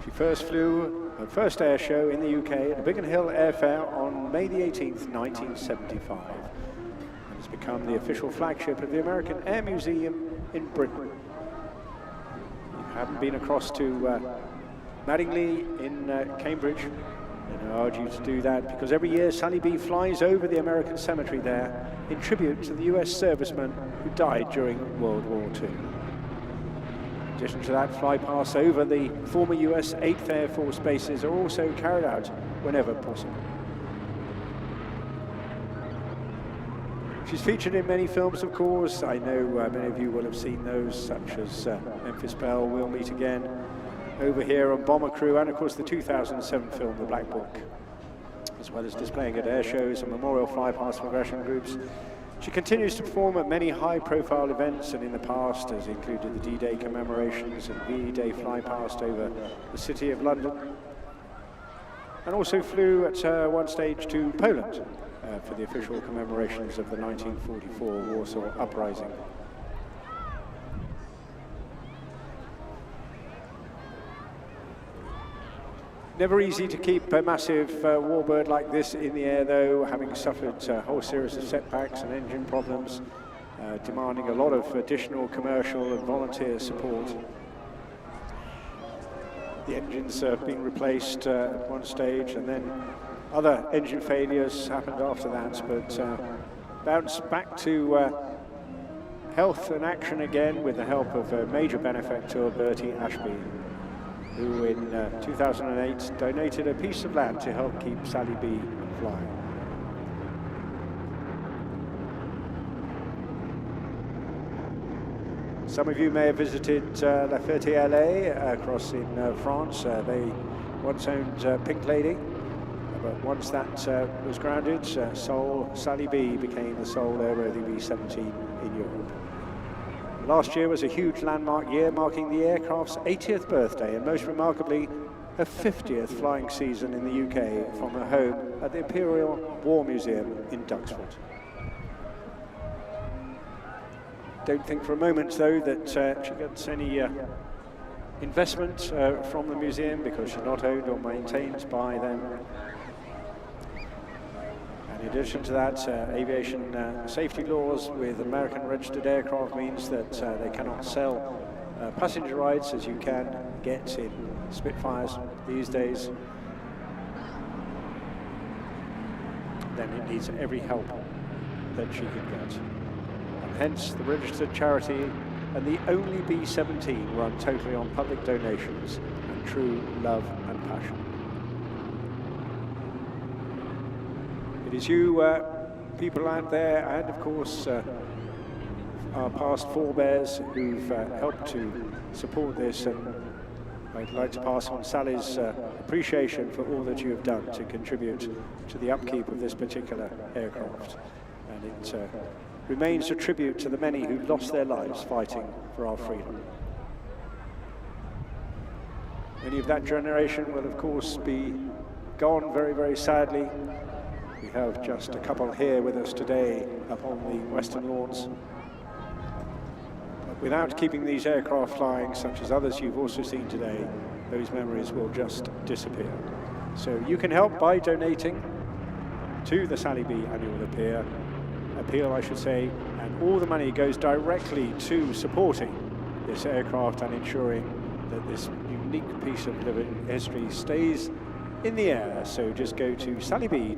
[SPEAKER 2] She first flew her first air show in the UK at Biggin Hill Airfair on May the 18th, 1975, and has become the official flagship of the American Air Museum in Britain. If you haven't been across to Madingley in Cambridge, then I urge you to do that, because every year Sally B flies over the American cemetery there in tribute to the US servicemen who died during World War II. In addition to that, flypasts over the former US 8th Air Force bases are also carried out whenever possible. She's featured in many films, of course. I know many of you will have seen those, such as Memphis Belle, We'll Meet Again, Over Here on Bomber Crew, and of course the 2007 film The Black Book, as well as displaying at air shows and memorial flypast progression groups. She continues to perform at many high-profile events, and in the past has included the D-Day commemorations and V-Day flypast over the city of London, and also flew at one stage to Poland for the official commemorations of the 1944 Warsaw Uprising. Never easy to keep a massive warbird like this in the air, though, having suffered a whole series of setbacks and engine problems, demanding a lot of additional commercial and volunteer support. The engines have been replaced at one stage, and then other engine failures happened after that, but bounced back to health and action again with the help of a major benefactor, Bertie Ashby, who in 2008 donated a piece of land to help keep Sally B flying. Some of you may have visited La Ferté-Alais across in France. They once owned Pink Lady, but once that was grounded, Sally B became the sole airworthy B-17 in Europe. Last year was a huge landmark year, marking the aircraft's 80th birthday and most remarkably, her 50th flying season in the UK from her home at the Imperial War Museum in Duxford. Don't think for a moment, though, that she gets any investment from the museum, because she's not owned or maintained by them. In addition to that, aviation safety laws with American registered aircraft means that they cannot sell passenger rides as you can get in Spitfires these days. Then it needs every help that she can get. And hence the registered charity and the only B-17 run totally on public donations and true love and passion. It is you people out there, and of course our past forebears, who've helped to support this, and I'd like to pass on Sally's appreciation for all that you have done to contribute to the upkeep of this particular aircraft. And it remains a tribute to the many who lost their lives fighting for our freedom. Many of that generation will of course be gone very, very sadly. We have just a couple here with us today up on the western lawns. But without keeping these aircraft flying, such as others you've also seen today, those memories will just disappear. So you can help by donating to the Sally B Annual Appeal, I should say, and all the money goes directly to supporting this aircraft and ensuring that this unique piece of living history stays in the air. So just go to sallyb.org.uk.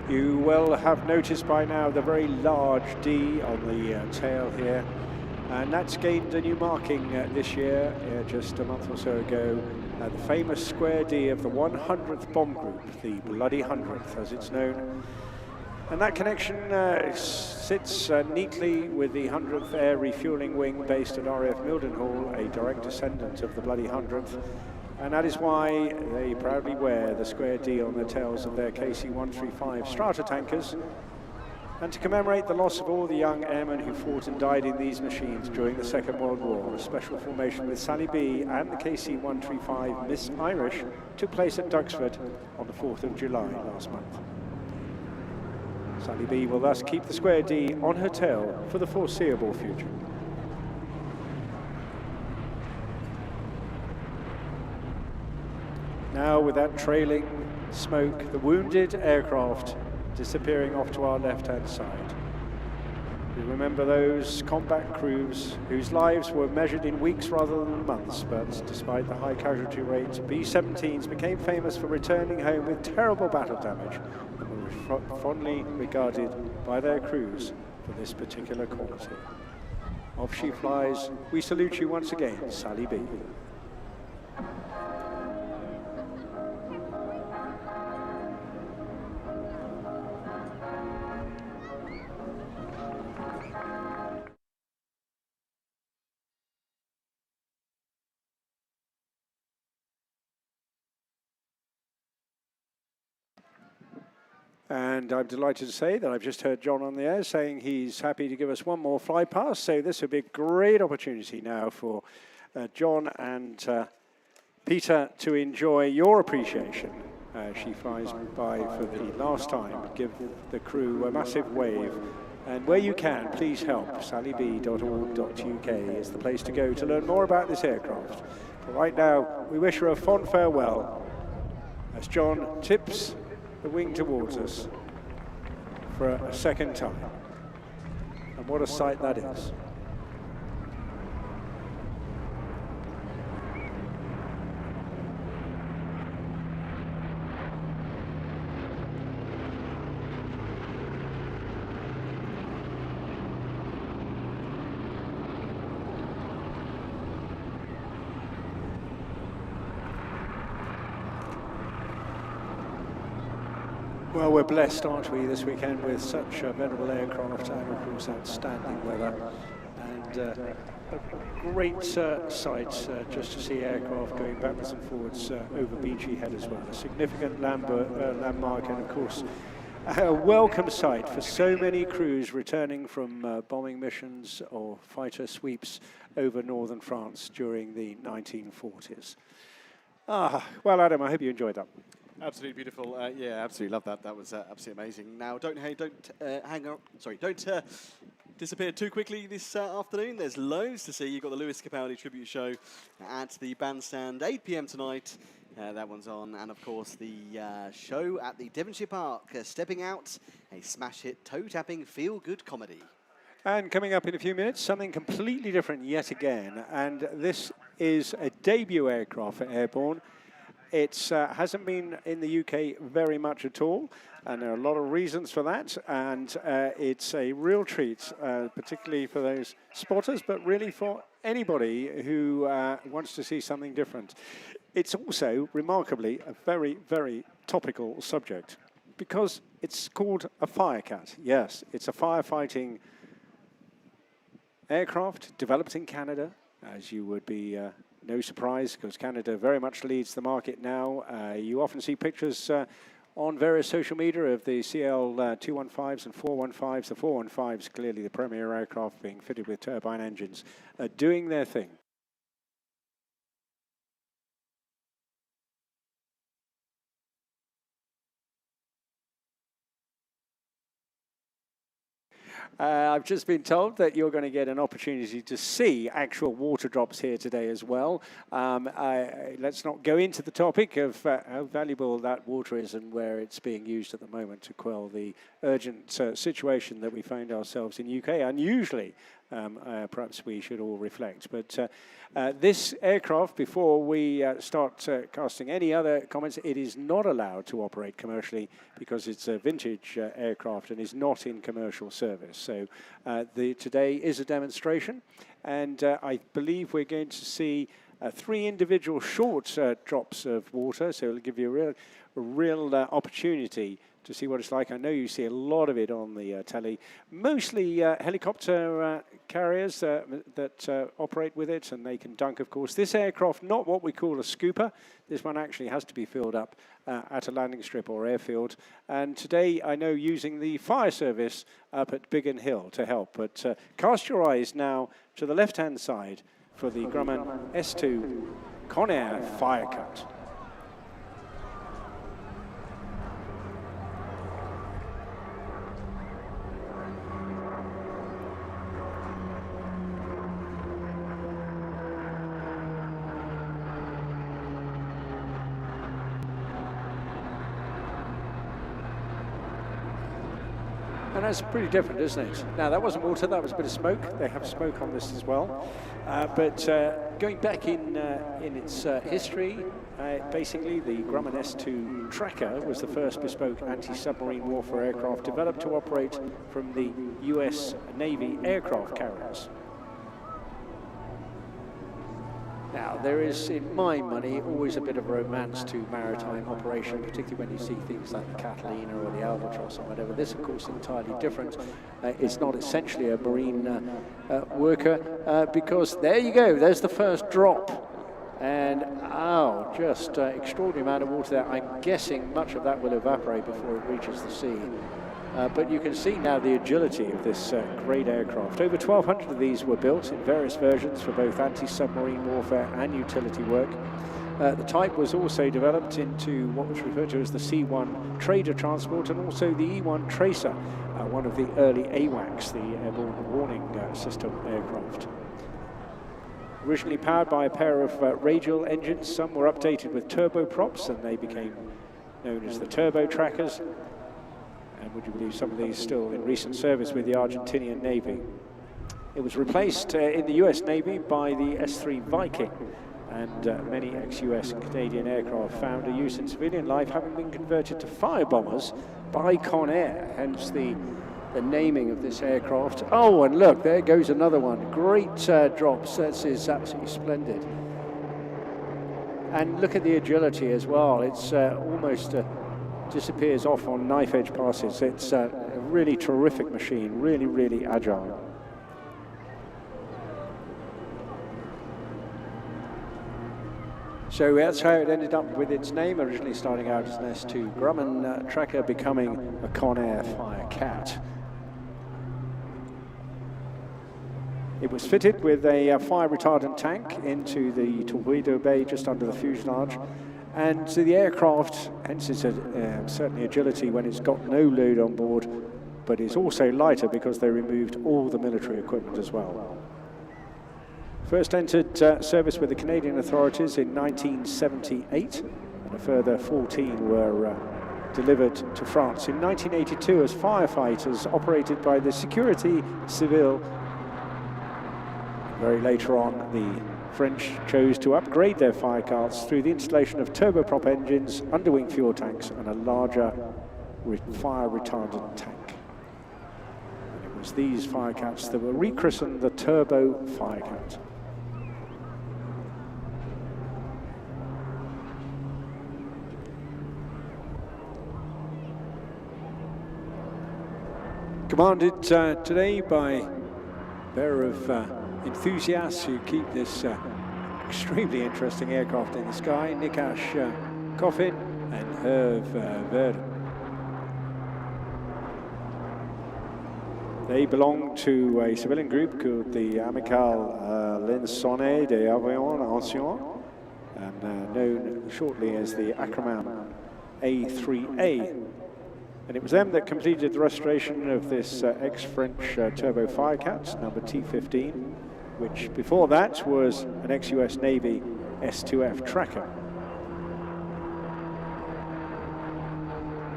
[SPEAKER 2] You will have noticed by now the very large D on the tail here, and that's gained a new marking this year, just a month or so ago, the famous square D of the 100th bomb group, the Bloody 100th as it's known. And that connection sits neatly with the 100th Air Refuelling Wing based at RAF Mildenhall, a direct descendant of the Bloody 100th. And that is why they proudly wear the square D on the tails of their KC-135 strata tankers. And to commemorate the loss of all the young airmen who fought and died in these machines during the Second World War, a special formation with Sally B and the KC-135 Miss Irish took place at Duxford on the 4th of July last month. Sally B will thus keep the square D on her tail for the foreseeable future. Now, with that trailing smoke, the wounded aircraft disappearing off to our left-hand side. We remember those combat crews whose lives were measured in weeks rather than months, but despite the high casualty rate, B-17s became famous for returning home with terrible battle damage and were fondly regarded by their crews for this particular quality. Off she flies. We salute you once again, Sally B. And I'm delighted to say that I've just heard John on the air saying he's happy to give us one more fly pass. So this would be a great opportunity now for John and Peter to enjoy your appreciation. She flies by for the last time. Give the crew a massive wave. And where you can, please help. sallyb.org.uk is the place to go to learn more about this aircraft. But right now, we wish her a fond farewell as John tips the wing towards us for a second time. And what a sight that is. Well, we're blessed, aren't we, this weekend with such a venerable aircraft and, of course, outstanding weather. And a great sight just to see aircraft going backwards and forwards over Beachy Head as well. A significant landmark and, of course, a welcome sight for so many crews returning from bombing missions or fighter sweeps over northern France during the 1940s. Well, Adam, I hope you enjoyed that.
[SPEAKER 3] Absolutely beautiful. Yeah, absolutely love that. That was absolutely amazing. Now, don't disappear too quickly this afternoon. There's loads to see. You've got the Lewis Capaldi tribute show at the bandstand, 8 p.m. tonight. That one's on, and of course the show at the Devonshire Park, Stepping Out, a smash hit toe-tapping feel-good comedy.
[SPEAKER 2] And coming up in a few minutes, something completely different yet again, and this is a debut aircraft for Airborne. It hasn't been in the UK very much at all, and there are a lot of reasons for that, and it's a real treat, particularly for those spotters, but really for anybody who wants to see something different. It's also, remarkably, a very, very topical subject, because it's called a Firecat. Yes, it's a firefighting aircraft developed in Canada, as you would be no surprise, because Canada very much leads the market now. You often see pictures on various social media of the CL-215s and 415s. The 415s, clearly the premier aircraft being fitted with turbine engines, doing their thing. I've just been told that you're going to get an opportunity to see actual water drops here today as well. Let's not go into the topic of how valuable that water is and where it's being used at the moment to quell the urgent situation that we find ourselves in UK. Unusually, perhaps we should all reflect. But this aircraft, before we start casting any other comments, it is not allowed to operate commercially because it's a vintage aircraft and is not in commercial service. So today is a demonstration, and I believe we're going to see 3 individual short drops of water, so it'll give you a real opportunity to see what it's like. I know you see a lot of it on the telly, mostly helicopter carriers that operate with it, and they can dunk, of course. This aircraft, not what we call a scooper. This one actually has to be filled up at a landing strip or airfield. And today, I know using the fire service up at Biggin Hill to help. But cast your eyes now to the left-hand side for the Grumman S2 Conair Firecat. And that's pretty different, isn't it? Now, that wasn't water, that was a bit of smoke. They have smoke on this as well. But going back in its history, basically the Grumman S2 Tracker was the first bespoke anti-submarine warfare aircraft developed to operate from the US Navy aircraft carriers. Now, there is, in my money, always a bit of romance to maritime operation, particularly when you see things like the Catalina or the Albatross or whatever. This, of course, is entirely different. It's not essentially a marine worker, because there you go, there's the first drop. And, oh, just extraordinary amount of water there. I'm guessing much of that will evaporate before it reaches the sea. But you can see now the agility of this great aircraft. Over 1,200 of these were built in various versions for both anti-submarine warfare and utility work. The type was also developed into what was referred to as the C-1 trader transport, and also the E-1 tracer, one of the early AWACS, the airborne warning system aircraft. Originally powered by a pair of radial engines, some were updated with turboprops, and they became known as the turbo trackers. And would you believe some of these still in recent service with the Argentinian Navy? It was replaced in the US Navy by the S-3 Viking, and many ex-US and Canadian aircraft found a use in civilian life, having been converted to firebombers by Conair, hence the naming of this aircraft. Oh, and look, there goes another one. Great drops, that is absolutely splendid. And look at the agility as well. It's almost disappears off on knife edge passes. It's a really terrific machine, really, really agile. So that's how it ended up with its name, originally starting out as an S2 Grumman Tracker, becoming a Conair Firecat. It was fitted with a fire retardant tank into the torpedo bay just under the fuselage. And so the aircraft, hence its certainly agility when it's got no load on board, but is also lighter because they removed all the military equipment as well. First entered service with the Canadian authorities in 1978, and a further 14 were delivered to France in 1982 as firefighters operated by the Sécurité Civile. Very later on, the French chose to upgrade their Firecats through the installation of turboprop engines, underwing fuel tanks, and a larger fire retardant tank. And it was these Firecats that were rechristened the Turbo Firecat. Commanded today by a pair of enthusiasts who keep this extremely interesting aircraft in the sky, Nikash Coffin and Herve Verden. They belong to a civilian group called the Amicale Linsonnet des Avions Anciens, and known shortly as the acronym A3A. And it was them that completed the restoration of this ex-French turbo Firecat, number T15, which before that was an ex-US Navy S2F Tracker.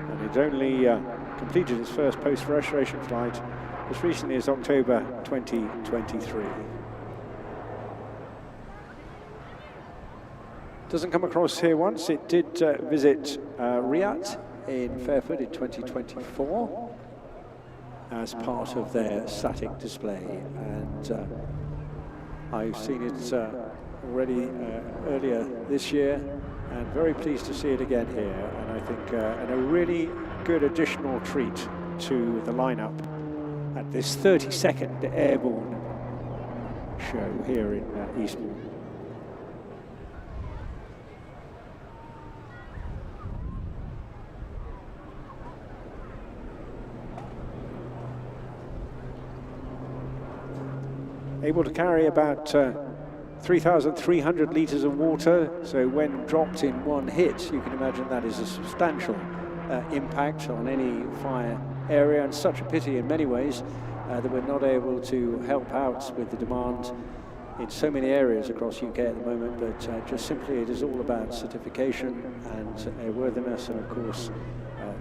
[SPEAKER 2] And it only completed its first post-restoration flight as recently as October 2023. Doesn't come across here once. It did visit Riyadh in Fairford in 2024 as part of their static display, and I've seen it already earlier this year, and very pleased to see it again here, and I think and a really good additional treat to the lineup at this 32nd Airborne show here in Eastbourne. Able to carry about 3,300 litres of water, so when dropped in one hit, you can imagine that is a substantial impact on any fire area, and such a pity in many ways that we're not able to help out with the demand in so many areas across UK at the moment, but just simply it is all about certification and airworthiness, and of course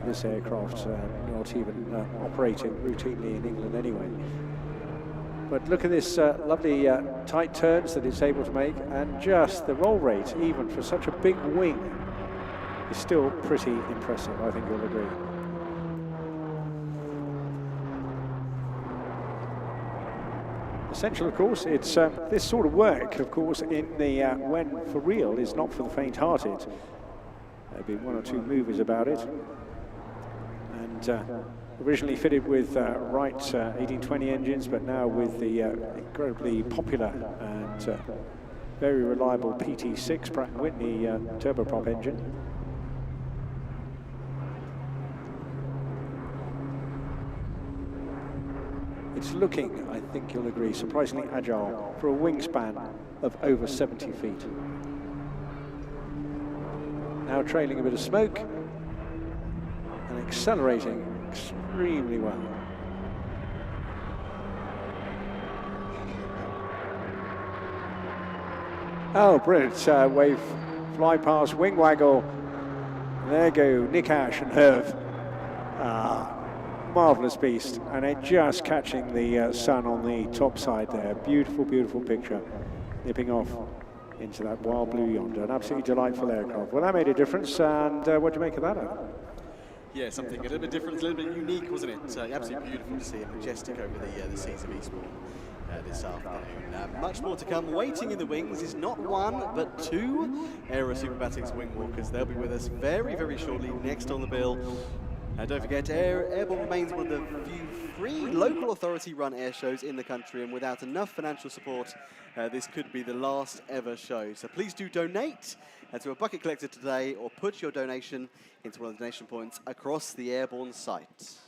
[SPEAKER 2] this aircraft not even operating routinely in England anyway. But look at this lovely tight turns that it's able to make, and just the roll rate, even for such a big wing, is still pretty impressive, I think you'll agree. Essential, of course, it's this sort of work, of course, in the when for real is not for the faint-hearted. There've been one or two movies about it, and originally fitted with Wright 1820 engines, but now with the incredibly popular and very reliable PT6 Pratt & Whitney turboprop engine. It's looking, I think you'll agree, surprisingly agile for a wingspan of over 70 feet. Now trailing a bit of smoke and accelerating extremely well. Oh, brilliant wave fly past, wing waggle. There go Nick Ash and Herv. Marvellous beast, and it just catching the sun on the top side there. Beautiful, beautiful picture, nipping off into that wild blue yonder. An absolutely delightful aircraft. Well, that made a difference, and what do you make of that, Adam?
[SPEAKER 3] Yeah, something a little bit different, a little bit unique, wasn't it? Absolutely beautiful to see it, majestic over the seas of Eastbourne this afternoon. Much more to come. Waiting in the wings is not one, but two Aerosuperbatics WingWalkers. They'll be with us very, very shortly. Next on the bill. Don't forget, Airborne remains one of the few free local authority-run air shows in the country, and without enough financial support, this could be the last ever show. So please do donate to a bucket collector today, or put your donation into one of the donation points across the Airborne site.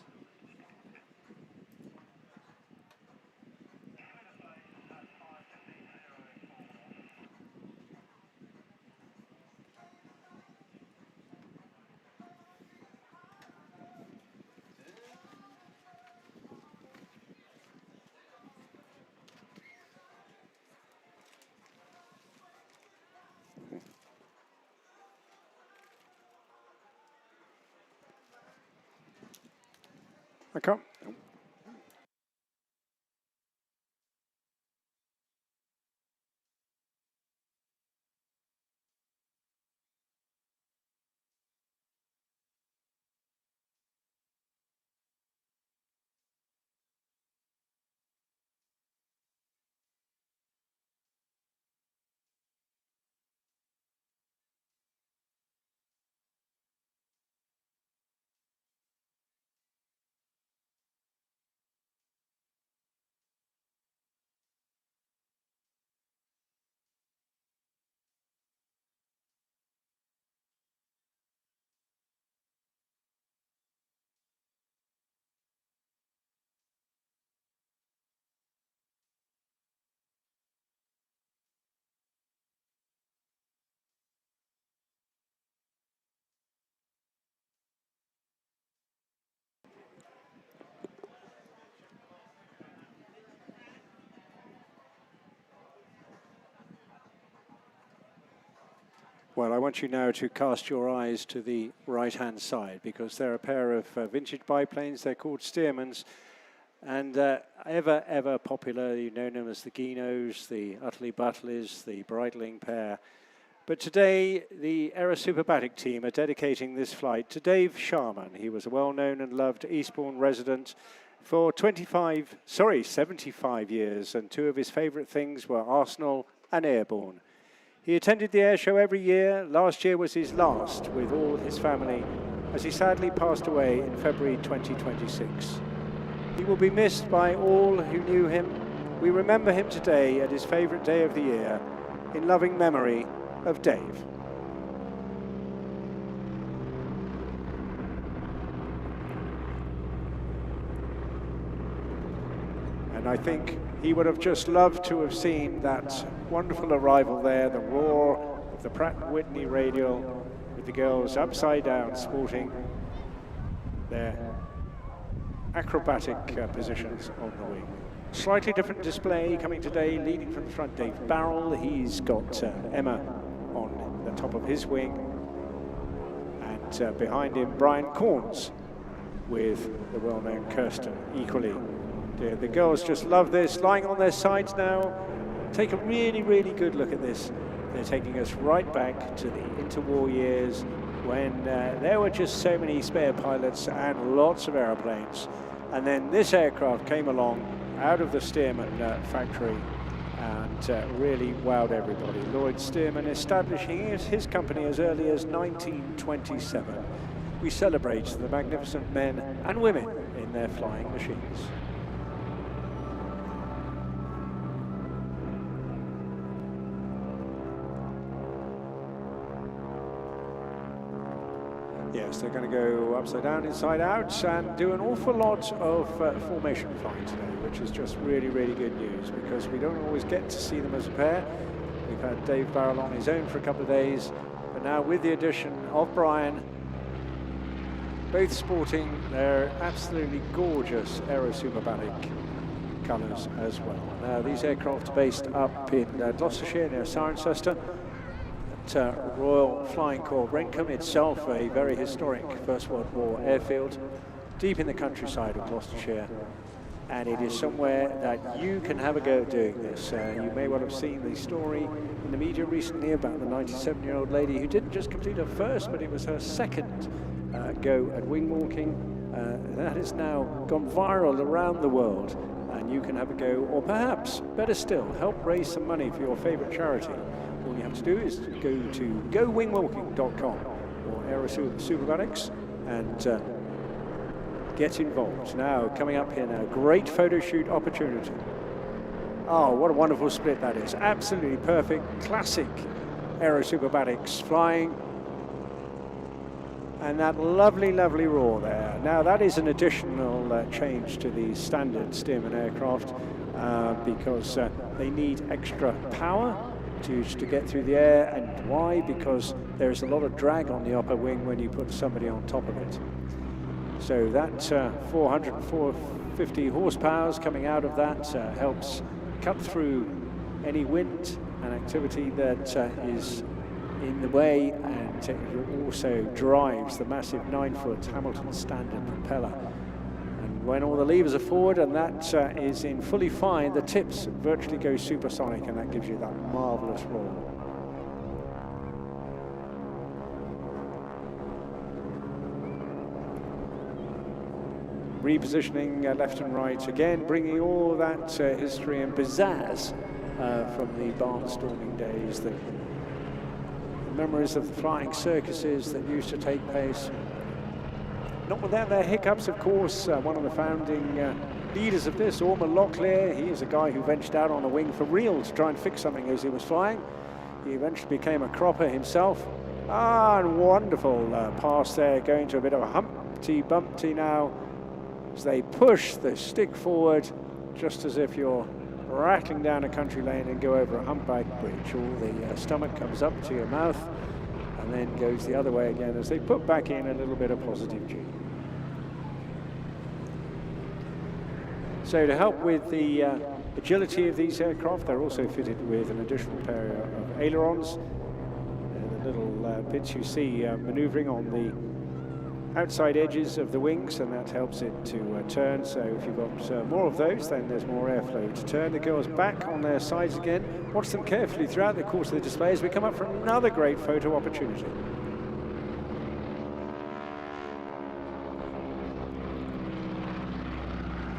[SPEAKER 2] I can't. Well, I want you now to cast your eyes to the right-hand side, because they're a pair of vintage biplanes. They're called Stearmans, And ever popular, you know them as the Ginos, the Utterly Buttleys, the Breitling pair. But today, the Aerosuperbatics team are dedicating this flight to Dave Sharman. He was a well-known and loved Eastbourne resident for 75 years, and two of his favourite things were Arsenal and Airborne. He attended the airshow every year. Last year was his last with all his family, as he sadly passed away in February 2026. He will be missed by all who knew him. We remember him today at his favourite day of the year, in loving memory of Dave. And I think he would have just loved to have seen that wonderful arrival there, the roar of the Pratt & Whitney radial, with the girls upside down sporting their acrobatic positions on the wing. Slightly different display coming today, leading from the front, Dave Barrell. He's got Emma on the top of his wing, and behind him Brian Corns with the well-known Kirsten equally. The girls just love this, lying on their sides now. Take a really, really good look at this. They're taking us right back to the interwar years, when there were just so many spare pilots and lots of aeroplanes. And then this aircraft came along out of the Stearman factory and really wowed everybody. Lloyd Stearman establishing his company as early as 1927. We celebrate the magnificent men and women in their flying machines. Yes, they're going to go upside down, inside out, and do an awful lot of formation flying today, which is just really, really good news, because we don't always get to see them as a pair. We've had Dave Barrell on his own for a couple of days, but now with the addition of Brian, both sporting their absolutely gorgeous Aerosuperbatic colours as well. Now, these aircraft are based up in Gloucestershire near Cirencester. Royal Flying Corps Rentham, itself a very historic First World War airfield, deep in the countryside of Gloucestershire, and it is somewhere that you can have a go at doing this. You may well have seen the story in the media recently about the 97-year-old lady who didn't just complete her first, but it was her second go at wing walking. That has now gone viral around the world, and you can have a go, or perhaps, better still, help raise some money for your favourite charity. All you have to do is go to gowingwalking.com or Aerosuperbatics and get involved. Now, coming up in a great photo shoot opportunity. Oh, what a wonderful split that is. Absolutely perfect, classic Aerosuperbatics flying. And that lovely, lovely roar there. Now, that is an additional change to the standard Stearman aircraft because they need extra power to get through the air. And why? Because there's a lot of drag on the upper wing when you put somebody on top of it. So that 450 horsepower coming out of that helps cut through any wind and activity that is in the way, and it also drives the massive 9-foot Hamilton standard propeller. And when all the levers are forward and that is in fully fine, the tips virtually go supersonic, and that gives you that marvelous roar. Repositioning left and right, again bringing all that history and pizzazz from the barnstorming days, the memories of the flying circuses that used to take place. Not without their hiccups, of course. One of the founding leaders of this, Ormer Locklear, he is a guy who ventured out on the wing for real to try and fix something as he was flying. He eventually became a cropper himself. And wonderful pass there, going to a bit of a Humpty Bumpty now, as they push the stick forward, just as if you're rattling down a country lane and go over a humpback bridge. All the stomach comes up to your mouth and then goes the other way again as they put back in a little bit of positive G. So to help with the agility of these aircraft, they're also fitted with an additional pair of ailerons. The little bits you see maneuvering on the outside edges of the wings, and that helps it to turn. So if you've got more of those, then there's more airflow to turn. The girls back on their sides again. Watch them carefully throughout the course of the display as we come up for another great photo opportunity.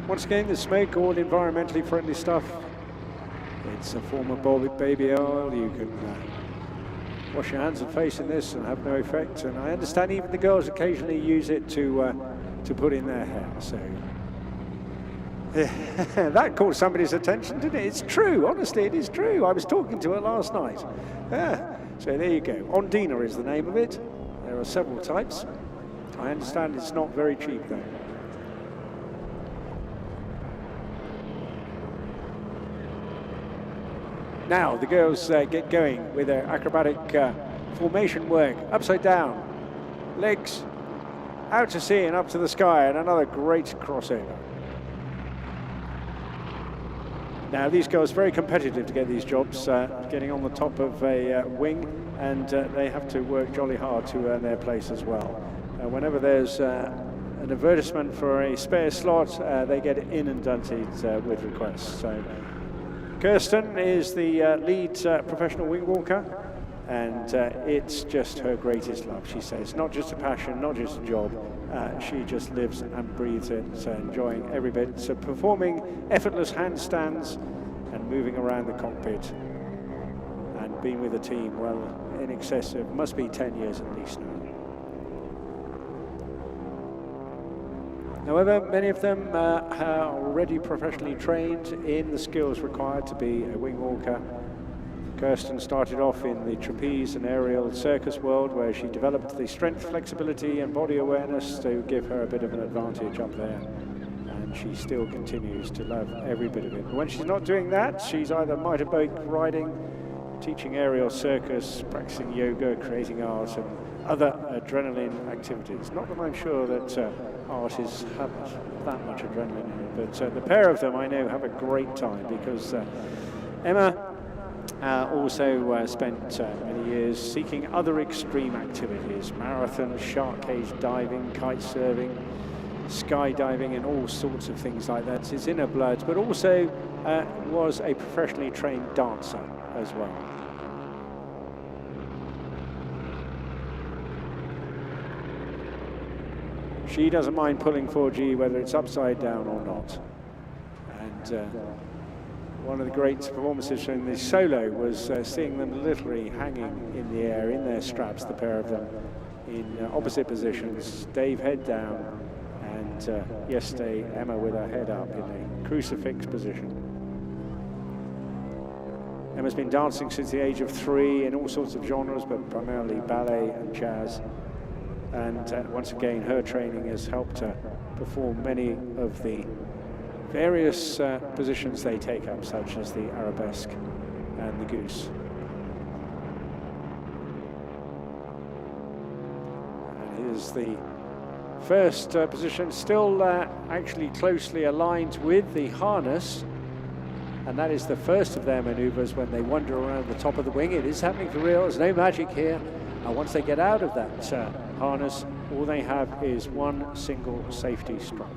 [SPEAKER 2] Once again, the smoke, all environmentally friendly stuff. It's a form of baby oil. You can wash your hands and face in this and have no effect. And I understand even the girls occasionally use it to put in their hair. So that caught somebody's attention, didn't it? It's true. Honestly, it is true. I was talking to her last night. Yeah. So there you go. Ondina is the name of it. There are several types. I understand it's not very cheap though. Now the girls get going with their acrobatic formation work. Upside down, legs out to sea and up to the sky, and another great crossover. Now these girls are very competitive to get these jobs, getting on the top of a wing, and they have to work jolly hard to earn their place as well. Whenever there's an advertisement for a spare slot, they get inundated with requests. So Kirsten is the lead professional wing walker, and it's just her greatest love, she says. Not just a passion, not just a job. She just lives and breathes it, enjoying every bit. So performing effortless handstands and moving around the cockpit and being with the team, well, in excess of, must be 10 years at least now. However, many of them are already professionally trained in the skills required to be a wing walker. Kirsten started off in the trapeze and aerial circus world, where she developed the strength, flexibility and body awareness to give her a bit of an advantage up there. And she still continues to love every bit of it. But when she's not doing that, she's either motorbike riding, teaching aerial circus, practicing yoga, creating art and other adrenaline activities. Not that I'm sure that art is that much adrenaline in it, but the pair of them I know have a great time, because Emma also spent many years seeking other extreme activities: marathon, shark cage diving, kite surfing, skydiving and all sorts of things like that. It's in her blood, but also was a professionally trained dancer as well. She doesn't mind pulling 4G whether it's upside down or not. And one of the great performances from the solo was seeing them literally hanging in the air in their straps, the pair of them, in opposite positions, Dave head down, and yesterday Emma with her head up in a crucifix position. Emma's been dancing since the age of 3 in all sorts of genres, but primarily ballet and jazz. And once again, her training has helped her perform many of the various positions they take up, such as the arabesque and the goose. And here's the first position, still actually closely aligned with the harness. And that is the first of their maneuvers when they wander around the top of the wing. It is happening for real, there's no magic here. Once they get out of that harness, all they have is one single safety strap,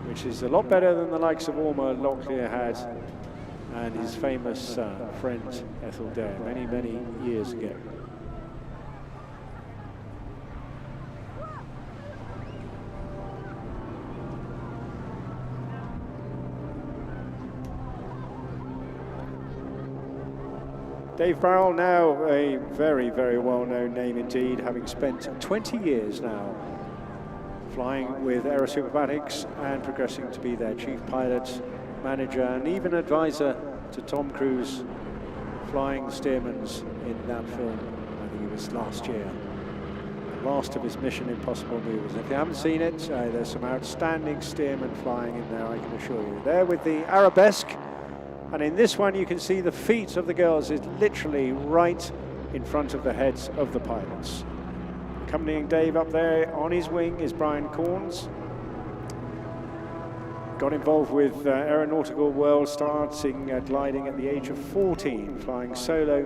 [SPEAKER 2] which is a lot better than the likes of Ormer Locklear had and his famous friend Ethel Dare many, many years ago. Dave Barrell, now a very, very well-known name indeed, having spent 20 years now flying with Aerosuperbatics and progressing to be their chief pilot, manager, and even advisor to Tom Cruise, flying the Stearmans in that film. I think it was last year. The last of his Mission Impossible movies. If you haven't seen it, there's some outstanding Stearman flying in there, I can assure you. There with the arabesque. And in this one, you can see the feet of the girls is literally right in front of the heads of the pilots. Accompanying Dave up there on his wing is Brian Corns. Got involved with aeronautical world, starting gliding at the age of 14, flying solo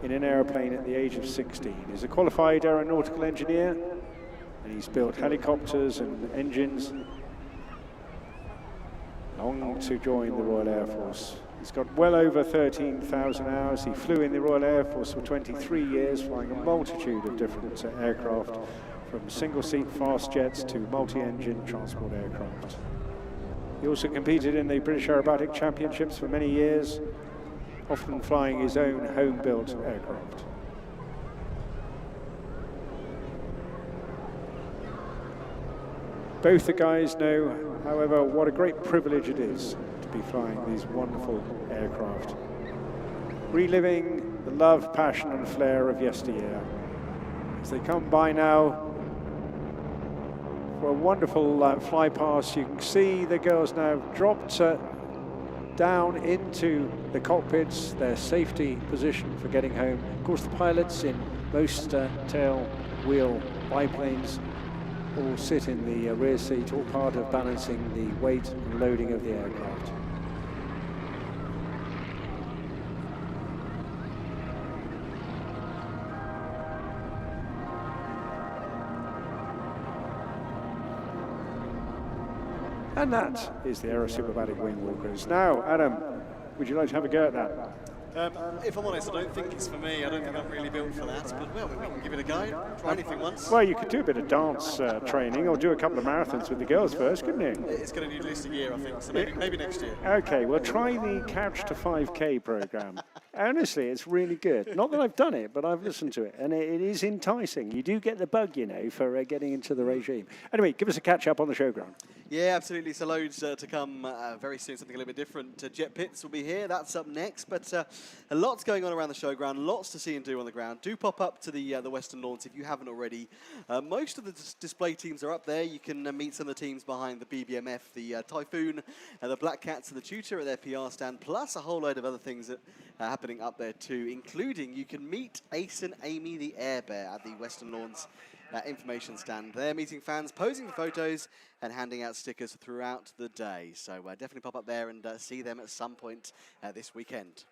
[SPEAKER 2] in an aeroplane at the age of 16. He's a qualified aeronautical engineer, and he's built helicopters and engines. Long to join the Royal Air Force. He's got well over 13,000 hours. He flew in the Royal Air Force for 23 years, flying a multitude of different aircraft, from single-seat fast jets to multi-engine transport aircraft. He also competed in the British Aerobatic Championships for many years, often flying his own home-built aircraft. Both the guys know, however, what a great privilege it is to be flying these wonderful aircraft, reliving the love, passion and flair of yesteryear. As they come by now for a wonderful fly past, you can see the girls now dropped down into the cockpits, their safety position for getting home. Of course, the pilots in most tail wheel biplanes all sit in the rear seat, all part of balancing the weight and loading of the aircraft. And that is the Aerosuperbatics WingWalkers. Now, Adam, would you like to have a go at that?
[SPEAKER 3] If I'm honest, I don't think it's for me. I don't think I'm really built for that. But, well, we can give it a go. Try anything once.
[SPEAKER 2] Well, you could do a bit of dance training or do a couple of marathons with the girls first, couldn't you?
[SPEAKER 3] It's going to need at least a year, I think. So maybe next year.
[SPEAKER 2] OK, well, try the Couch to 5K programme. Honestly, it's really good. Not that I've done it, but I've listened to it. And it is enticing. You do get the bug, you know, for getting into the regime. Anyway, give us a catch-up on the showground.
[SPEAKER 3] Yeah, absolutely. So loads to come very soon, something a little bit different. Jet Pits will be here. That's up next. But a lot's going on around the showground, lots to see and do on the ground. Do pop up to the Western Lawns if you haven't already. Most of the display teams are up there. You can meet some of the teams behind the BBMF, the Typhoon, the Black Cats and the Tutor at their PR stand, plus a whole load of other things that are happening up there too, including you can meet Ace and Amy the Air Bear at the Western Lawns information stand. They're meeting fans, posing for photos and handing out stickers throughout the day. So definitely pop up there and see them at some point this weekend.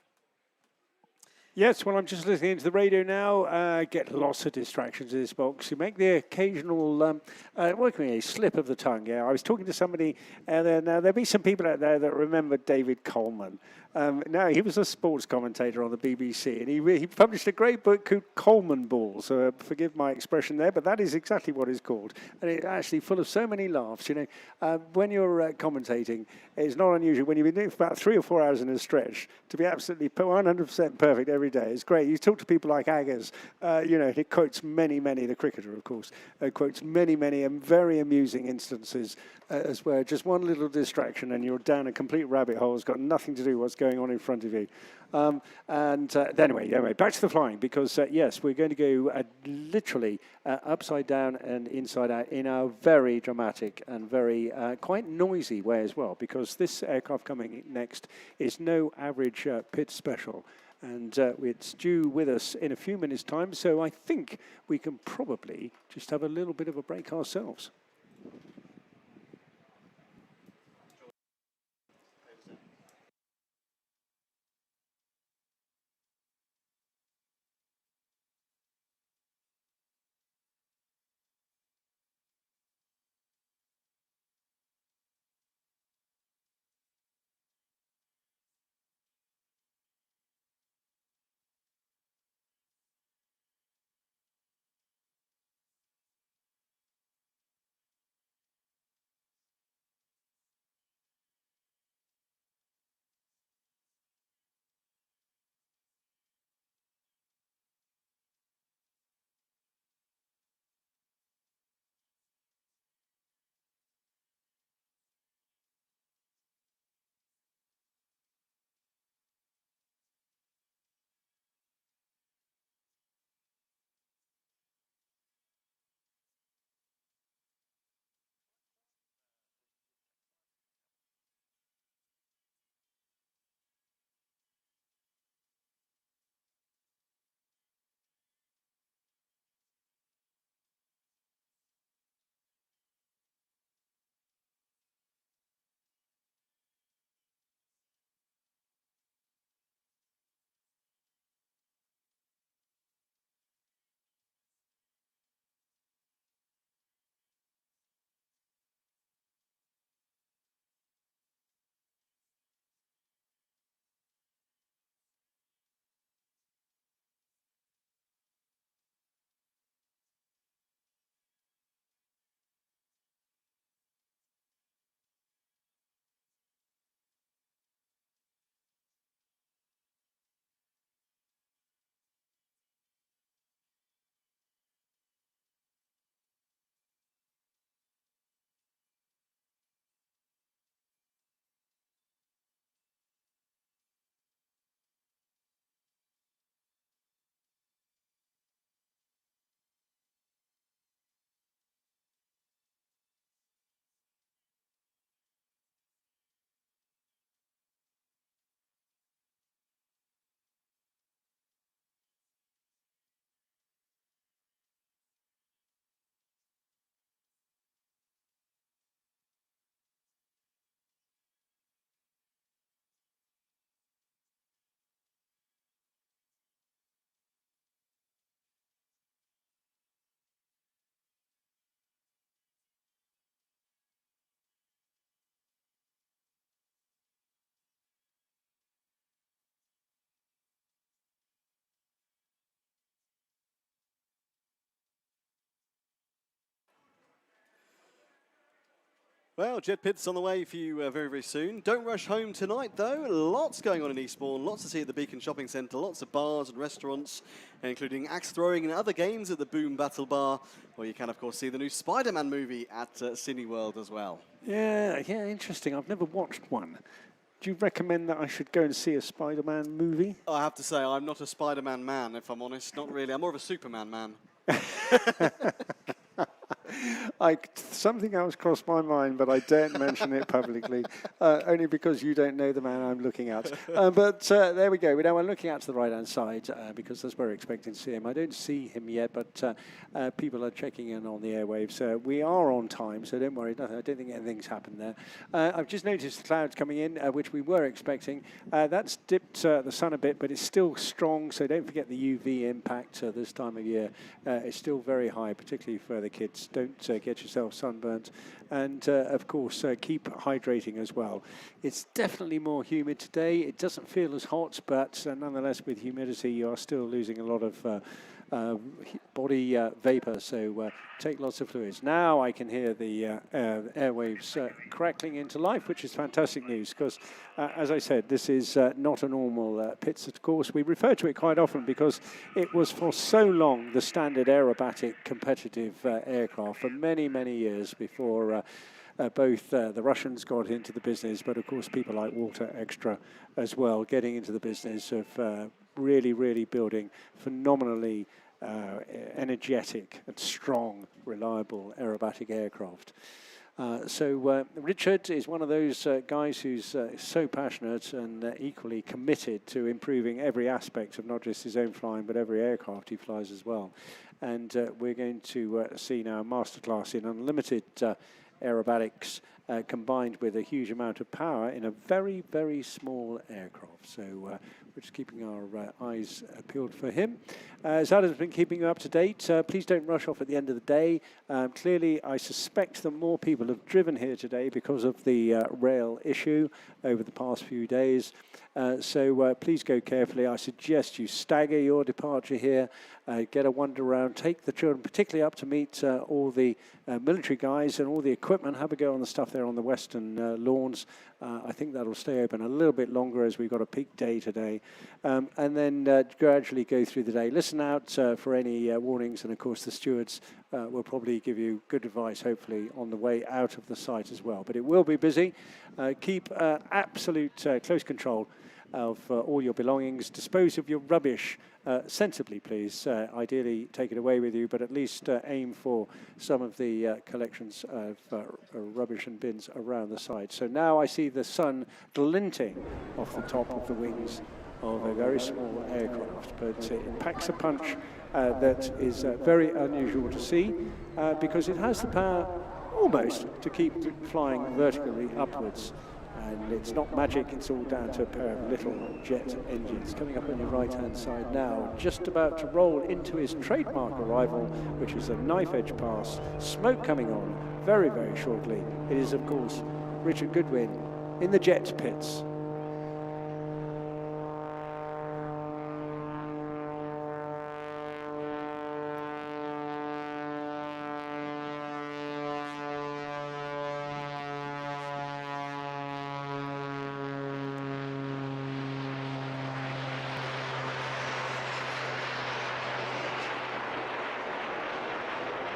[SPEAKER 2] Yes, well, I'm just listening into the radio now. Get lots of distractions in this box. You make the occasional, a slip of the tongue. Yeah, I was talking to somebody there. Now, there'll be some people out there that remember David Coleman. Now, he was a sports commentator on the BBC, and he published a great book called Coleman Ball. So forgive my expression there, but that is exactly what it's called. And it's actually full of so many laughs. You know, when you're commentating, it's not unusual when you've been doing it for about 3 or 4 hours in a stretch to be absolutely 100% perfect every day. It's great. You talk to people like Aggers, you know, he quotes many, the cricketer, of course, quotes many and very amusing instances as where just one little distraction and you're down a complete rabbit hole. It's got nothing to do with what's going on in front of you. Anyway, back to the flying, because yes, we're going to go literally upside down and inside out in a very dramatic and very quite noisy way as well, because this aircraft coming next is no average pit special. And it's due with us in a few minutes' time, so I think we can probably just have a little bit of a break ourselves.
[SPEAKER 3] Well, jet pits on the way for you very, very soon. Don't rush home tonight, though. Lots going on in Eastbourne. Lots to see at the Beacon Shopping Centre. Lots of bars and restaurants, including axe throwing and other games at the Boom Battle Bar, where you can, of course, see the new Spider-Man movie at Cineworld as well.
[SPEAKER 2] Yeah, interesting. I've never watched one. Do you recommend that I should go and see a Spider-Man movie?
[SPEAKER 3] I have to say, I'm not a Spider-Man man, if I'm honest. Not really. I'm more of a Superman man.
[SPEAKER 2] Something else crossed my mind, but I daren't mention it publicly, only because you don't know the man I'm looking at. But there we go. We're looking out to the right-hand side because that's where we're expecting to see him. I don't see him yet, but people are checking in on the airwaves. We are on time, so don't worry. I don't think anything's happened there. I've just noticed the clouds coming in, which we were expecting. That's dipped the sun a bit, but it's still strong, so don't forget the UV impact this time of year. It's still very high, particularly for the kids. Don't get yourself sunburnt, and of course keep hydrating as well. It's definitely more humid today. It doesn't feel as hot, but nonetheless with humidity you are still losing a lot of body vapor, so take lots of fluids. Now I can hear the airwaves crackling into life, which is fantastic news because, as I said, this is not a normal pits, of course. We refer to it quite often because it was for so long the standard aerobatic competitive aircraft for many, many years before both the Russians got into the business, but of course people like Walter Extra as well, getting into the business of really, really building phenomenally energetic and strong, reliable aerobatic aircraft. So Richard is one of those guys who's so passionate and equally committed to improving every aspect of not just his own flying, but every aircraft he flies as well. And we're going to see now a masterclass in unlimited aerobatics combined with a huge amount of power in a very, very small aircraft. So we're just keeping our eyes peeled for him. Zada's been keeping you up to date. Please don't rush off at the end of the day. Clearly, I suspect that more people have driven here today because of the rail issue over the past few days. So please go carefully. I suggest you stagger your departure here, get a wander around, take the children particularly up to meet all the military guys and all the equipment, have a go on the stuff there on the western lawns. I think that'll stay open a little bit longer as we've got a peak day today. And then gradually go through the day. Listen out for any warnings, and of course the stewards will probably give you good advice, hopefully, on the way out of the site as well. But it will be busy. Keep absolute close control of all your belongings. Dispose of your rubbish sensibly, please. Ideally take it away with you, but at least aim for some of the collections of rubbish and bins around the site. So now I see the sun glinting off the top of the wings of a very small aircraft, but it packs a punch that is very unusual to see because it has the power almost to keep flying vertically upwards. And it's not magic, it's all down to a pair of little jet engines. Coming up on your right-hand side now, just about to roll into his trademark arrival, which is a knife-edge pass. Smoke coming on very, very shortly. It is, of course, Richard Goodwin in the jet pits.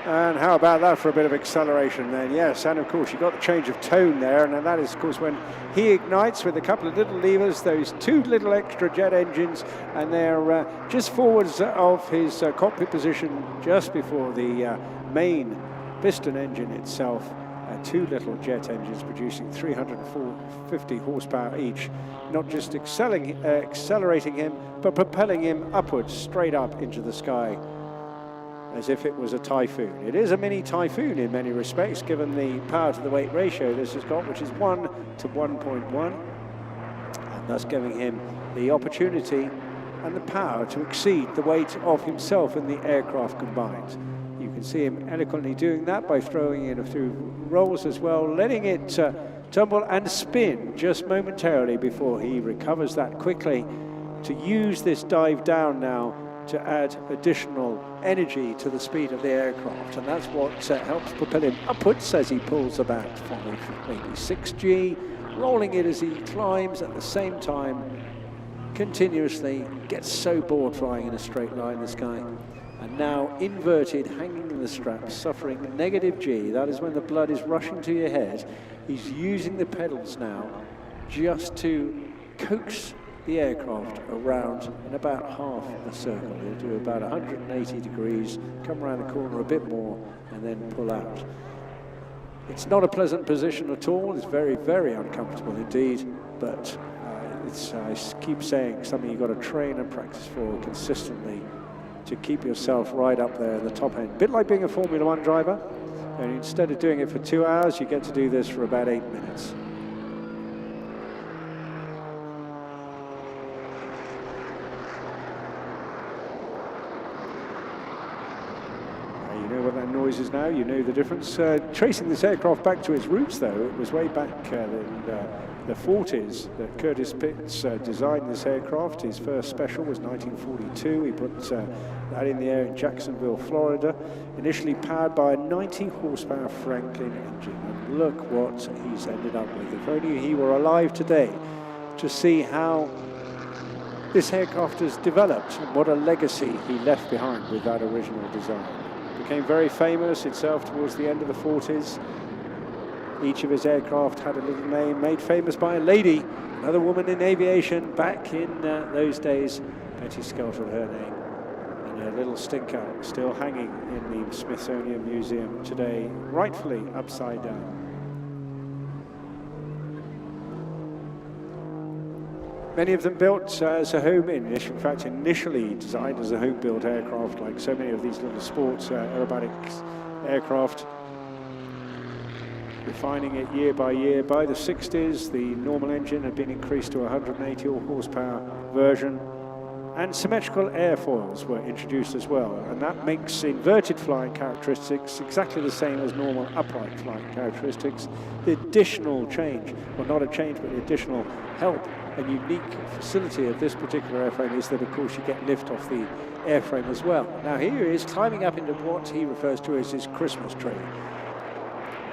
[SPEAKER 2] And how about that for a bit of acceleration then? Yes, and of course you've got the change of tone there, and that is of course when he ignites with a couple of little levers, those two little extra jet engines, and they're just forwards of his cockpit position just before the main piston engine itself. Two little jet engines producing 350 horsepower each, not just accelerating him, but propelling him upwards, straight up into the sky, as if it was a Typhoon. It is a mini Typhoon in many respects, given the power to the weight ratio this has got, which is 1 to 1.1, and thus giving him the opportunity and the power to exceed the weight of himself and the aircraft combined. You can see him eloquently doing that by throwing in a few rolls as well, letting it tumble and spin just momentarily before he recovers that quickly to use this dive down now to add additional energy to the speed of the aircraft, and that's what helps propel him upwards as he pulls about 5, maybe 6G, rolling it as he climbs at the same time, continuously. Gets so bored flying in a straight line, this guy. And now inverted, hanging in the straps, suffering negative G. That is when the blood is rushing to your head. He's using the pedals now just to coax the aircraft around in about half a circle. He'll do about 180 degrees, come around the corner a bit more, and then pull out. It's not a pleasant position at all. It's very, very uncomfortable indeed, but I keep saying something you've got to train and practice for consistently to keep yourself right up there at the top end. A bit like being a Formula One driver, and instead of doing it for 2 hours, you get to do this for about 8 minutes. You know what that noise is now, you know the difference. Tracing this aircraft back to its roots though, it was way back in the 40s that Curtis Pitts designed this aircraft. His first special was 1942. He put that in the air in Jacksonville, Florida, initially powered by a 90 horsepower Franklin engine. And look what he's ended up with. If only he were alive today to see how this aircraft has developed and what a legacy he left behind with that original design. Became very famous itself towards the end of the 40s. Each of his aircraft had a little name made famous by a lady, another woman in aviation back in those days. Betty Skelter, her name, and her little stinker still hanging in the Smithsonian Museum today, rightfully upside down. Many of them built as a home, in fact initially designed as a home-built aircraft, like so many of these little sports aerobatics aircraft. Refining it year by year. By the 60s, the normal engine had been increased to a 180 horsepower version, and symmetrical airfoils were introduced as well, and that makes inverted flying characteristics exactly the same as normal upright flying characteristics. The additional change, well, not a change, but the additional help and unique facility of this particular airframe is that, of course, you get lift off the airframe as well. Now here he is climbing up into what he refers to as his Christmas tree.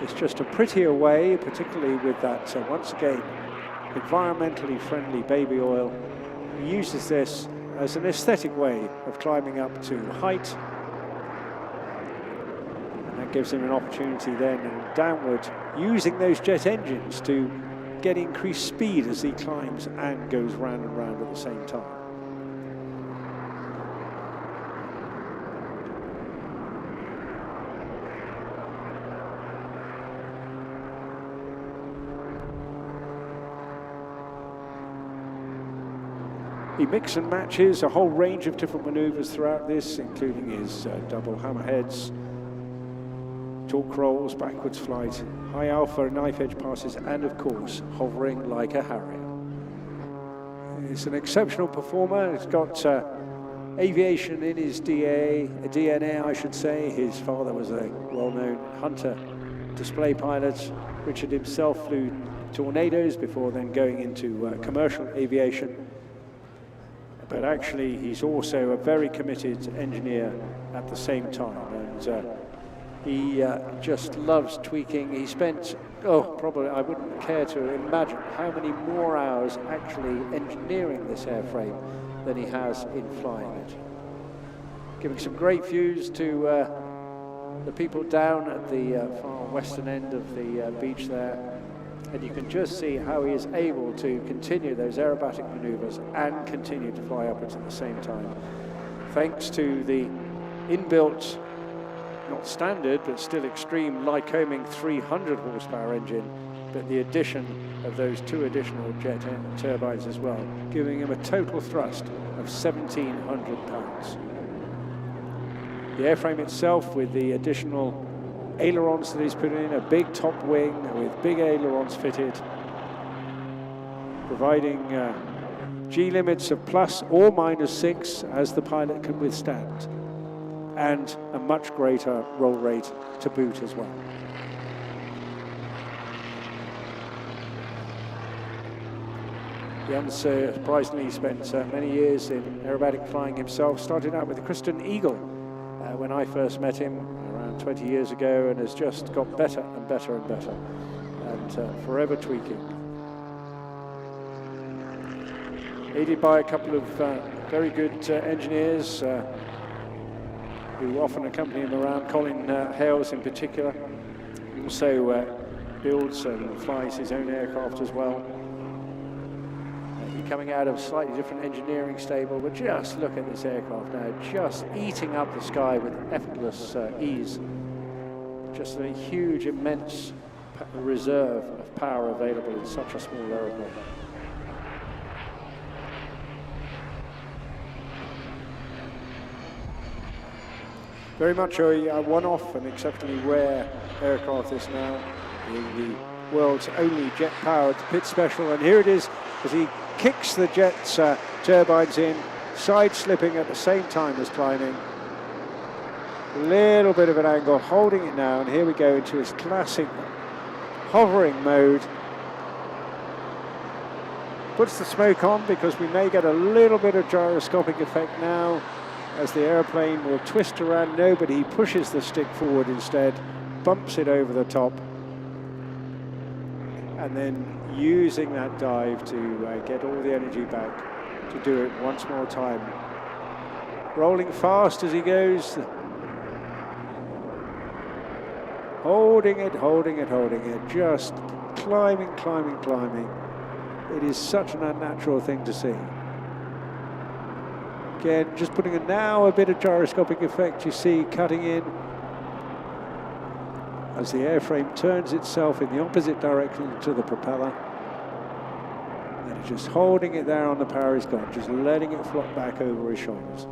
[SPEAKER 2] It's just a prettier way, particularly with that, once again, environmentally friendly baby oil. He uses this as an aesthetic way of climbing up to height. And that gives him an opportunity then and downward, using those jet engines to get increased speed as he climbs and goes round and round at the same time. He mix and matches a whole range of different maneuvers throughout this, including his double hammerheads, torque rolls, backwards flight, high alpha knife edge passes, and of course, hovering like a Harrier. He's an exceptional performer. He's got aviation in his DNA, I should say. His father was a well-known hunter display pilot. Richard himself flew Tornadoes before then going into commercial aviation. But actually, he's also a very committed engineer at the same time, and he just loves tweaking. He spent, probably I wouldn't care to imagine how many more hours actually engineering this airframe than he has in flying it. Giving some great views to the people down at the far western end of the beach there. And you can just see how he is able to continue those aerobatic maneuvers and continue to fly upwards at the same time. Thanks to the inbuilt, not standard, but still extreme Lycoming 300 horsepower engine, but the addition of those 2 additional jet turbines as well, giving him a total thrust of 1,700 pounds. The airframe itself, with the additional ailerons that he's put in, a big top wing with big ailerons fitted, providing G limits of plus or minus 6 as the pilot can withstand, and a much greater roll rate to boot as well. unsurprisingly spent many years in aerobatic flying himself. Started out with the Christian Eagle when I first met him around 20 years ago, and has just got better and better and better, and forever tweaking. Aided by a couple of very good engineers who often accompany him around, Colin Hales in particular. He also builds and flies his own aircraft as well. Coming out of a slightly different engineering stable, but just look at this aircraft now, just eating up the sky with effortless ease. Just a huge, immense reserve of power available in such a small aeroplane. Very much a one-off and exceptionally rare aircraft this now, being the world's only jet-powered pit special, and here it is as he kicks the jet's turbines in, side-slipping at the same time as climbing. A little bit of an angle, holding it now, and here we go into his classic hovering mode. Puts the smoke on because we may get a little bit of gyroscopic effect now as the airplane will twist around. No, but he pushes the stick forward instead, bumps it over the top, and then using that dive to get all the energy back to do it once more time. Rolling fast as he goes. Holding it, holding it, holding it. Just climbing, climbing, climbing. It is such an unnatural thing to see. Again, just putting now a bit of gyroscopic effect, you see, cutting in as the airframe turns itself in the opposite direction to the propeller. And just holding it there on the power he's got, just letting it flop back over his shoulders.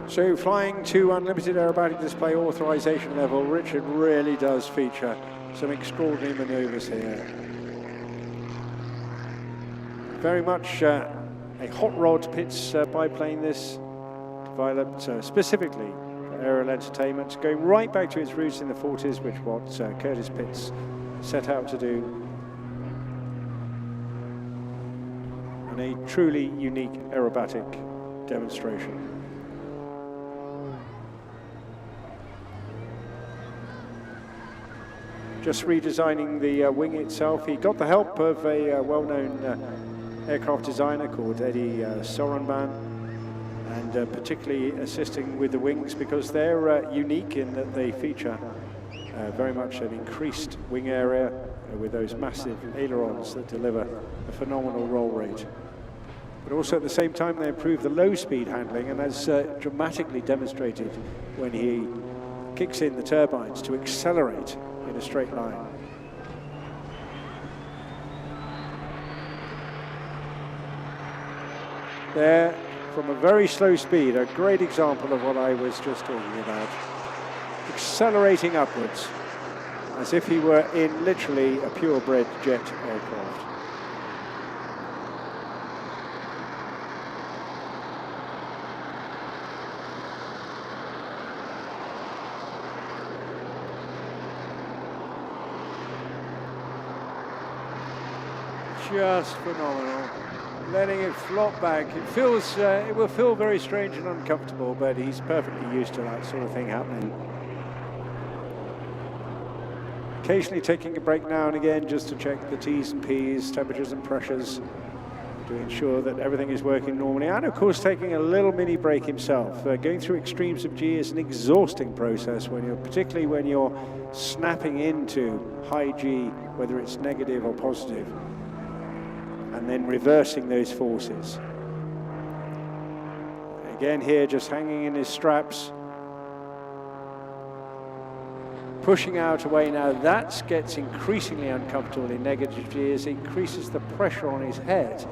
[SPEAKER 2] So flying to unlimited aerobatic display authorization level, Richard really does feature some extraordinary maneuvers here. Very much a hot rod pits biplane, this, developed specifically for aerial entertainment, going right back to its roots in the 40s, which what Curtis Pitts set out to do. And a truly unique aerobatic demonstration. Just redesigning the wing itself. He got the help of a well-known aircraft designer called Eddie Sorenban, and particularly assisting with the wings because they're unique in that they feature very much an increased wing area with those massive ailerons that deliver a phenomenal roll rate. But also at the same time they improve the low-speed handling, and as dramatically demonstrated when he kicks in the turbines to accelerate in a straight line. There, from a very slow speed, a great example of what I was just talking about. Accelerating upwards, as if he were in literally a purebred jet aircraft. Just phenomenal. Letting it flop back. It feels, it will feel very strange and uncomfortable, but he's perfectly used to that sort of thing happening. Occasionally taking a break now and again just to check the T's and P's, temperatures and pressures, to ensure that everything is working normally. And of course taking a little mini break himself. Going through extremes of G is an exhausting process, particularly when you're snapping into high G, whether it's negative or positive, and then reversing those forces. Again here, just hanging in his straps. pushing out away now. That gets increasingly uncomfortable in negative G as it increases the pressure on his head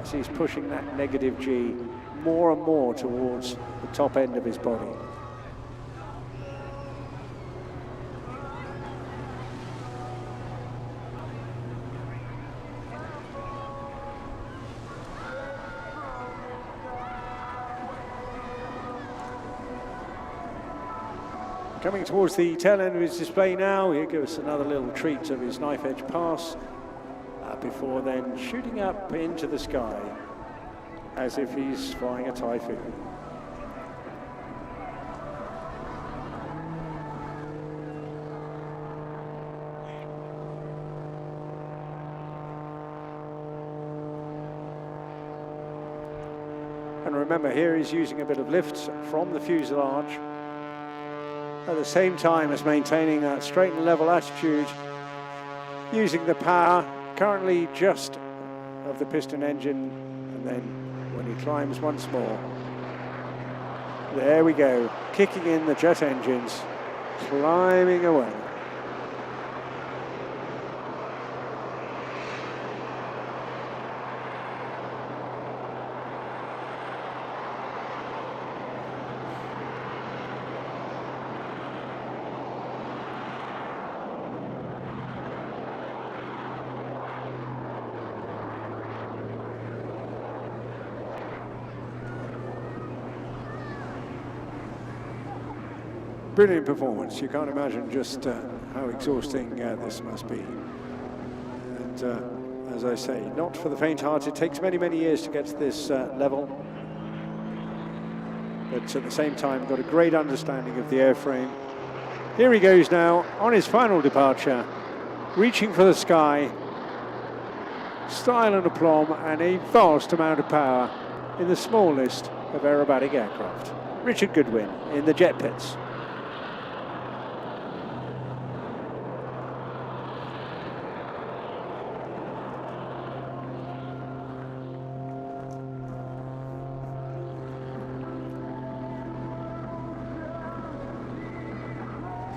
[SPEAKER 2] as he's pushing that negative G more and more towards the top end of his body. Coming towards the tail end of his display now, he'll give us another little treat of his knife edge pass before then shooting up into the sky as if he's flying a Typhoon. And remember, here he's using a bit of lift from the fuselage at the same time as maintaining that straight and level attitude, using the power currently just of the piston engine, and then when he climbs once more, there we go, kicking in the jet engines, climbing away. Brilliant performance. You can't imagine just how exhausting this must be. And as I say, not for the faint-hearted. It takes many, many years to get to this level. But at the same time, got a great understanding of the airframe. Here he goes now on his final departure, reaching for the sky. Style and aplomb and a vast amount of power in the smallest of aerobatic aircraft. Richard Goodwin in the jet pits.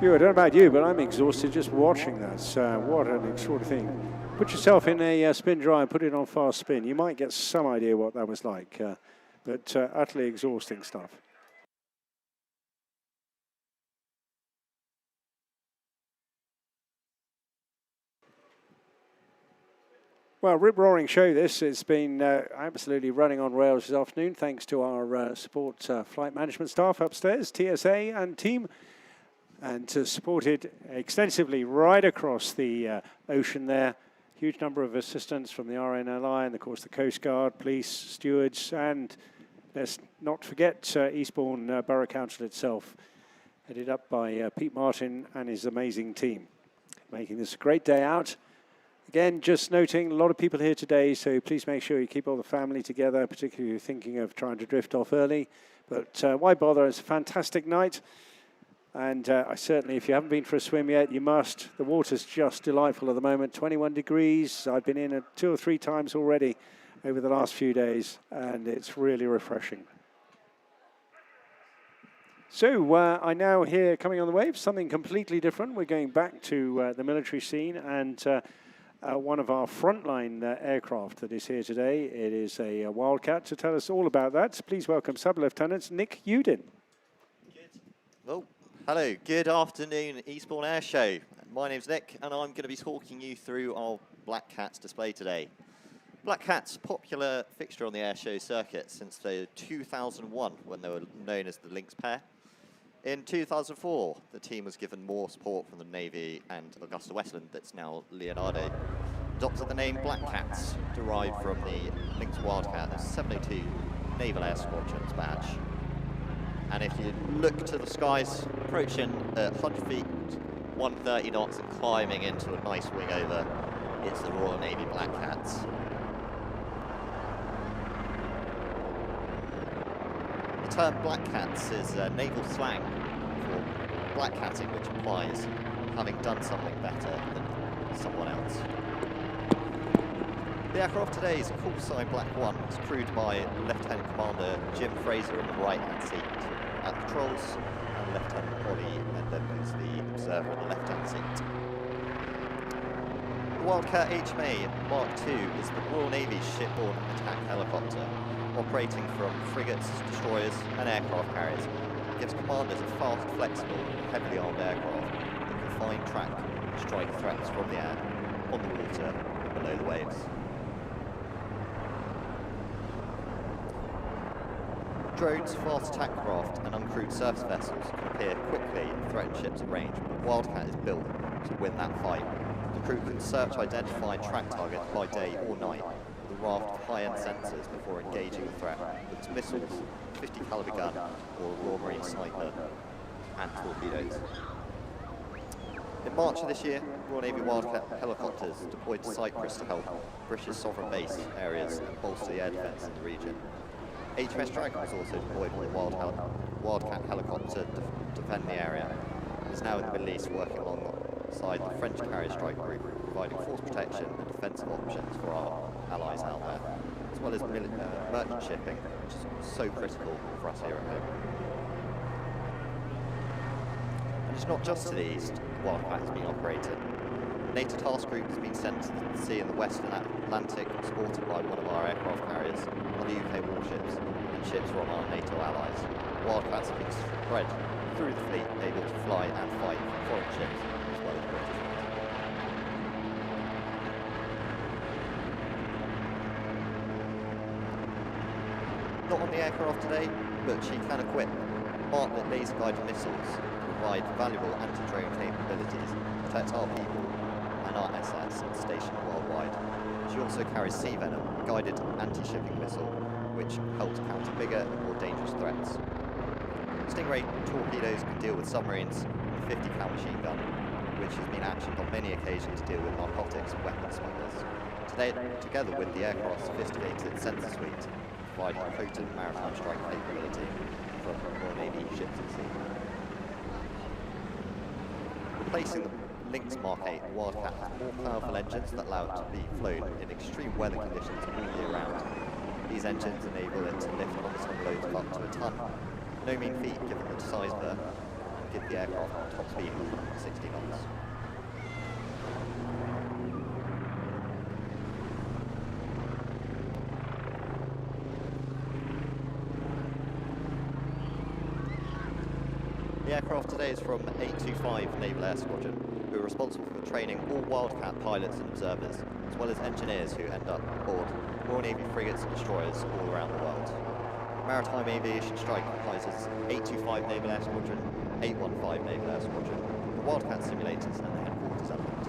[SPEAKER 2] I don't know about you, but I'm exhausted just watching that. What an extraordinary thing. Put yourself in a spin dry and put it on fast spin. You might get some idea what that was like, but utterly exhausting stuff. Well, rip-roaring show this. It's been absolutely running on rails this afternoon, thanks to our support flight management staff upstairs, TSA and team, and supported extensively right across the ocean there. Huge number of assistants from the RNLI and, of course, the Coast Guard, police, stewards, and let's not forget Eastbourne Borough Council itself, headed up by Pete Martin and his amazing team, making this a great day out. Again, just noting, a lot of people here today, so please make sure you keep all the family together, particularly if you're thinking of trying to drift off early. But why bother? It's a fantastic night. And I certainly, if you haven't been for a swim yet, you must. The water's just delightful at the moment, 21 degrees. I've been in 2 or 3 times already over the last few days, and it's really refreshing. So I now hear coming on the wave something completely different. We're going back to the military scene, and one of our frontline aircraft that is here today. It is a Wildcat. To tell us all about that, please welcome Sub-Lieutenant Nick Udin.
[SPEAKER 8] Well, hello, good afternoon, Eastbourne Airshow. My name's Nick, and I'm going to be talking you through our Black Cats display today. Black Cats, popular fixture on the airshow circuit since 2001, when they were known as the Lynx pair. In 2004, the team was given more support from the Navy and Augusta Westland, that's now Leonardo, adopted the name Black Cats, derived from the Lynx Wildcat, the 702 Naval Air Squadron's badge. And if you look to the skies, approaching at 100 feet, 130 knots, and climbing into a nice wing over, it's the Royal Navy Black Cats. The term Black Cats is naval slang for black catting, which implies having done something better than someone else. The aircraft today is a call sign Black 1. It's crewed by Lieutenant Commander Jim Fraser in the right-hand seat. at the controls, and Lieutenant Ollie Mender, who's the observer in the left-hand seat. The Wildcat HMA Mark II is the Royal Navy's shipborne attack helicopter, operating from frigates, destroyers and aircraft carriers. It gives commanders a fast, flexible, heavily armed aircraft that can find, track and strike threats from the air, on the water and below the waves. Drones, fast attack craft and uncrewed surface vessels can appear quickly and threaten ships at range, but Wildcat is built to win that fight. The crew can search, identify and track targets by day or night with a raft of high-end sensors before engaging the threat with its missiles, 50 caliber gun or a Royal Marine sniper and torpedoes. In March of this year, Royal Navy Wildcat helicopters deployed to Cyprus to help British sovereign base areas and bolster the air defence in the region. HMS Dragon was also deployed with a Wildcat helicopter to defend the area. It is now in the Middle East working alongside the French carrier strike group, providing force protection and defensive options for our allies out there, as well as merchant shipping, which is so critical for us here at home. And it's not just to the east Wildcat has been operated. The NATO task group has been sent to the sea in the Western Atlantic, supported by one of our aircraft carriers, other UK warships, and ships from our NATO allies. Wildcats have been spread through the fleet, able to fly and fight foreign ships, as well as British ones. Not on the aircraft today, but she can equip Martlet laser-guided missiles to provide valuable anti-drone capabilities, protect our people and our assets stationed worldwide. She also carries Sea Venom, a guided anti-shipping missile, which helps counter bigger and more dangerous threats. Stingray torpedoes can deal with submarines and 50 cal machine gun, which has been actioned on many occasions to deal with narcotics and weapons smugglers. Today, together with the aircraft's sophisticated sensor suite, provide potent maritime strike capability from Royal Navy ships at sea. Replacing the Lynx Mark 8, Wildcat has more powerful engines that allow it to be flown in extreme weather conditions all year round. These engines enable it to lift on-the-tongue loads of up to a ton, no mean feat given the size of Earth, and give the aircraft a top speed of 60 knots. The aircraft today is from 825 Naval Air Squadron, who are responsible for training all Wildcat pilots and observers, as well as engineers who end up aboard Royal Navy frigates and destroyers all around the world. Maritime Aviation Strike comprises 825 Naval Air Squadron, 815 Naval Air Squadron, the Wildcat simulators and the headquarters element.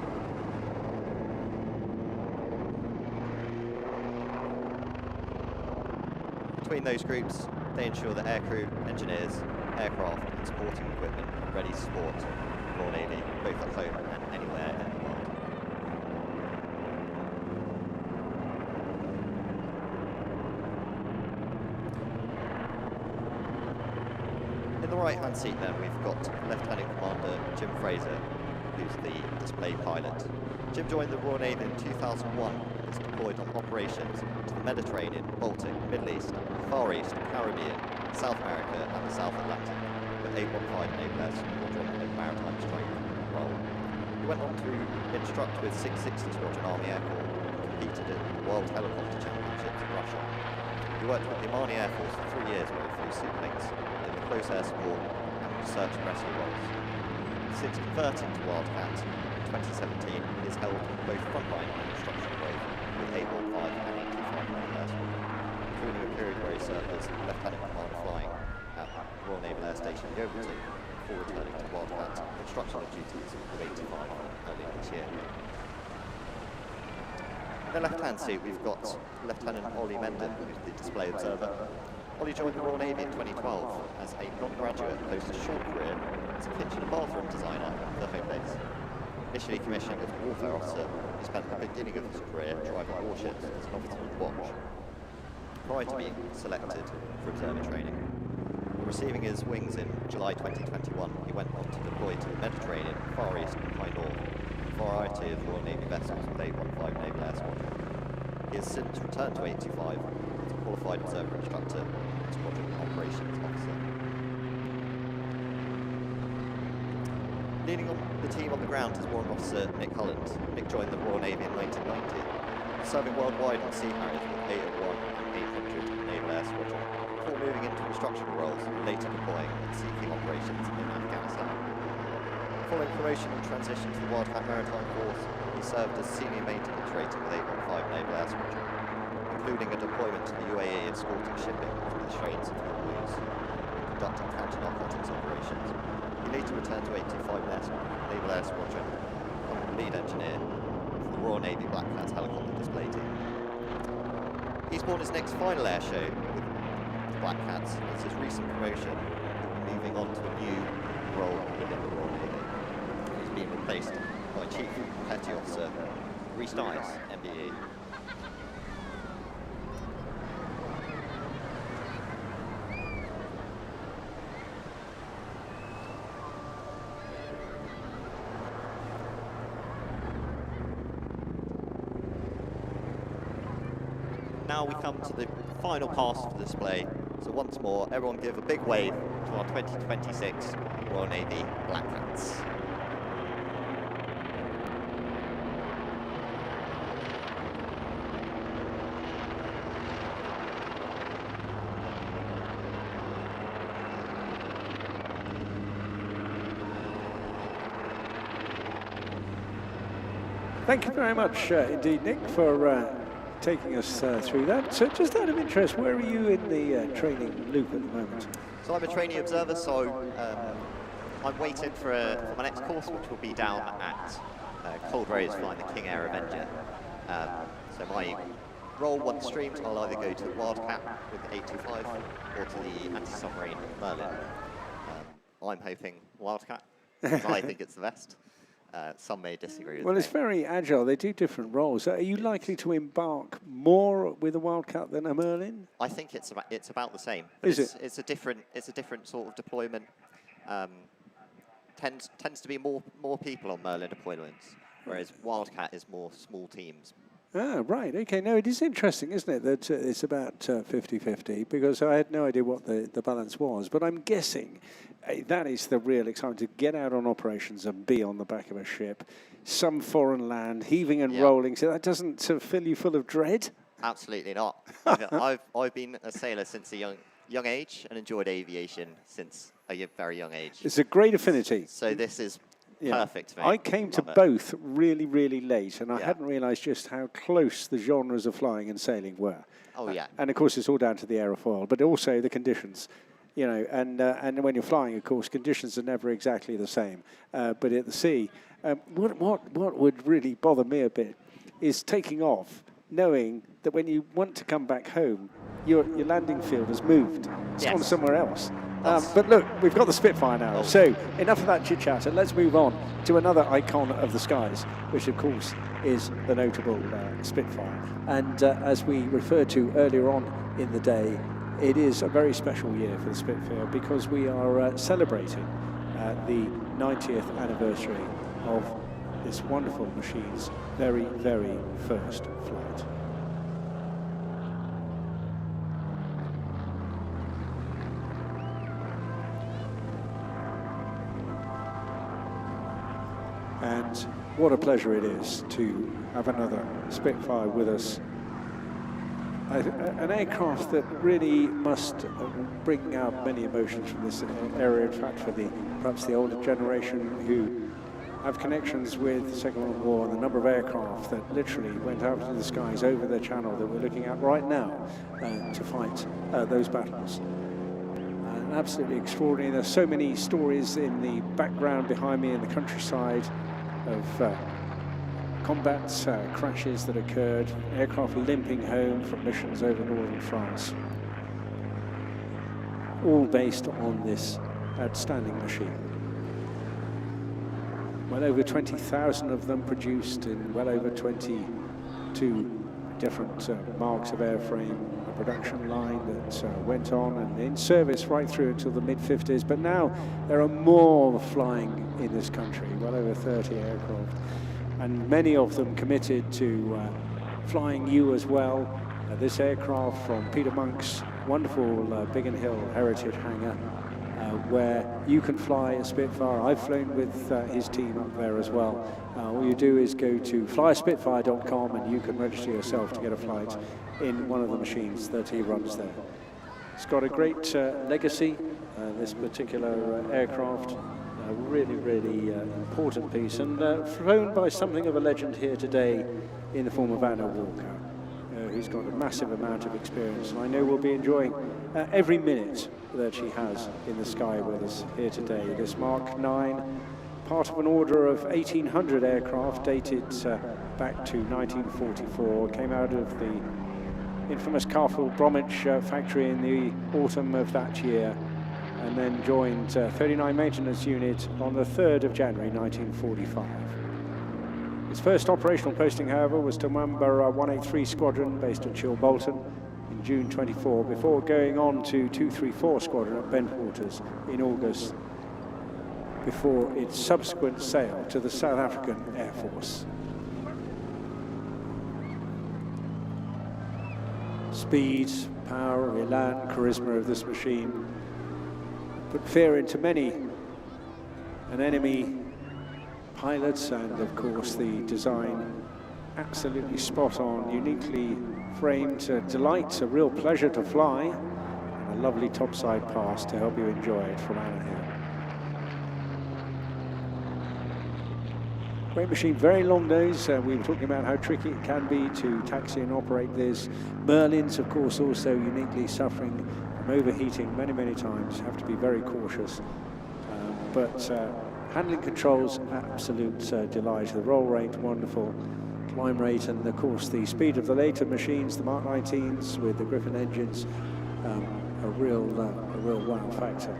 [SPEAKER 8] Between those groups, they ensure that aircrew, engineers, aircraft and supporting equipment are ready to support Royal Navy, both at home and anywhere in the world. In the right-hand seat then, we've got Lieutenant Commander Jim Fraser, who's the display pilot. Jim joined the Royal Navy in 2001 and was deployed on operations to the Mediterranean, Baltic, Middle East, Far East, Caribbean, South America and the South Atlantic, with 815 Naval Air Squadron and Maritime Strike role. He went on to instruct with 660 Squadron Army Air Corps and competed in the World Helicopter Championships in Russia. He worked with the Omani Air Force for 3 years where he flew Superlynx in the close air support and search and rescue roles. Since converting to Wildcat in 2017, he has held both frontline and instructional roles with 815 and 825 Naval Air Squadron, including a period where he served as Lieutenant Commander flying at Royal Naval Air Station Goodwin before returning to Wildcat instructional duties with 825 early this year. In the left-hand seat, we've got Lieutenant Ollie Menden, who's the display observer. Ollie joined the Royal Navy in 2012 as a non-graduate post a short career as a kitchen and bathroom designer for the home base. Initially commissioned as a warfare officer, he spent the beginning of his career driving warships as an officer of the watch, prior to being selected for observer training. Receiving his wings in July 2021, he went on to deploy to the Mediterranean, Far East and High North, a variety of Royal Navy vessels with 815 Naval Air Squadron. He has since returned to 825 as a qualified observer instructor and squadron operations officer. Leading on the team on the ground is Warrant Officer Nick Holland. Nick joined the Royal Navy in 1990, serving worldwide on Sea Harriers with 801 and 800 Naval Air Squadron, before moving into instructional roles and later deploying and seeking operations in Afghanistan. Following promotion and transition to the Wildcat Maritime Force, he served as Senior Maintenance Rating with 815 Naval Air Squadron, including a deployment to the UAE escorting shipping through the Straits of Hormuz, conducting counter-narcotics operations. He later returned to 825 Naval Air Squadron, becoming lead engineer for the Royal Navy Black Cats helicopter display team. Eastbourne is Nick's final air show with the Black Cats. It's his recent promotion, moving on to a new role within the Royal Navy. He's being replaced by Chief Petty Officer Rhys Dice, MBE. Now we come to the final pass of the display. So once more, everyone give a big wave to our 2026 Royal Navy Black Cats.
[SPEAKER 2] Thank you very much indeed, Nick, for taking us through that. So just out of interest, where are you in the training loop at the moment?
[SPEAKER 8] So I'm a trainee observer, so I'm waiting for my next course, which will be down at Coldrose flying the King Air Avenger. So my role, once streamed, I'll either go to the Wildcat with the 825 or to the anti-submarine Merlin. I'm hoping Wildcat, because I think it's the best. Some may disagree with me.
[SPEAKER 2] Well, it's very agile. They do different roles. Are you likely to embark more with a Wildcat than a Merlin?
[SPEAKER 8] I think it's about the same.
[SPEAKER 2] Is it?
[SPEAKER 8] It's a different sort of deployment. Tends to be more people on Merlin deployments, whereas Wildcat is more small teams.
[SPEAKER 2] Ah, right. Okay. No, it is interesting, isn't it, that it's about 50-50, because I had no idea what the balance was. But I'm guessing that is the real excitement, to get out on operations and be on the back of a ship, some foreign land, heaving and rolling. So that doesn't sort of fill you full of dread?
[SPEAKER 8] Absolutely not. I've been a sailor since a young age and enjoyed aviation since a very young age.
[SPEAKER 2] It's a great affinity.
[SPEAKER 8] So this is perfect for me.
[SPEAKER 2] I came to both really, really late, and I hadn't realised just how close the genres of flying and sailing were.
[SPEAKER 8] Oh, yeah.
[SPEAKER 2] And, of course, it's all down to the aerofoil, but also the conditions. You know, and when you're flying, of course, conditions are never exactly the same. But at the sea, what would really bother me a bit is taking off, knowing that when you want to come back home, your landing field has moved. It's gone somewhere else. But look, we've got the Spitfire now. So enough of that chit-chat, and let's move on to another icon of the skies, which, of course, is the notable Spitfire. And as we referred to earlier on in the day, it is a very special year for the Spitfire because we are celebrating the 90th anniversary of this wonderful machine's very, very first flight. And what a pleasure it is to have another Spitfire with us. An aircraft that really must bring out many emotions from this area. In fact, for perhaps the older generation who have connections with the Second World War, and the number of aircraft that literally went out into the skies over the channel that we're looking at right now to fight those battles. Absolutely extraordinary. There's so many stories in the background behind me in the countryside of combat crashes that occurred, aircraft limping home from missions over northern France, all based on this outstanding machine. Well over 20,000 of them produced in well over 22 different marks of airframe, a production line that went on and in service right through until the mid-50s, but now there are more flying in this country, well over 30 aircraft, and many of them committed to flying you as well. This aircraft from Peter Monk's wonderful Biggin Hill Heritage hangar where you can fly a Spitfire. I've flown with his team up there as well. All you do is go to flyspitfire.com and you can register yourself to get a flight in one of the machines that he runs there. It's got a great legacy, this particular aircraft. A really, really important piece, and flown by something of a legend here today in the form of Anna Walker, who's got a massive amount of experience, and I know we'll be enjoying every minute that she has in the sky with us here today. This Mark 9, part of an order of 1,800 aircraft dated back to 1944, came out of the infamous Carfield Bromwich factory in the autumn of that year, and then joined 39 Maintenance Unit on the 3rd of January 1945. Its first operational posting, however, was to number 183 Squadron based at Chilbolton in June 24, before going on to 234 Squadron at Bentwaters in August, before its subsequent sale to the South African Air Force. Speed, power, elan, charisma of this machine put fear into many an enemy pilots, and of course the design absolutely spot on, uniquely framed, a delight, a real pleasure to fly, and a lovely topside pass to help you enjoy it from Anna here. Great machine, very long nose. We were talking about how tricky it can be to taxi and operate this. Merlins, of course, also uniquely suffering from overheating many, many times. Have to be very cautious. But handling controls, absolute delight. The roll rate, wonderful. Climb rate, and of course the speed of the later machines, the Mark 19s with the Griffin engines, a real wow factor.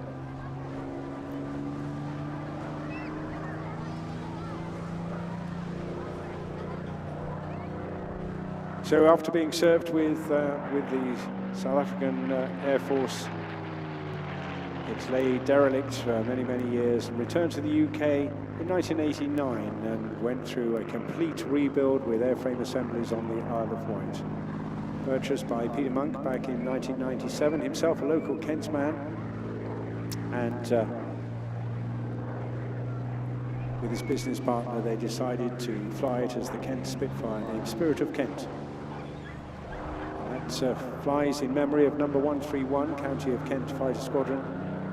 [SPEAKER 2] So after being served with the South African Air Force, it lay derelict for many, many years and returned to the UK in 1989 and went through a complete rebuild with airframe assemblies on the Isle of Wight. Purchased by Peter Monk back in 1997, himself a local Kent man, and with his business partner they decided to fly it as the Kent Spitfire, named Spirit of Kent. That flies in memory of number 131, County of Kent Fighter Squadron,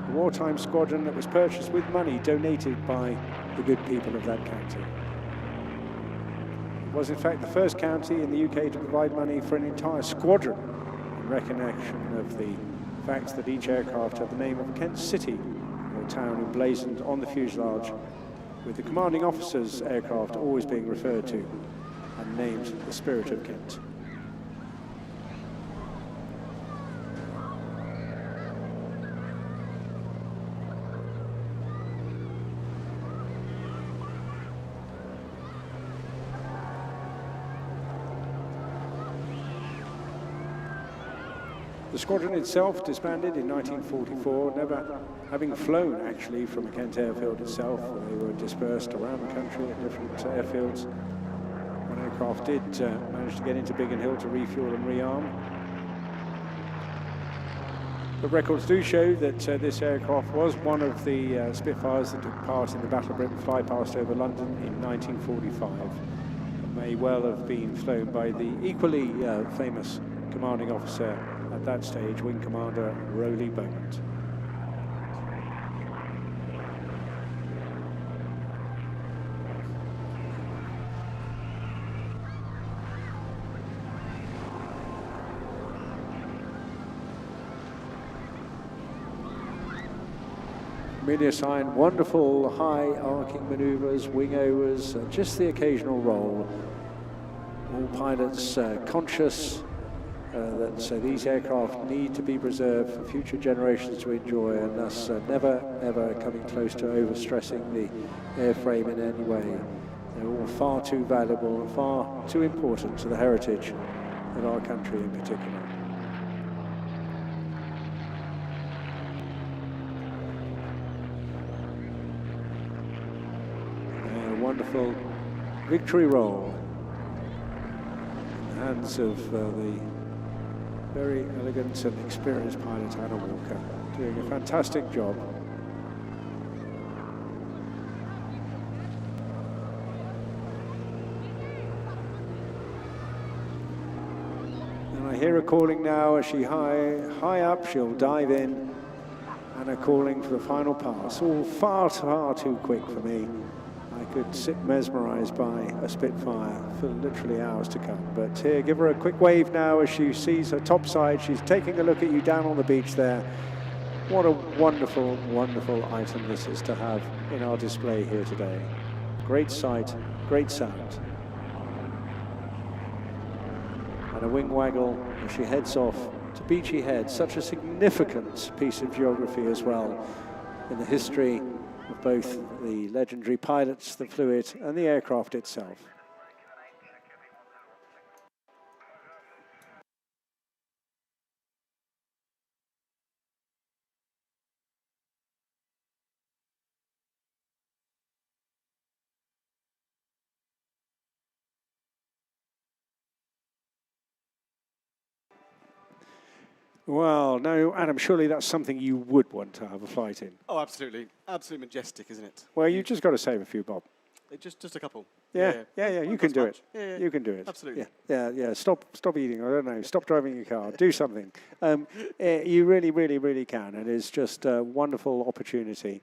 [SPEAKER 2] a wartime squadron that was purchased with money donated by the good people of that county. It was in fact the first county in the UK to provide money for an entire squadron in recognition of the fact that each aircraft had the name of Kent City or town emblazoned on the fuselage, with the commanding officer's aircraft always being referred to and named the Spirit of Kent. The squadron itself disbanded in 1944, never having flown actually from a Kent airfield itself. They were dispersed around the country at different airfields. One aircraft did manage to get into Biggin Hill to refuel and rearm. But records do show that this aircraft was one of the Spitfires that took part in the Battle of Britain flypast over London in 1945. It may well have been flown by the equally famous commanding officer at that stage, Wing Commander Rowley Beaumont. Media sign, wonderful high arcing maneuvers, wing overs, just the occasional roll. All pilots conscious that these aircraft need to be preserved for future generations to enjoy, and thus never ever coming close to overstressing the airframe in any way. They're all far too valuable and far too important to the heritage of our country in particular. And a wonderful victory roll in the hands of the very elegant and experienced pilot Anna Walker. doing a fantastic job. And I hear her calling now as she high up, she'll dive in. And her calling for the final pass, all far, far too quick for me. I could sit mesmerized by a Spitfire for literally hours to come. But here, give her a quick wave now as she sees her top side. She's taking a look at you down on the beach there. What a wonderful, wonderful item this is to have in our display here today. Great sight, great sound. And a wing waggle as she heads off to Beachy Head, such a significant piece of geography as well in the history of both the legendary pilots that flew it and the aircraft itself. Well, no, Adam, surely that's something you would want to have a flight in.
[SPEAKER 3] Oh, absolutely. Absolutely majestic, isn't it?
[SPEAKER 2] Well, you just got to save a few bob.
[SPEAKER 3] Just a couple.
[SPEAKER 2] Yeah, you can do it.
[SPEAKER 3] Yeah,
[SPEAKER 2] you can do it.
[SPEAKER 3] Absolutely.
[SPEAKER 2] Yeah. Stop eating. I don't know. Stop driving your car. Do something. You really can. It is just a wonderful opportunity.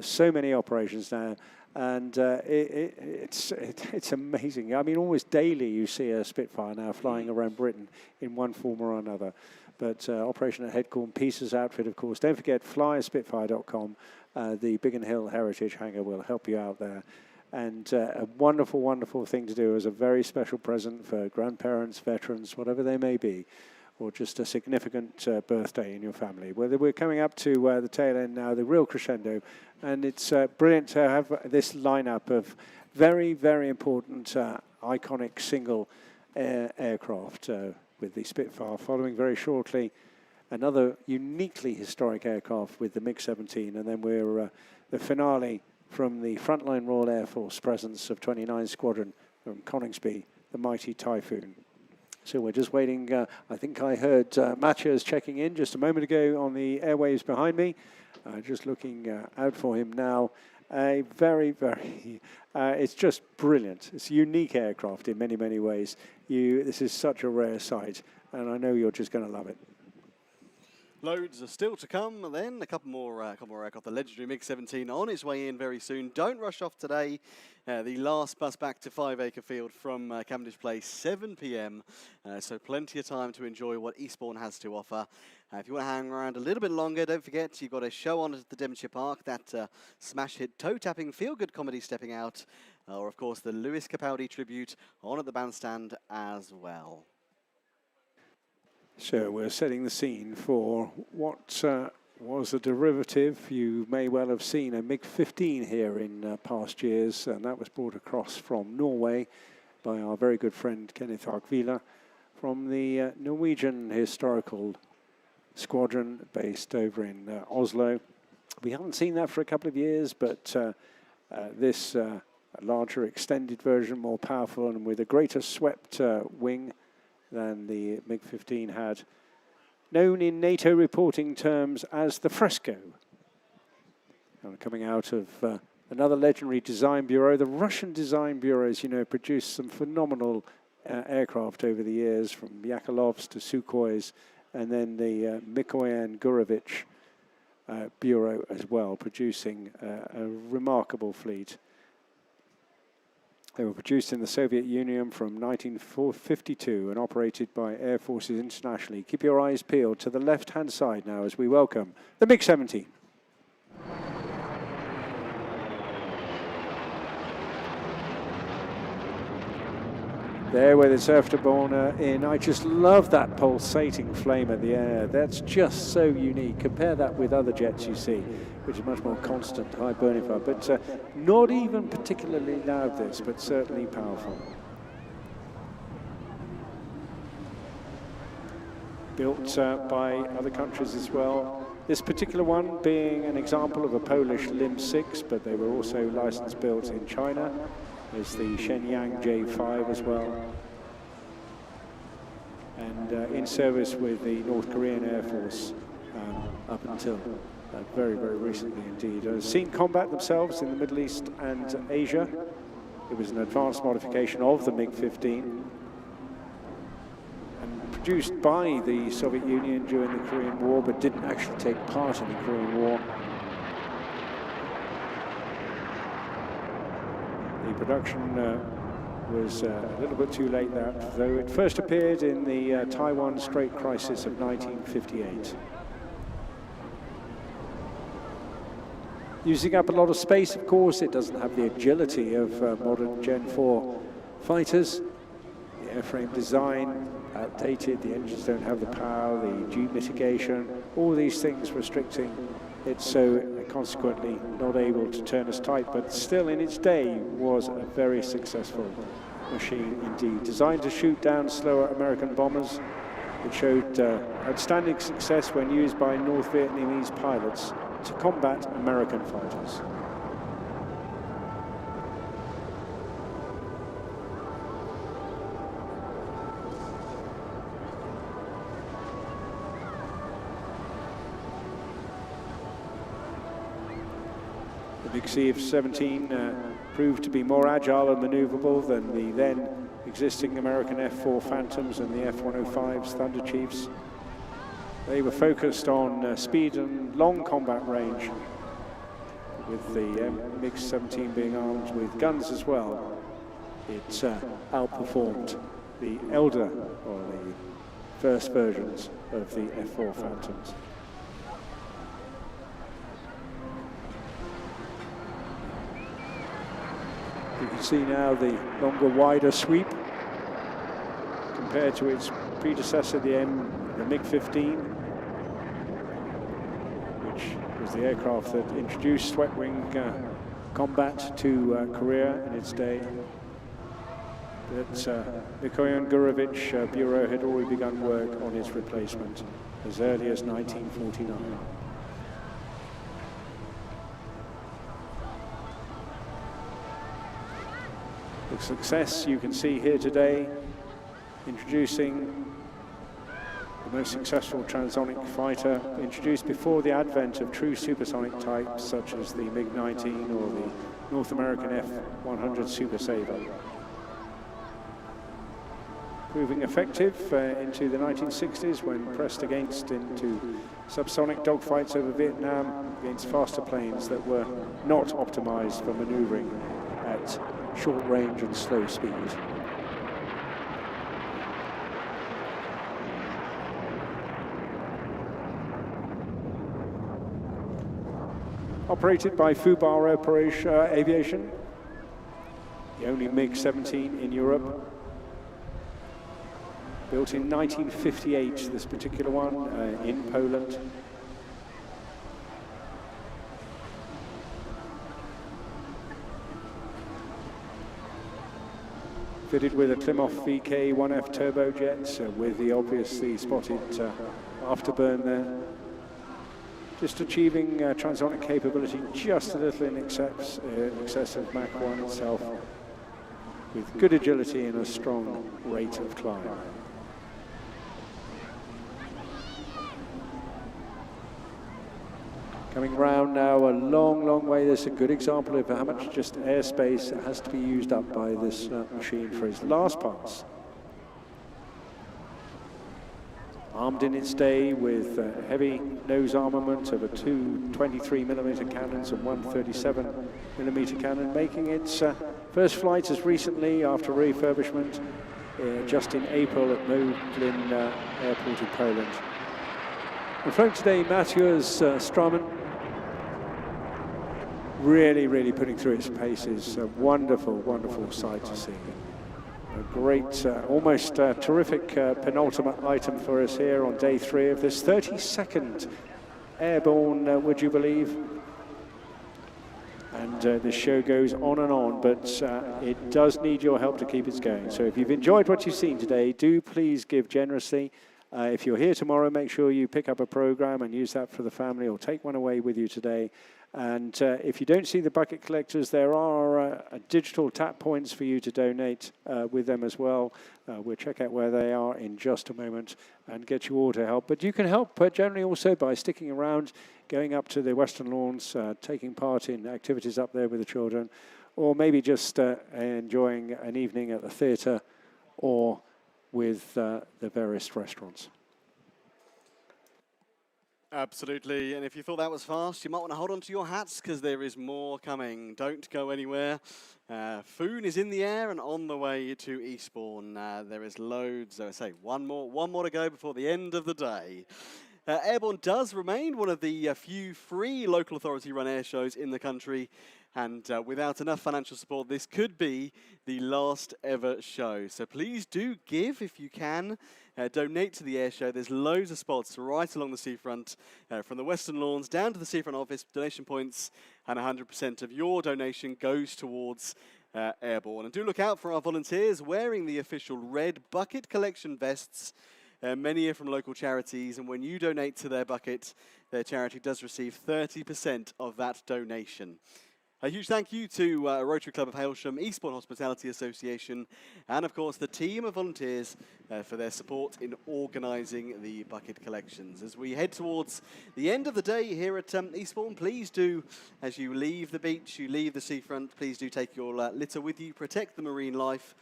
[SPEAKER 2] So many operations now, and it's amazing. I mean, almost daily you see a Spitfire now flying around Britain in one form or another. But Operation at Headcorn, Pieces outfit, of course. Don't forget, flyerspitfire.com. The Biggin Hill Heritage Hangar will help you out there. And a wonderful, wonderful thing to do as a very special present for grandparents, veterans, whatever they may be, or just a significant birthday in your family. Whether we're coming up to the tail end now, the real crescendo, and it's brilliant to have this lineup of very, very important, iconic single aircraft. With the Spitfire following very shortly, another uniquely historic aircraft with the MiG-17, and then we're the finale from the Frontline Royal Air Force presence of 29 Squadron from Coningsby, the mighty Typhoon. So we're just waiting. I think I heard Matthias checking in just a moment ago on the airwaves behind me. Just looking out for him now. A very, it's just brilliant. It's a unique aircraft in many, many ways. This is such a rare sight, and I know you're just going to love it.
[SPEAKER 3] Loads are still to come, and then a couple more aircraft. The legendary MiG-17 on its way in very soon. Don't rush off today. The last bus back to 5 Acre Field from Cavendish Place, 7 p.m. So plenty of time to enjoy what Eastbourne has to offer. If you want to hang around a little bit longer, don't forget you've got a show on at the Devonshire Park, that smash hit toe-tapping feel-good comedy Stepping Out, or of course the Lewis Capaldi tribute on at the bandstand as well.
[SPEAKER 2] So we're setting the scene for what was a derivative. You may well have seen a MiG-15 here in past years, and that was brought across from Norway by our very good friend Kenneth Arkvila from the Norwegian Historical Squadron based over in Oslo. We haven't seen that for a couple of years, but this larger extended version, more powerful and with a greater swept wing than the MiG-15 had, known in NATO reporting terms as the Fresco. And coming out of another legendary design bureau, the Russian design bureaus, you know, produced some phenomenal aircraft over the years, from Yakolovs to Sukhois, and then the Mikoyan Gurevich bureau as well, producing a remarkable fleet. They were produced in the Soviet Union from 1952 and operated by Air Forces internationally. Keep your eyes peeled to the left-hand side now as we welcome the MiG-17. There with its afterburner in. I just love that pulsating flame at the air. That's just so unique. Compare that with other jets you see, which is much more constant, high burning fire. But not even particularly loud this, but certainly powerful. Built by other countries as well. This particular one being an example of a Polish LIM 6, but they were also licensed built in China. There's the Shenyang J5 as well. And in service with the North Korean Air Force up until very, very recently indeed. Seen combat themselves in the Middle East and Asia. It was an advanced modification of the MiG-15 and produced by the Soviet Union during the Korean War, but didn't actually take part in the Korean War. The production was a little bit too late, though it first appeared in the Taiwan Strait Crisis of 1958. Using up a lot of space, of course. It doesn't have the agility of modern Gen 4 fighters. The airframe design, outdated, the engines don't have the power, the G mitigation, all these things restricting it, so consequently not able to turn as tight, but still in its day was a very successful machine indeed. Designed to shoot down slower American bombers, it showed outstanding success when used by North Vietnamese pilots to combat American fighters. The big CF-17 proved to be more agile and maneuverable than the then existing American F-4 Phantoms and the F-105's Thunder Chiefs. They were focused on speed and long combat range, with the MiG-17 being armed with guns as well. It outperformed the elder, or the first versions of the F-4 Phantoms. You can see now the longer, wider sweep compared to its predecessor, the MiG-15, which was the aircraft that introduced swept-wing combat to Korea in its day. But Mikoyan Gurevich Bureau had already begun work on its replacement as early as 1949. The success you can see here today, introducing the most successful transonic fighter, introduced before the advent of true supersonic types such as the MiG-19 or the North American F-100 Super Sabre. Proving effective into the 1960s when pressed into subsonic dogfights over Vietnam against faster planes that were not optimized for maneuvering at short range and slow speed. Operated by Fubar Aviation, the only MiG-17 in Europe. Built in 1958, this particular one, in Poland. Fitted with a Klimov VK-1F turbojet with the obviously spotted afterburn there. Just achieving transonic capability just a little in excess of Mach 1 itself, with good agility and a strong rate of climb. Coming round now a long, long way. There's a good example of how much just airspace has to be used up by this machine for its last pass. Armed in its day with heavy nose armament of two 23mm cannons and one 37mm cannon, making its first flight as recently after refurbishment just in April at Modlin Airport in Poland. And flown today, Mathieu's Straumann, really putting through its paces. A wonderful, wonderful sight to see. A great, almost terrific penultimate item for us here on day 3 of this 32nd airborne, would you believe? And the show goes on, but it does need your help to keep it going. So if you've enjoyed what you've seen today, do please give generously. If you're here tomorrow, make sure you pick up a program and use that for the family, or take one away with you today. And if you don't see the bucket collectors, there are digital tap points for you to donate with them as well. We'll check out where they are in just a moment and get you all to help. But you can help generally also by sticking around, going up to the Western Lawns, taking part in activities up there with the children, or maybe just enjoying an evening at the theatre or with the various restaurants.
[SPEAKER 3] Absolutely, and if you thought that was fast, you might want to hold on to your hats because there is more coming. Don't go anywhere. Foon is in the air and on the way to Eastbourne. There is loads, I say, one more to go before the end of the day. Airborne does remain one of the few free local authority-run air shows in the country, and without enough financial support, this could be the last ever show. So please do give if you can. Donate to the air show. There's loads of spots right along the seafront, from the Western Lawns down to the seafront office, donation points, and 100% of your donation goes towards Airborne. And do look out for our volunteers wearing the official red bucket collection vests. Many are from local charities, and when you donate to their bucket, their charity does receive 30% of that donation. A huge thank you to Rotary Club of Hailsham, Eastbourne Hospitality Association, and of course the team of volunteers for their support in organising the bucket collections. As we head towards the end of the day here at Eastbourne, please do, as you leave the beach, you leave the seafront, please do take your litter with you, protect the marine life.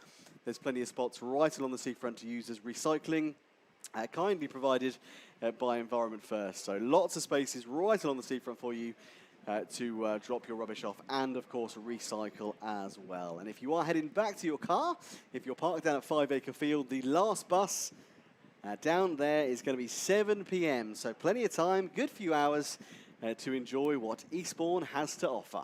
[SPEAKER 3] There's plenty of spots right along the seafront to use as recycling, kindly provided by Environment First. So lots of spaces right along the seafront for you to drop your rubbish off and, of course, recycle as well. And if you are heading back to your car, if you're parked down at 5 Acre Field, the last bus down there is going to be 7 p.m. So plenty of time, good few hours to enjoy what Eastbourne has to offer.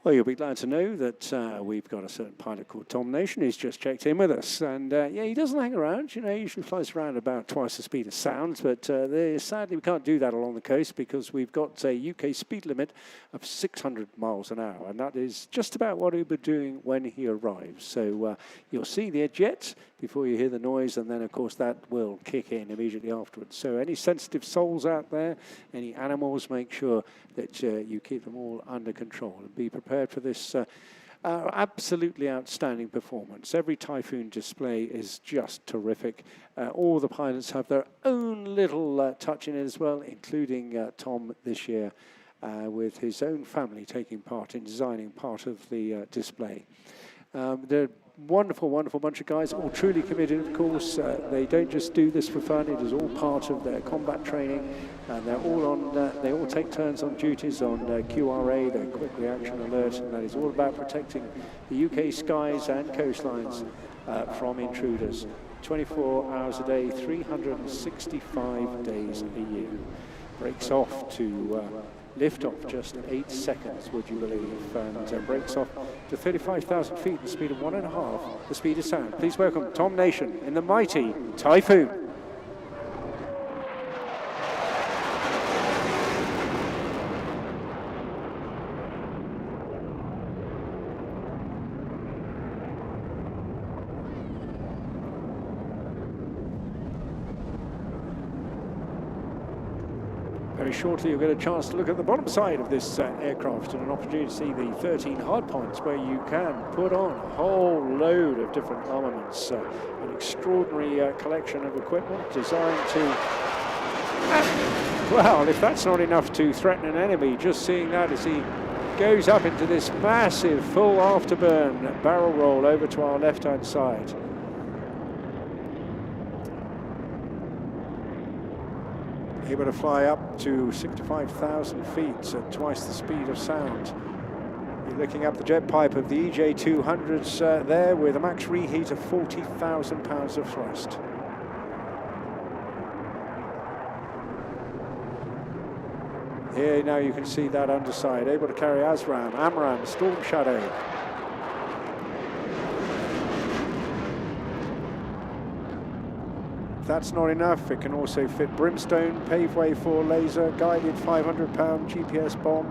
[SPEAKER 2] Well, you'll be glad to know that we've got a certain pilot called Tom Nation who's just checked in with us. And yeah, he doesn't hang around. You know, he usually flies around about twice the speed of sound. But sadly, we can't do that along the coast because we've got a UK speed limit of 600 miles an hour. And that is just about what he'll be doing when he arrives. So you'll see the jet before you hear the noise, and then of course that will kick in immediately afterwards. So any sensitive souls out there, any animals, make sure that you keep them all under control and be prepared for this absolutely outstanding performance. Every Typhoon display is just terrific. All the pilots have their own little touch in it as well, including Tom this year, with his own family taking part in designing part of the display. They're wonderful, wonderful bunch of guys, all truly committed, of course. They don't just do this for fun, it is all part of their combat training, and they're all on, they all take turns on duties on QRA, their quick reaction alert, and that is all about protecting the UK skies and coastlines from intruders. 24 hours a day, 365 days a year. Breaks off to lift off just 8 seconds, would you believe, and breaks off to 35,000 feet at the speed of 1.5 the speed of sound. Please welcome Tom Nation in the mighty Typhoon. Very shortly you'll get a chance to look at the bottom side of this aircraft and an opportunity to see the 13 hardpoints where you can put on a whole load of different armaments. An extraordinary collection of equipment designed to... well, if that's not enough to threaten an enemy, just seeing that as he goes up into this massive full afterburn barrel roll over to our left-hand side. Able to fly up to 65,000 feet at twice the speed of sound. You're looking up the jet pipe of the EJ200s there with a max reheat of 40,000 pounds of thrust. Here now you can see that underside, able to carry Amram, Storm Shadow. If that's not enough, it can also fit Brimstone, paveway for laser, guided 500-pound GPS bomb,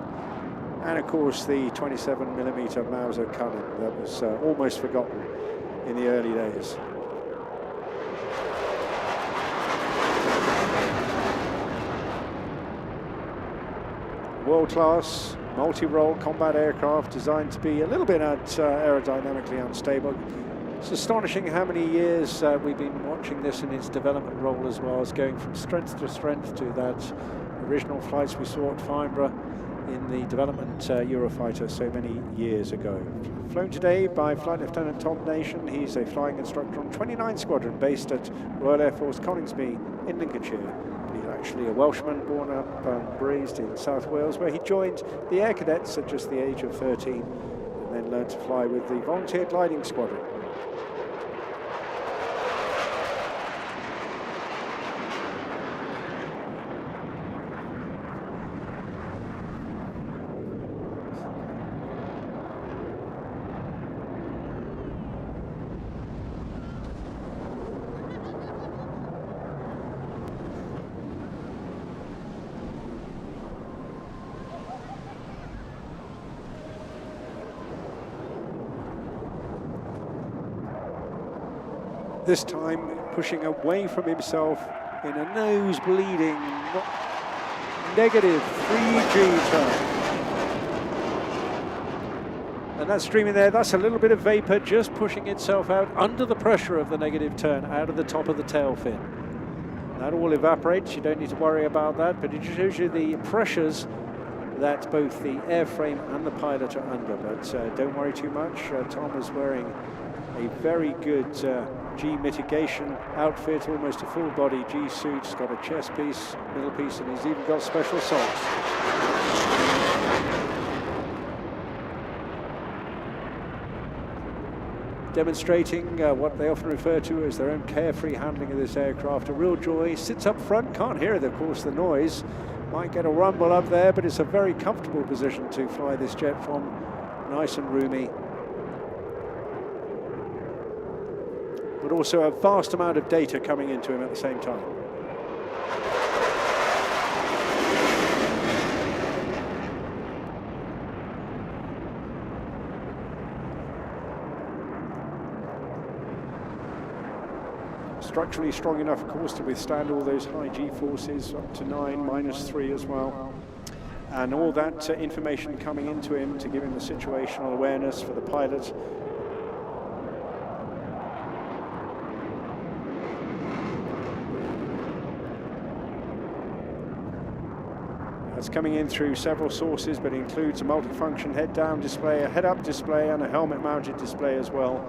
[SPEAKER 2] and of course the 27mm Mauser cannon that was almost forgotten in the early days. World-class, multi-role combat aircraft designed to be a little bit aerodynamically unstable. It's astonishing how many years we've been watching this in its development role as well, as going from strength to strength to that original flights we saw at Farnborough in the development Eurofighter so many years ago. Flown today by Flight Lieutenant Tom Nation. He's a flying instructor on 29 Squadron based at Royal Air Force Coningsby in Lincolnshire. He's actually a Welshman born up and raised in South Wales, where he joined the Air Cadets at just the age of 13 and then learned to fly with the Volunteer Gliding Squadron. This time pushing away from himself in a nose-bleeding, negative 3G turn. And that's streaming there, that's a little bit of vapor just pushing itself out under the pressure of the negative turn, out of the top of the tail fin. That all evaporates, you don't need to worry about that, but it just shows you the pressures that both the airframe and the pilot are under. But don't worry too much, Tom is wearing a very good G mitigation outfit, almost a full body G suit. He's got a chest piece, middle piece, and he's even got special socks. Demonstrating what they often refer to as their own carefree handling of this aircraft. A real joy. Sits up front, can't hear it, of course, the noise. Might get a rumble up there, but it's a very comfortable position to fly this jet from. Nice and roomy. But also a vast amount of data coming into him at the same time. structurally strong enough, of course, to withstand all those high G-forces, up to 9, -3 as well. And all that information coming into him to give him the situational awareness for the pilot. That's coming in through several sources, but includes a multifunction head-down display, a head-up display, and a helmet-mounted display as well.